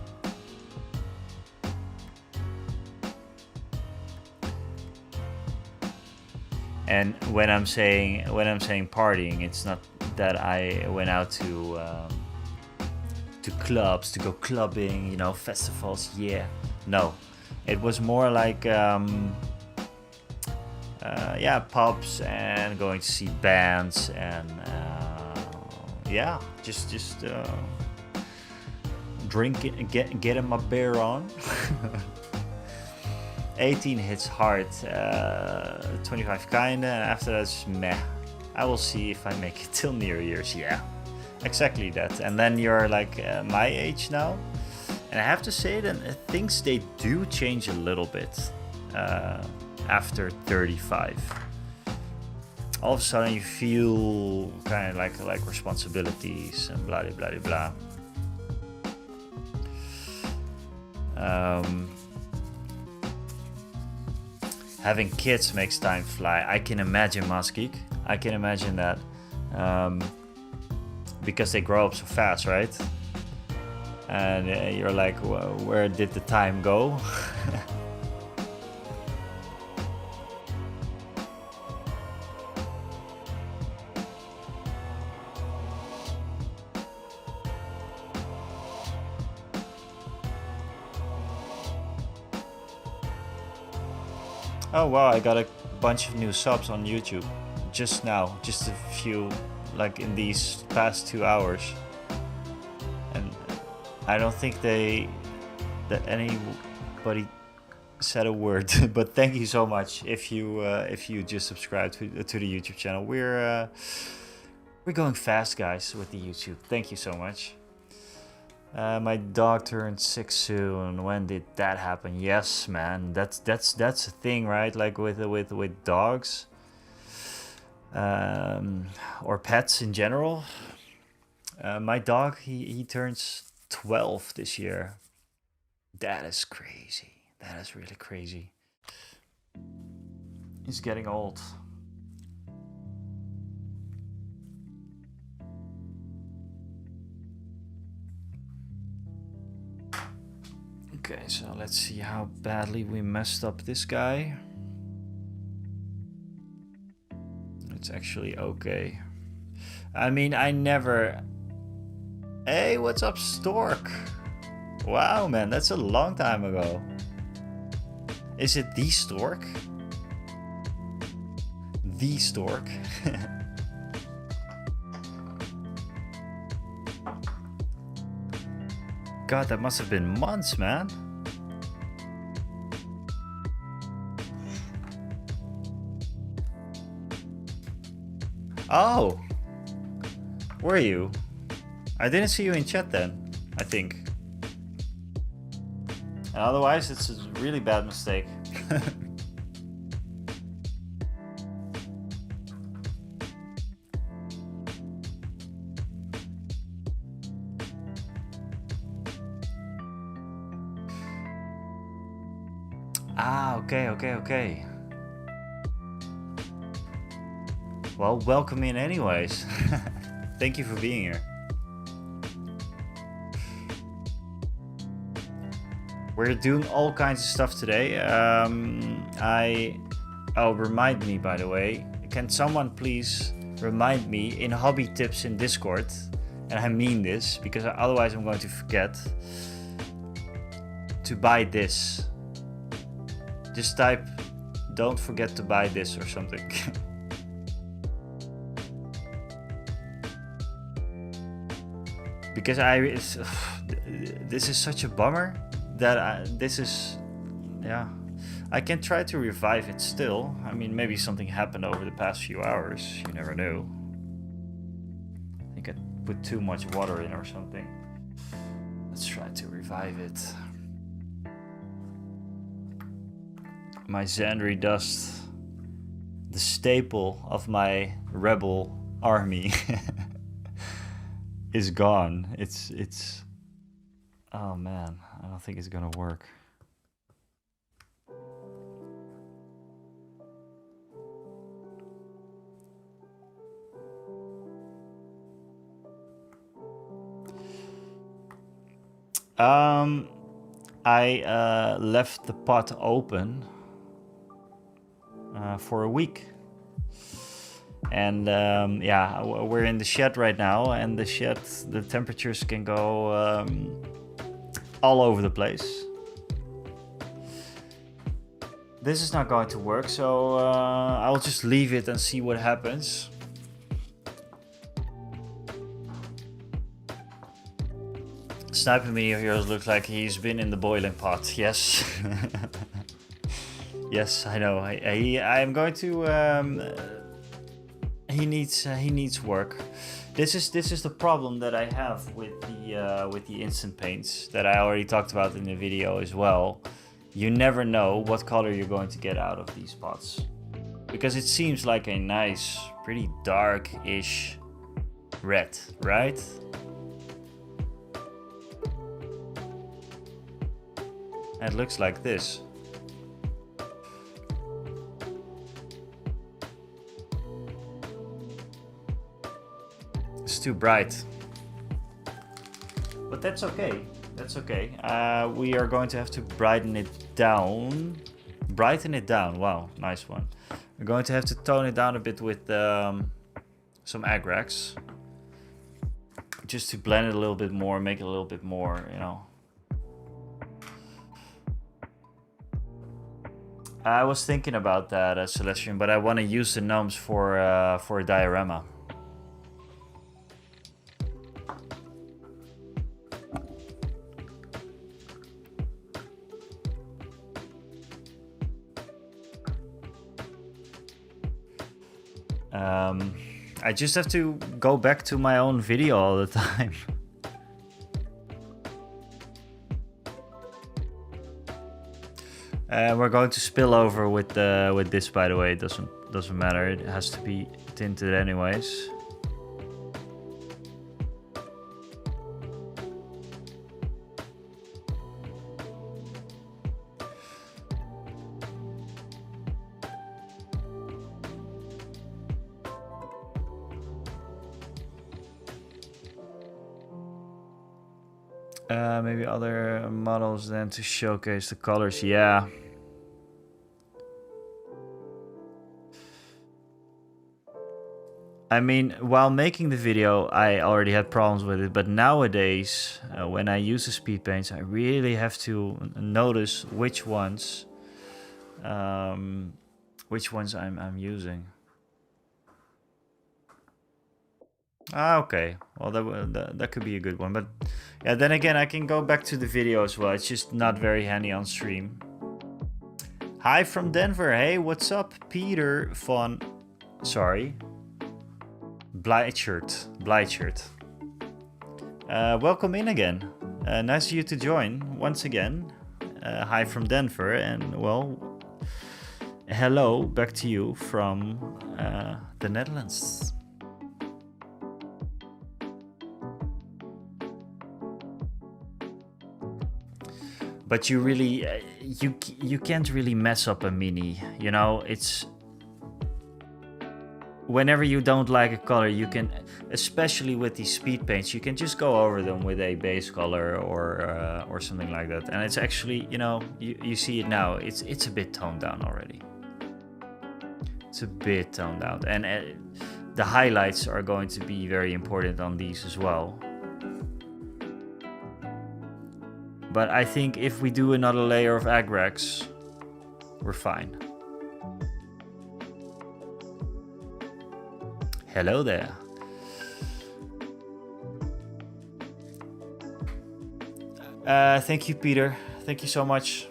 And when I'm saying partying, it's not that I went out to clubs to go clubbing, you know, festivals. Yeah, no, it was more like yeah, pubs and going to see bands and yeah, just drinking, getting my beer on. 18 hits hard, 25 kinda, and after that's meh. I will see if I make it till New Year's. Yeah, exactly that. And then you're like my age now, and I have to say that things, they do change a little bit after 35. all of a sudden you feel kind of like responsibilities and blah blah blah blah. Having kids makes time fly. I can imagine, Maskik. I can imagine that. Because they grow up so fast, right? And you're like, well, where did the time go? Oh wow, I got a bunch of new subs on YouTube just now, just a few, like in these past 2 hours, and I don't think that anybody said a word. But thank you so much if you just subscribed to the YouTube channel. We're going fast, guys, with the YouTube. Thank you so much. My dog turned 6 soon. When did that happen? Yes, man. That's a thing, right? Like with dogs, or pets in general. My dog, he turns 12 this year. That is crazy. That is really crazy. He's getting old. Okay, so let's see how badly we messed up this guy. It's actually okay. I mean, I never... Hey, what's up, Stork? Wow, man, that's a long time ago. Is it the Stork? The Stork? God, that must have been months, man. Oh, were you? I didn't see you in chat then, I think. And otherwise, it's a really bad mistake. Ah, okay. Well, welcome in anyways. Thank you for being here. We're doing all kinds of stuff today. Oh, remind me, by the way. Can someone please remind me in hobby tips in Discord? And I mean this, because otherwise I'm going to forget. To buy this. Just type, don't forget to buy this or something. Because this is such a bummer that yeah, I can try to revive it still. I mean, maybe something happened over the past few hours. You never know. I think I put too much water in or something. Let's try to revive it. My Xandri dust, the staple of my rebel army, is gone. It's oh man, I don't think it's gonna work. I left the pot open for a week. And yeah, we're in the shed right now, and the shed, the temperatures can go all over the place. This is not going to work, so I'll just leave it and see what happens. Sniper Mini Heroes looks like he's been in the boiling pot. Yes. Yes, I know. I'm going to. He needs work. This is the problem that I have with the instant paints that I already talked about in the video as well. You never know what color you're going to get out of these pots. Because it seems like a nice, pretty dark-ish red, right? It looks like this. It's too bright. But that's okay. That's okay. We are going to have to brighten it down. Brighten it down. Wow, nice one. We're going to have to tone it down a bit with some agrax. Just to blend it a little bit more, make it a little bit more, you know. I was thinking about that, Celestian, but I want to use the gnomes for a diorama. I just have to go back to my own video all the time. We're going to spill over with this, by the way. It doesn't matter. It has to be tinted anyways. Maybe other models then to showcase the colors. Yeah. I mean, while making the video, I already had problems with it, but nowadays, when I use the speed paints, I really have to notice which ones I'm using. Ah, okay. Well, that could be a good one, but yeah. Then again, I can go back to the video as well. It's just not very handy on stream. Hi from Denver. Hey, what's up, Peter von? Sorry. Blytshirt. Welcome in again. Nice of you to join once again. Hi from Denver, and well, hello back to you from the Netherlands. But you really, you can't really mess up a mini. You know, it's. Whenever you don't like a color, you can, especially with these speed paints, you can just go over them with a base color or something like that. And it's actually, you know, you see it now. It's a bit toned down already. It's a bit toned down, and the highlights are going to be very important on these as well. But I think if we do another layer of agrax, we're fine. Hello there. Thank you, Peter. Thank you so much.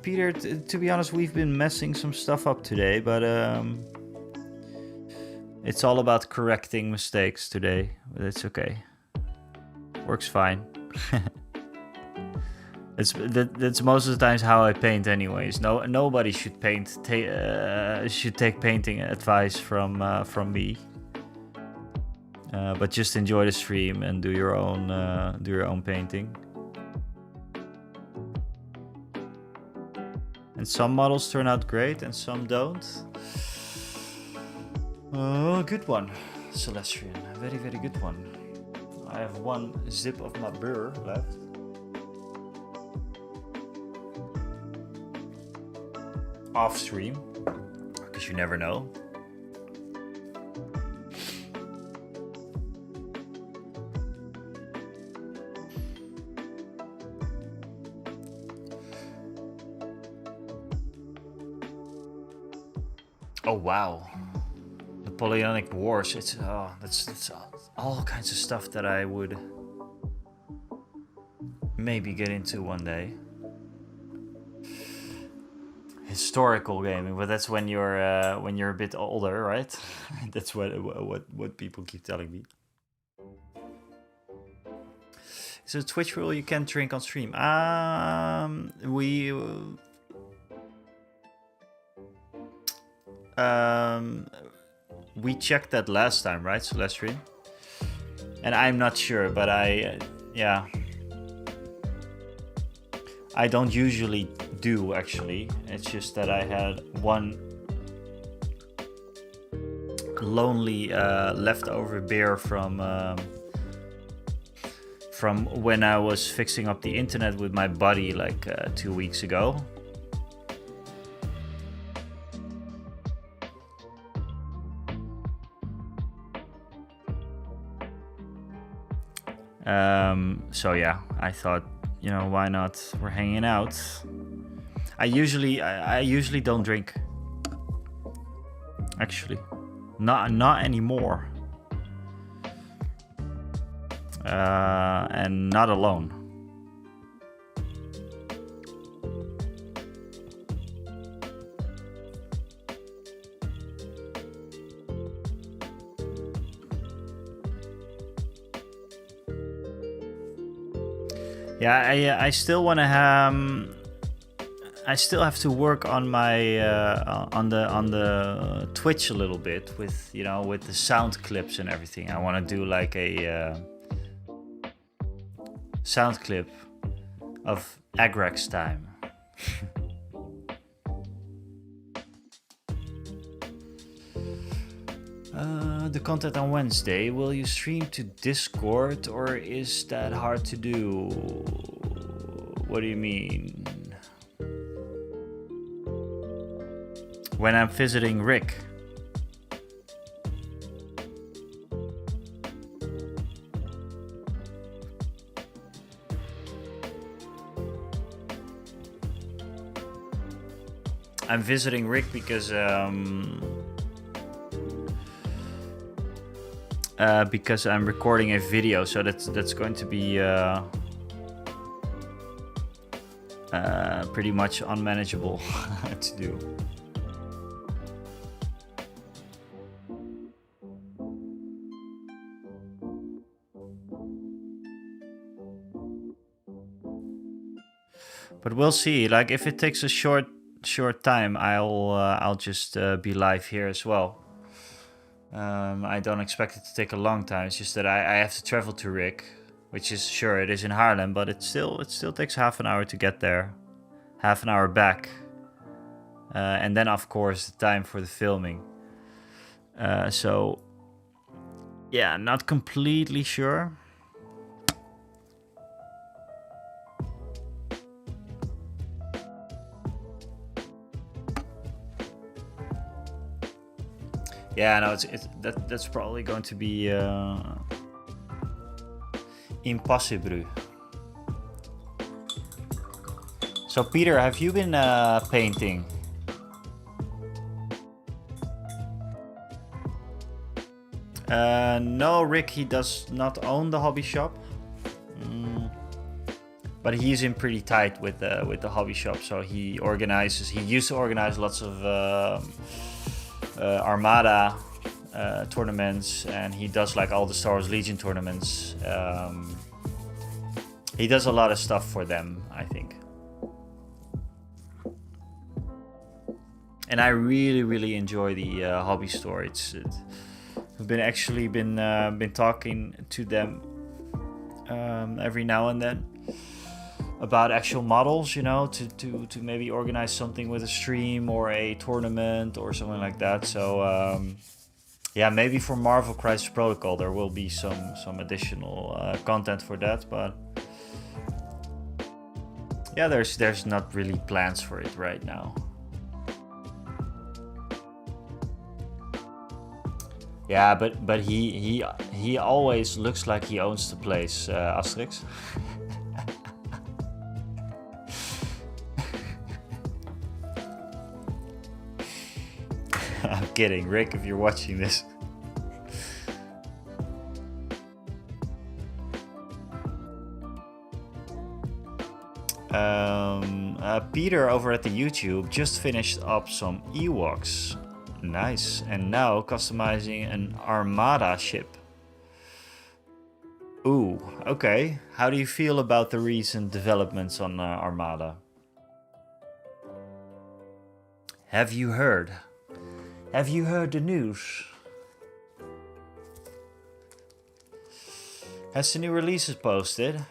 Peter, to be honest, we've been messing some stuff up today, but it's all about correcting mistakes today. But it's okay. Works fine. That's most of the times how I paint, anyways. Nobody should paint. Should take painting advice from me. But just enjoy the stream and do your own painting. And some models turn out great, and some don't. Oh, good one, Celestian. Very, very good one. I have one zip of my beer left. Off stream, because you never know. Oh wow, Napoleonic Wars. It's that's all kinds of stuff that I would maybe get into one day. Historical gaming, but that's when you're a bit older, right? That's what people keep telling me. Is it a Twitch rule you can't drink on stream? We checked that last time, right? So last stream. And I'm not sure, but yeah. I don't usually do, actually. It's just that I had one lonely leftover beer from when I was fixing up the internet with my buddy like 2 weeks ago. So yeah, I thought, you know, why not? We're hanging out. I usually don't drink. Actually, not anymore. And not alone. Yeah, I still want to I still have to work on my on the Twitch a little bit with, you know, with the sound clips and everything. I want to do like a sound clip of Agrax time. The content on Wednesday, will you stream to Discord or is that hard to do? What do you mean? When I'm visiting Rick. I'm visiting Rick because I'm recording a video, so that's going to be pretty much unmanageable to do. But we'll see. Like, if it takes a short time, I'll just be live here as well. I don't expect it to take a long time. It's just that I have to travel to Rick, which is, sure, it is in Haarlem, but it still takes half an hour to get there, half an hour back, and then of course the time for the filming. So yeah, not completely sure. Yeah, no, that's probably going to be impossible. So Peter, have you been painting? No, Rick, he does not own the hobby shop, but he's in pretty tight with the hobby shop. So he used to organize lots of Armada tournaments, and he does like all the Star Wars Legion tournaments. He does a lot of stuff for them, I think. And I really enjoy the hobby store. We've been talking to them every now and then about actual models, you know, to maybe organize something with a stream or a tournament or something like that. So yeah, maybe for Marvel Crisis Protocol there will be some additional content for that, but yeah, there's not really plans for it right now. Yeah, but he always looks like he owns the place, Asterix. I'm kidding, Rick, if you're watching this. Peter over at the YouTube just finished up some Ewoks. Nice. And now customizing an Armada ship. Ooh, okay. How do you feel about the recent developments on Armada? Have you heard? Have you heard the news? Has the new releases posted?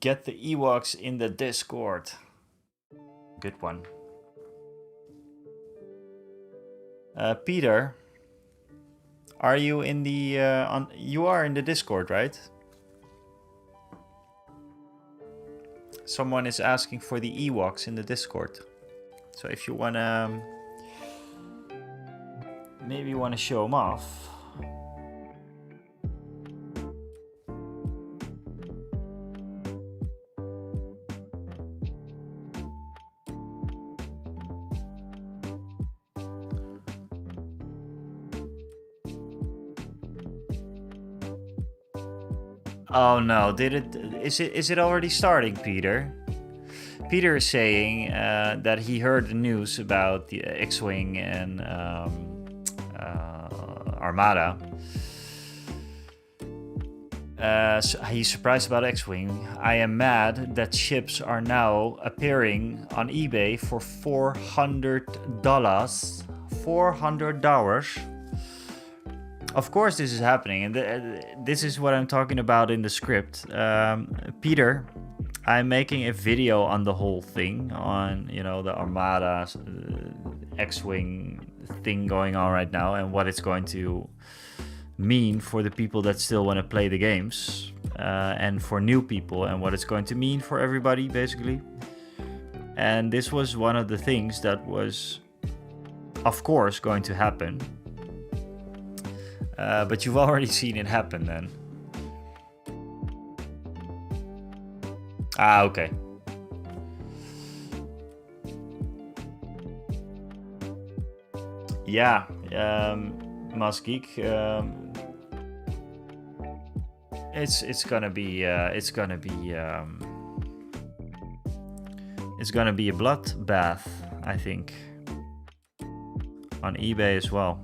Get the Ewoks in the Discord. Good one. Peter, are you in the you are in the Discord, right? Someone is asking for the Ewoks in the Discord. So if you wanna maybe you wanna show them off. Oh no, is it already starting, Peter? Peter is saying that he heard the news about the X-Wing and Armada. So he's surprised about X-Wing. I am mad that ships are now appearing on eBay for $400. $400. Of course this is happening, and this is what I'm talking about in the script. Peter, I'm making a video on the whole thing, on, you know, the Armada X-Wing thing going on right now, and what it's going to mean for the people that still want to play the games, and for new people, and what it's going to mean for everybody, basically. And this was one of the things that was, of course, going to happen. But you've already seen it happen then. Ah, okay. Yeah, Musgeek. It's gonna be it's gonna be a bloodbath, I think, on eBay as well.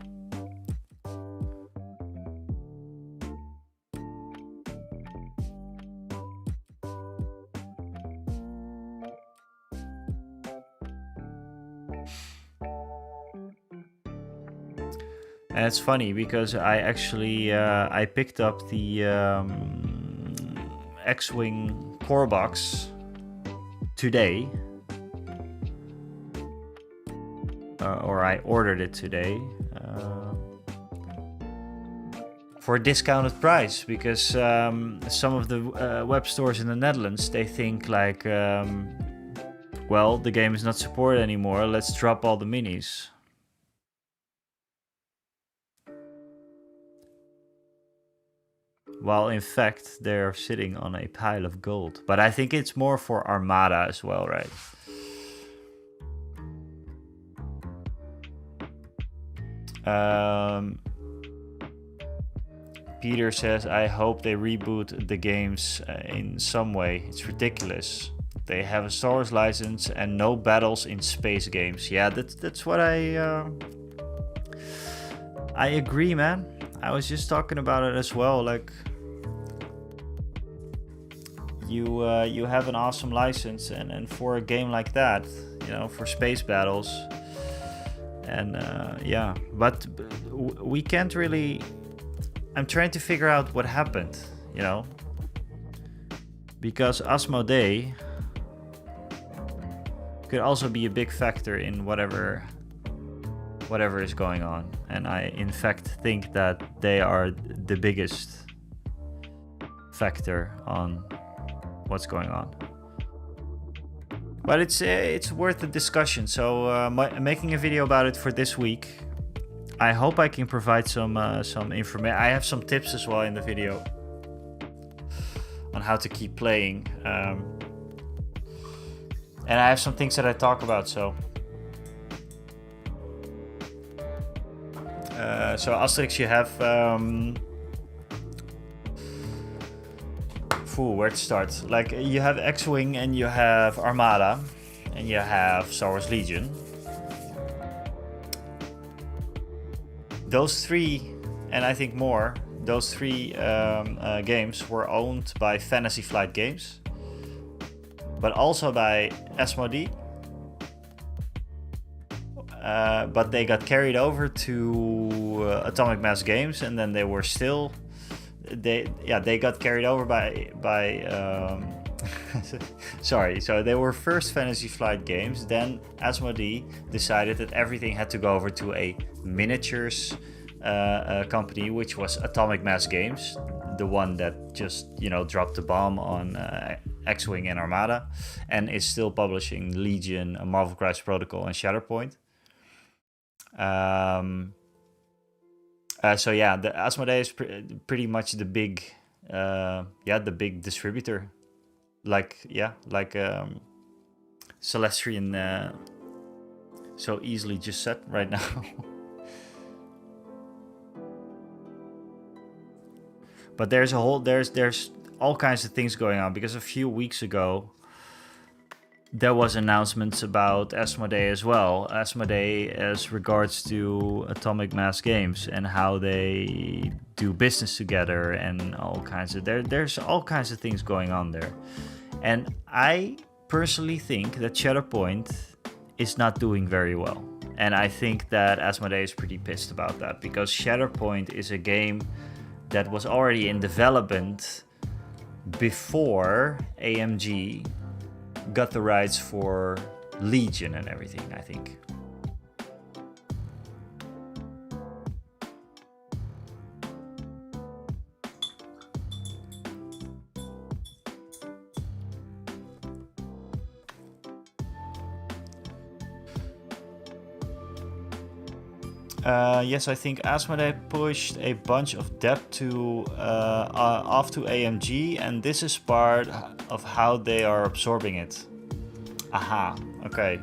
And it's funny because I actually I picked up the X-Wing core box today, or I ordered it today for a discounted price, because some of the web stores in the Netherlands, they think like, well, the game is not supported anymore, let's drop all the minis. While in fact they're sitting on a pile of gold. But I think it's more for Armada as well, right? Peter says, I hope they reboot the games in some way. It's ridiculous. They have a Star Wars license and no battles in space games. Yeah, that's what I agree, man. I was just talking about it as well. Like, you have an awesome license, and for a game like that, you know, for space battles, and yeah, but we can't really. I'm trying to figure out what happened, you know, because Asmodee could also be a big factor in whatever is going on, and I in fact think that they are the biggest factor on what's going on. But it's worth a discussion, so making a video about it for this week. I hope I can provide some information. I have some tips as well in the video on how to keep playing, and I have some things that I talk about, so Asterix, you have where to start? Like, you have X-Wing and you have Armada and you have Star Wars Legion. those three, and I think more, those three games were owned by Fantasy Flight Games, but also by Asmodee. But they got carried over to Atomic Mass Games, and then they were still they got carried over by sorry, so they were first Fantasy Flight Games, then Asmodee decided that everything had to go over to a miniatures company, which was Atomic Mass Games, the one that just, you know, dropped the bomb on X-Wing and Armada, and is still publishing Legion, Marvel Crisis Protocol, and Shatterpoint. So yeah, the Asmodee is pretty much the big, the big distributor, like Celestrian so easily just said right now. But there's all kinds of things going on, because a few weeks ago there was announcements about Asmodee as well. Asmodee as regards to Atomic Mass Games and how they do business together, and all kinds of there's all kinds of things going on there. And I personally think that Shatterpoint is not doing very well. And I think that Asmodee is pretty pissed about that, because Shatterpoint is a game that was already in development before AMG got the rights for Legion and everything, I think. Yes, I think Asmodee pushed a bunch of debt off to AMG, and this is part of how they are absorbing it. Aha, okay.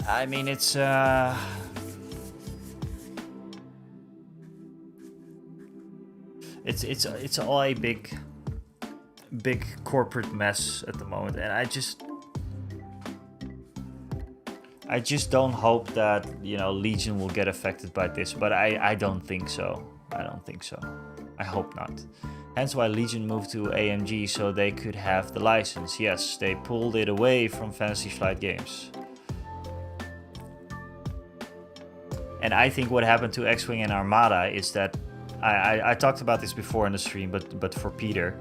I mean, it's all a big corporate mess at the moment, and I just don't hope that, you know, Legion will get affected by this, but I don't think so. I hope not. Hence why Legion moved to AMG, so they could have the license. Yes, they pulled it away from Fantasy Flight Games. And I think what happened to X-Wing and Armada is that, I talked about this before in the stream, but for Peter,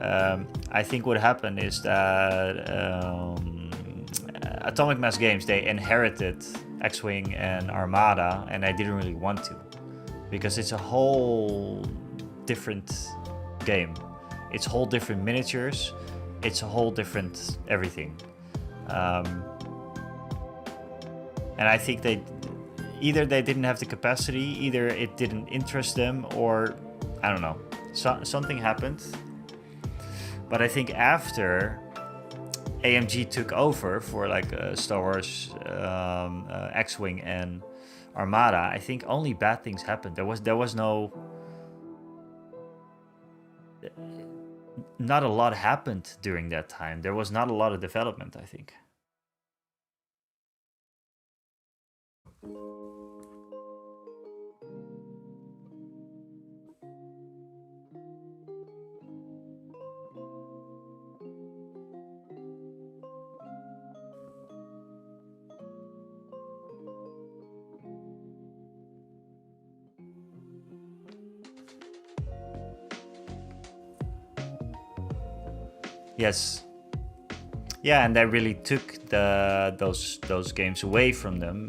I think what happened is that Atomic Mass Games, they inherited X-Wing and Armada, and they didn't really want to, because it's a whole different game. It's whole different miniatures. It's a whole different everything. And I think either they didn't have the capacity, either it didn't interest them, or I don't know. Something happened. But I think after AMG took over for like Star Wars, X-Wing and Armada, I think only bad things happened. There was not a lot happened during that time. There was not a lot of development, I think. Yes. Yeah, and they really took those games away from them.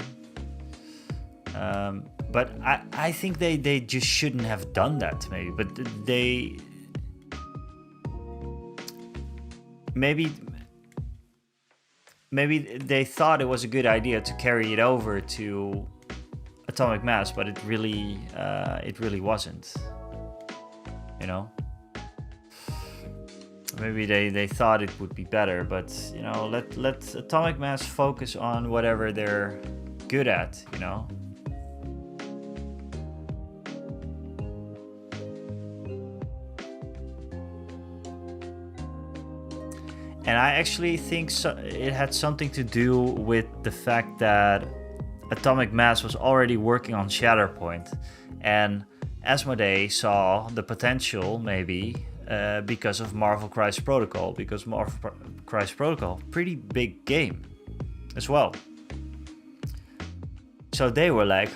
But I think they just shouldn't have done that, maybe. But maybe they thought it was a good idea to carry it over to Atomic Mass, but it really wasn't. You know. Maybe they thought it would be better, but, you know, let Atomic Mass focus on whatever they're good at, you know. And I actually think it had something to do with the fact that Atomic Mass was already working on Shatterpoint, and Asmodee saw the potential maybe because of Marvel Crisis Protocol, because Marvel Crisis Protocol, pretty big game as well. So they were like,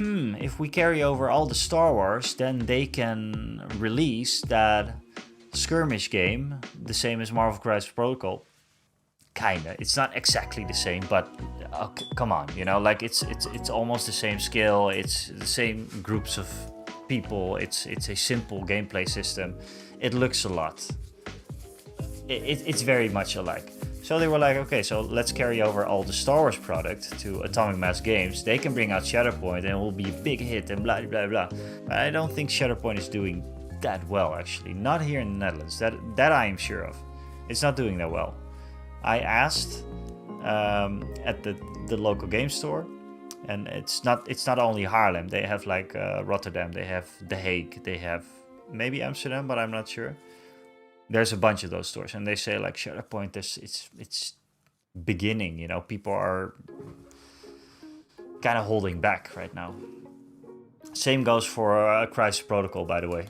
if we carry over all the Star Wars, then they can release that skirmish game, the same as Marvel Crisis Protocol. Kinda. It's not exactly the same, but come on, you know, like it's almost the same scale. It's the same groups of people. It's a simple gameplay system. It looks a lot. It's very much alike. So they were like, okay, so let's carry over all the Star Wars product to Atomic Mass Games. They can bring out Shatterpoint and it will be a big hit and blah blah blah. But I don't think Shatterpoint is doing that well, actually. Not here in the Netherlands. That I am sure of. It's not doing that well. I asked at the local game store, and it's not only Haarlem. They have like Rotterdam, they have The Hague, they have maybe Amsterdam, but I'm not sure. There's a bunch of those stores, and they say like Shatterpoint, it's beginning. You know, people are kind of holding back right now. Same goes for Crisis Protocol, by the way.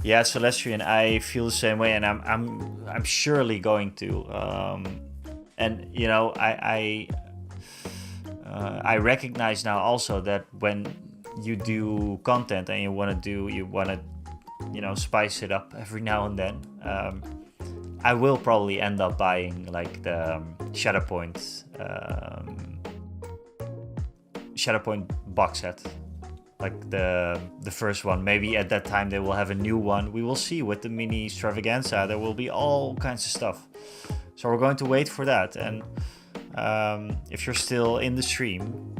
Yeah, Celestian, I feel the same way, and I'm surely going to. And you know, I recognize now also that when you do content and you want to you know, spice it up every now and then. I will probably end up buying like the Shatterpoint box set. Like the first one. Maybe at that time they will have a new one. We will see. With the mini extravaganza, there will be all kinds of stuff. So we're going to wait for that. And if you're still in the stream,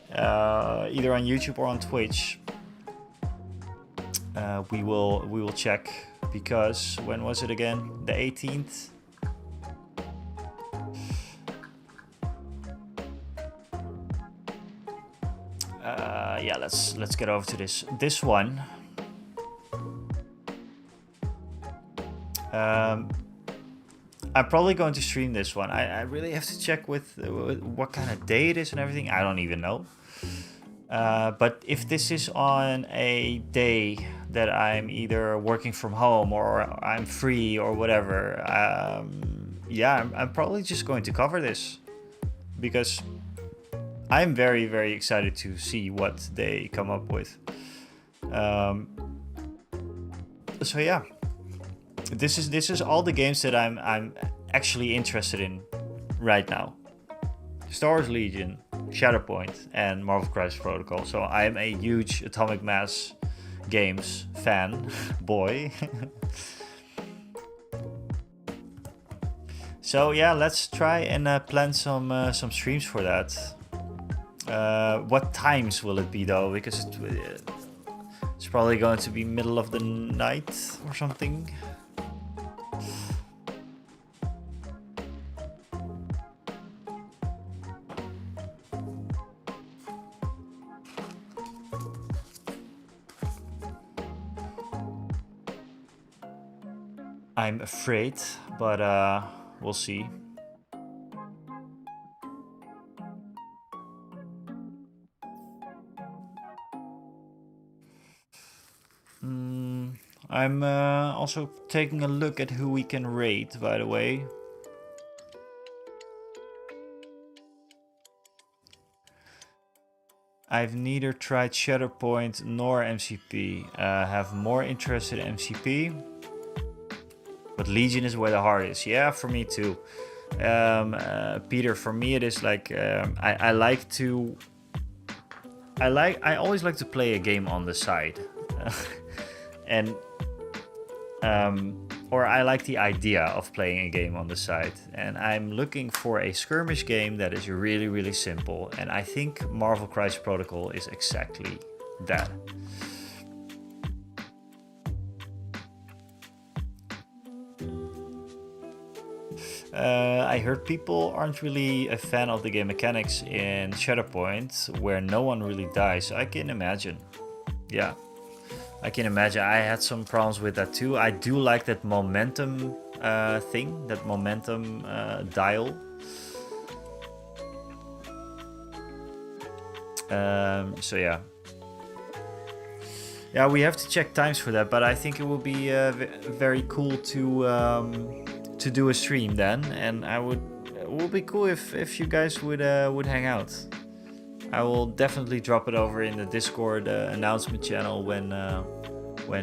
either on YouTube or on Twitch, we will check, because when was it again? The 18th. Yeah, let's get over to this one. I'm probably going to stream this one. I really have to check with what kind of day it is and everything. I don't even know. But if this is on a day that I'm either working from home or I'm free or whatever, yeah, I'm probably just going to cover this, because I'm very, very excited to see what they come up with. So yeah, this is all the games that I'm actually interested in right now: Star Wars Legion, Shatterpoint, and Marvel Crisis Protocol. So I am a huge Atomic Mass games fan, boy. So yeah, let's try and plan some streams for that. What times will it be though? Because it's probably going to be middle of the night or something. I'm afraid, but we'll see. I'm also taking a look at who we can raid, by the way. I've neither tried Shatterpoint nor MCP. Have more interest in MCP. But Legion is where the heart is. Yeah, for me too. Peter, for me it is like I always like to play a game on the side. And or I like the idea of playing a game on the side, and I'm looking for a skirmish game that is really, really simple, and I think Marvel Crisis Protocol is exactly that. I heard people aren't really a fan of the game mechanics in Shatterpoint, where no one really dies. I can imagine. Yeah, I can imagine. I had some problems with that too. I do like that momentum thing, that momentum dial. So yeah. Yeah, we have to check times for that, but I think it would be very cool to do a stream then, and it would be cool if you guys would hang out. I will definitely drop it over in the Discord announcement channel when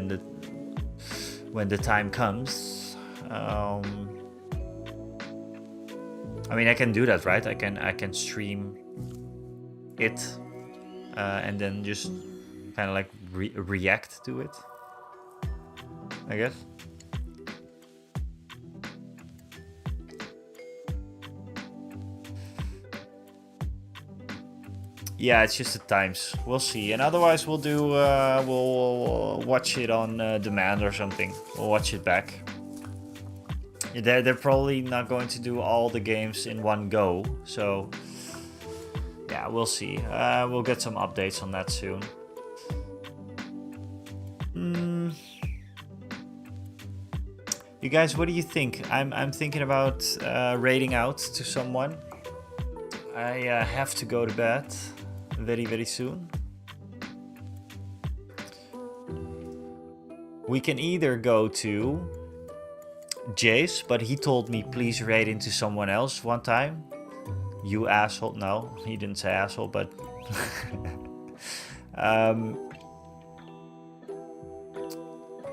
the time comes. I mean, I can do that, right? I can stream it and then just kind of like react to it, I guess. Yeah, it's just the times. We'll see, and otherwise we'll do we'll watch it on demand or something. We'll watch it back. They're probably not going to do all the games in one go, so yeah, we'll see. We'll get some updates on that soon. You guys, what do you think? I'm thinking about raiding out to someone. I have to go to bed very, very soon. We can either go to Jace, but he told me please raid into someone else one time. You asshole. No, he didn't say asshole, but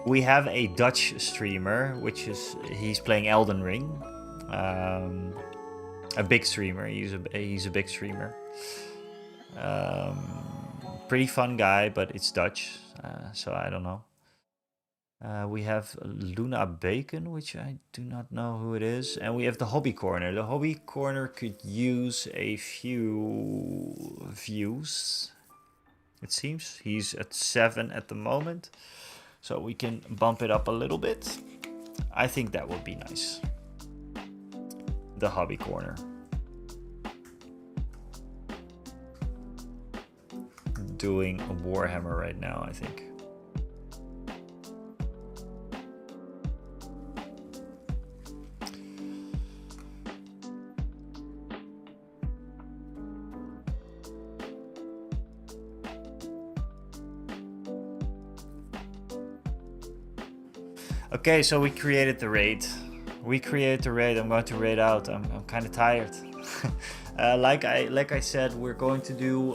we have a Dutch streamer, he's playing Elden Ring. A big streamer. He's a big streamer. Pretty fun guy, but it's Dutch, so I don't know. We have Luna Bacon, which I do not know who it is, and we have the Hobby Corner. The Hobby Corner could use a few views. It seems he's at 7 at the moment, so we can bump it up a little bit. I think that would be nice. The Hobby Corner. Doing a Warhammer right now, I think. Okay, so we created the raid. I'm going to raid out. I'm kind of tired. Like I said, we're going to do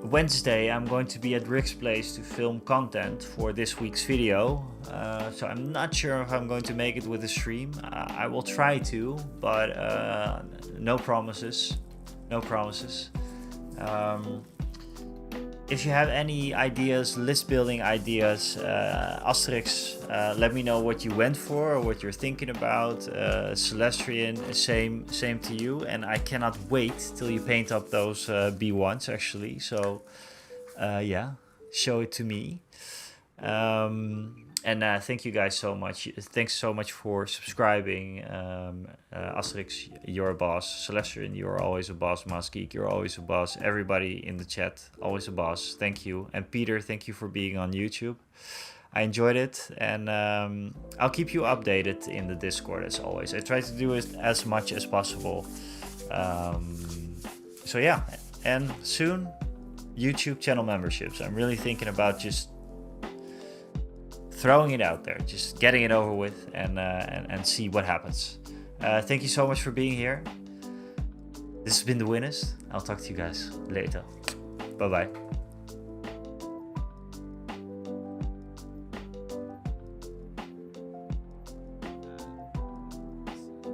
Wednesday. I'm going to be at Rick's place to film content for this week's video. So I'm not sure if I'm going to make it with a stream. I will try to, but no promises. No promises. If you have any ideas, list building ideas, Asterix, let me know what you went for or what you're thinking about. Celestrian, same to you. And I cannot wait till you paint up those B1s actually. So yeah, show it to me. And thank you guys so much. Thanks so much for subscribing. Asterix, you're a boss. Celestrian, you're always a boss. Masgeek, you're always a boss. Everybody in the chat, always a boss. Thank you. And Peter, thank you for being on YouTube. I enjoyed it, and I'll keep you updated in the Discord as always. I try to do it as much as possible. So yeah, and soon, YouTube channel memberships. I'm really thinking about just throwing it out there, just getting it over with, and see what happens. Thank you so much for being here. This has been The Winners. I'll talk to you guys later. Bye bye.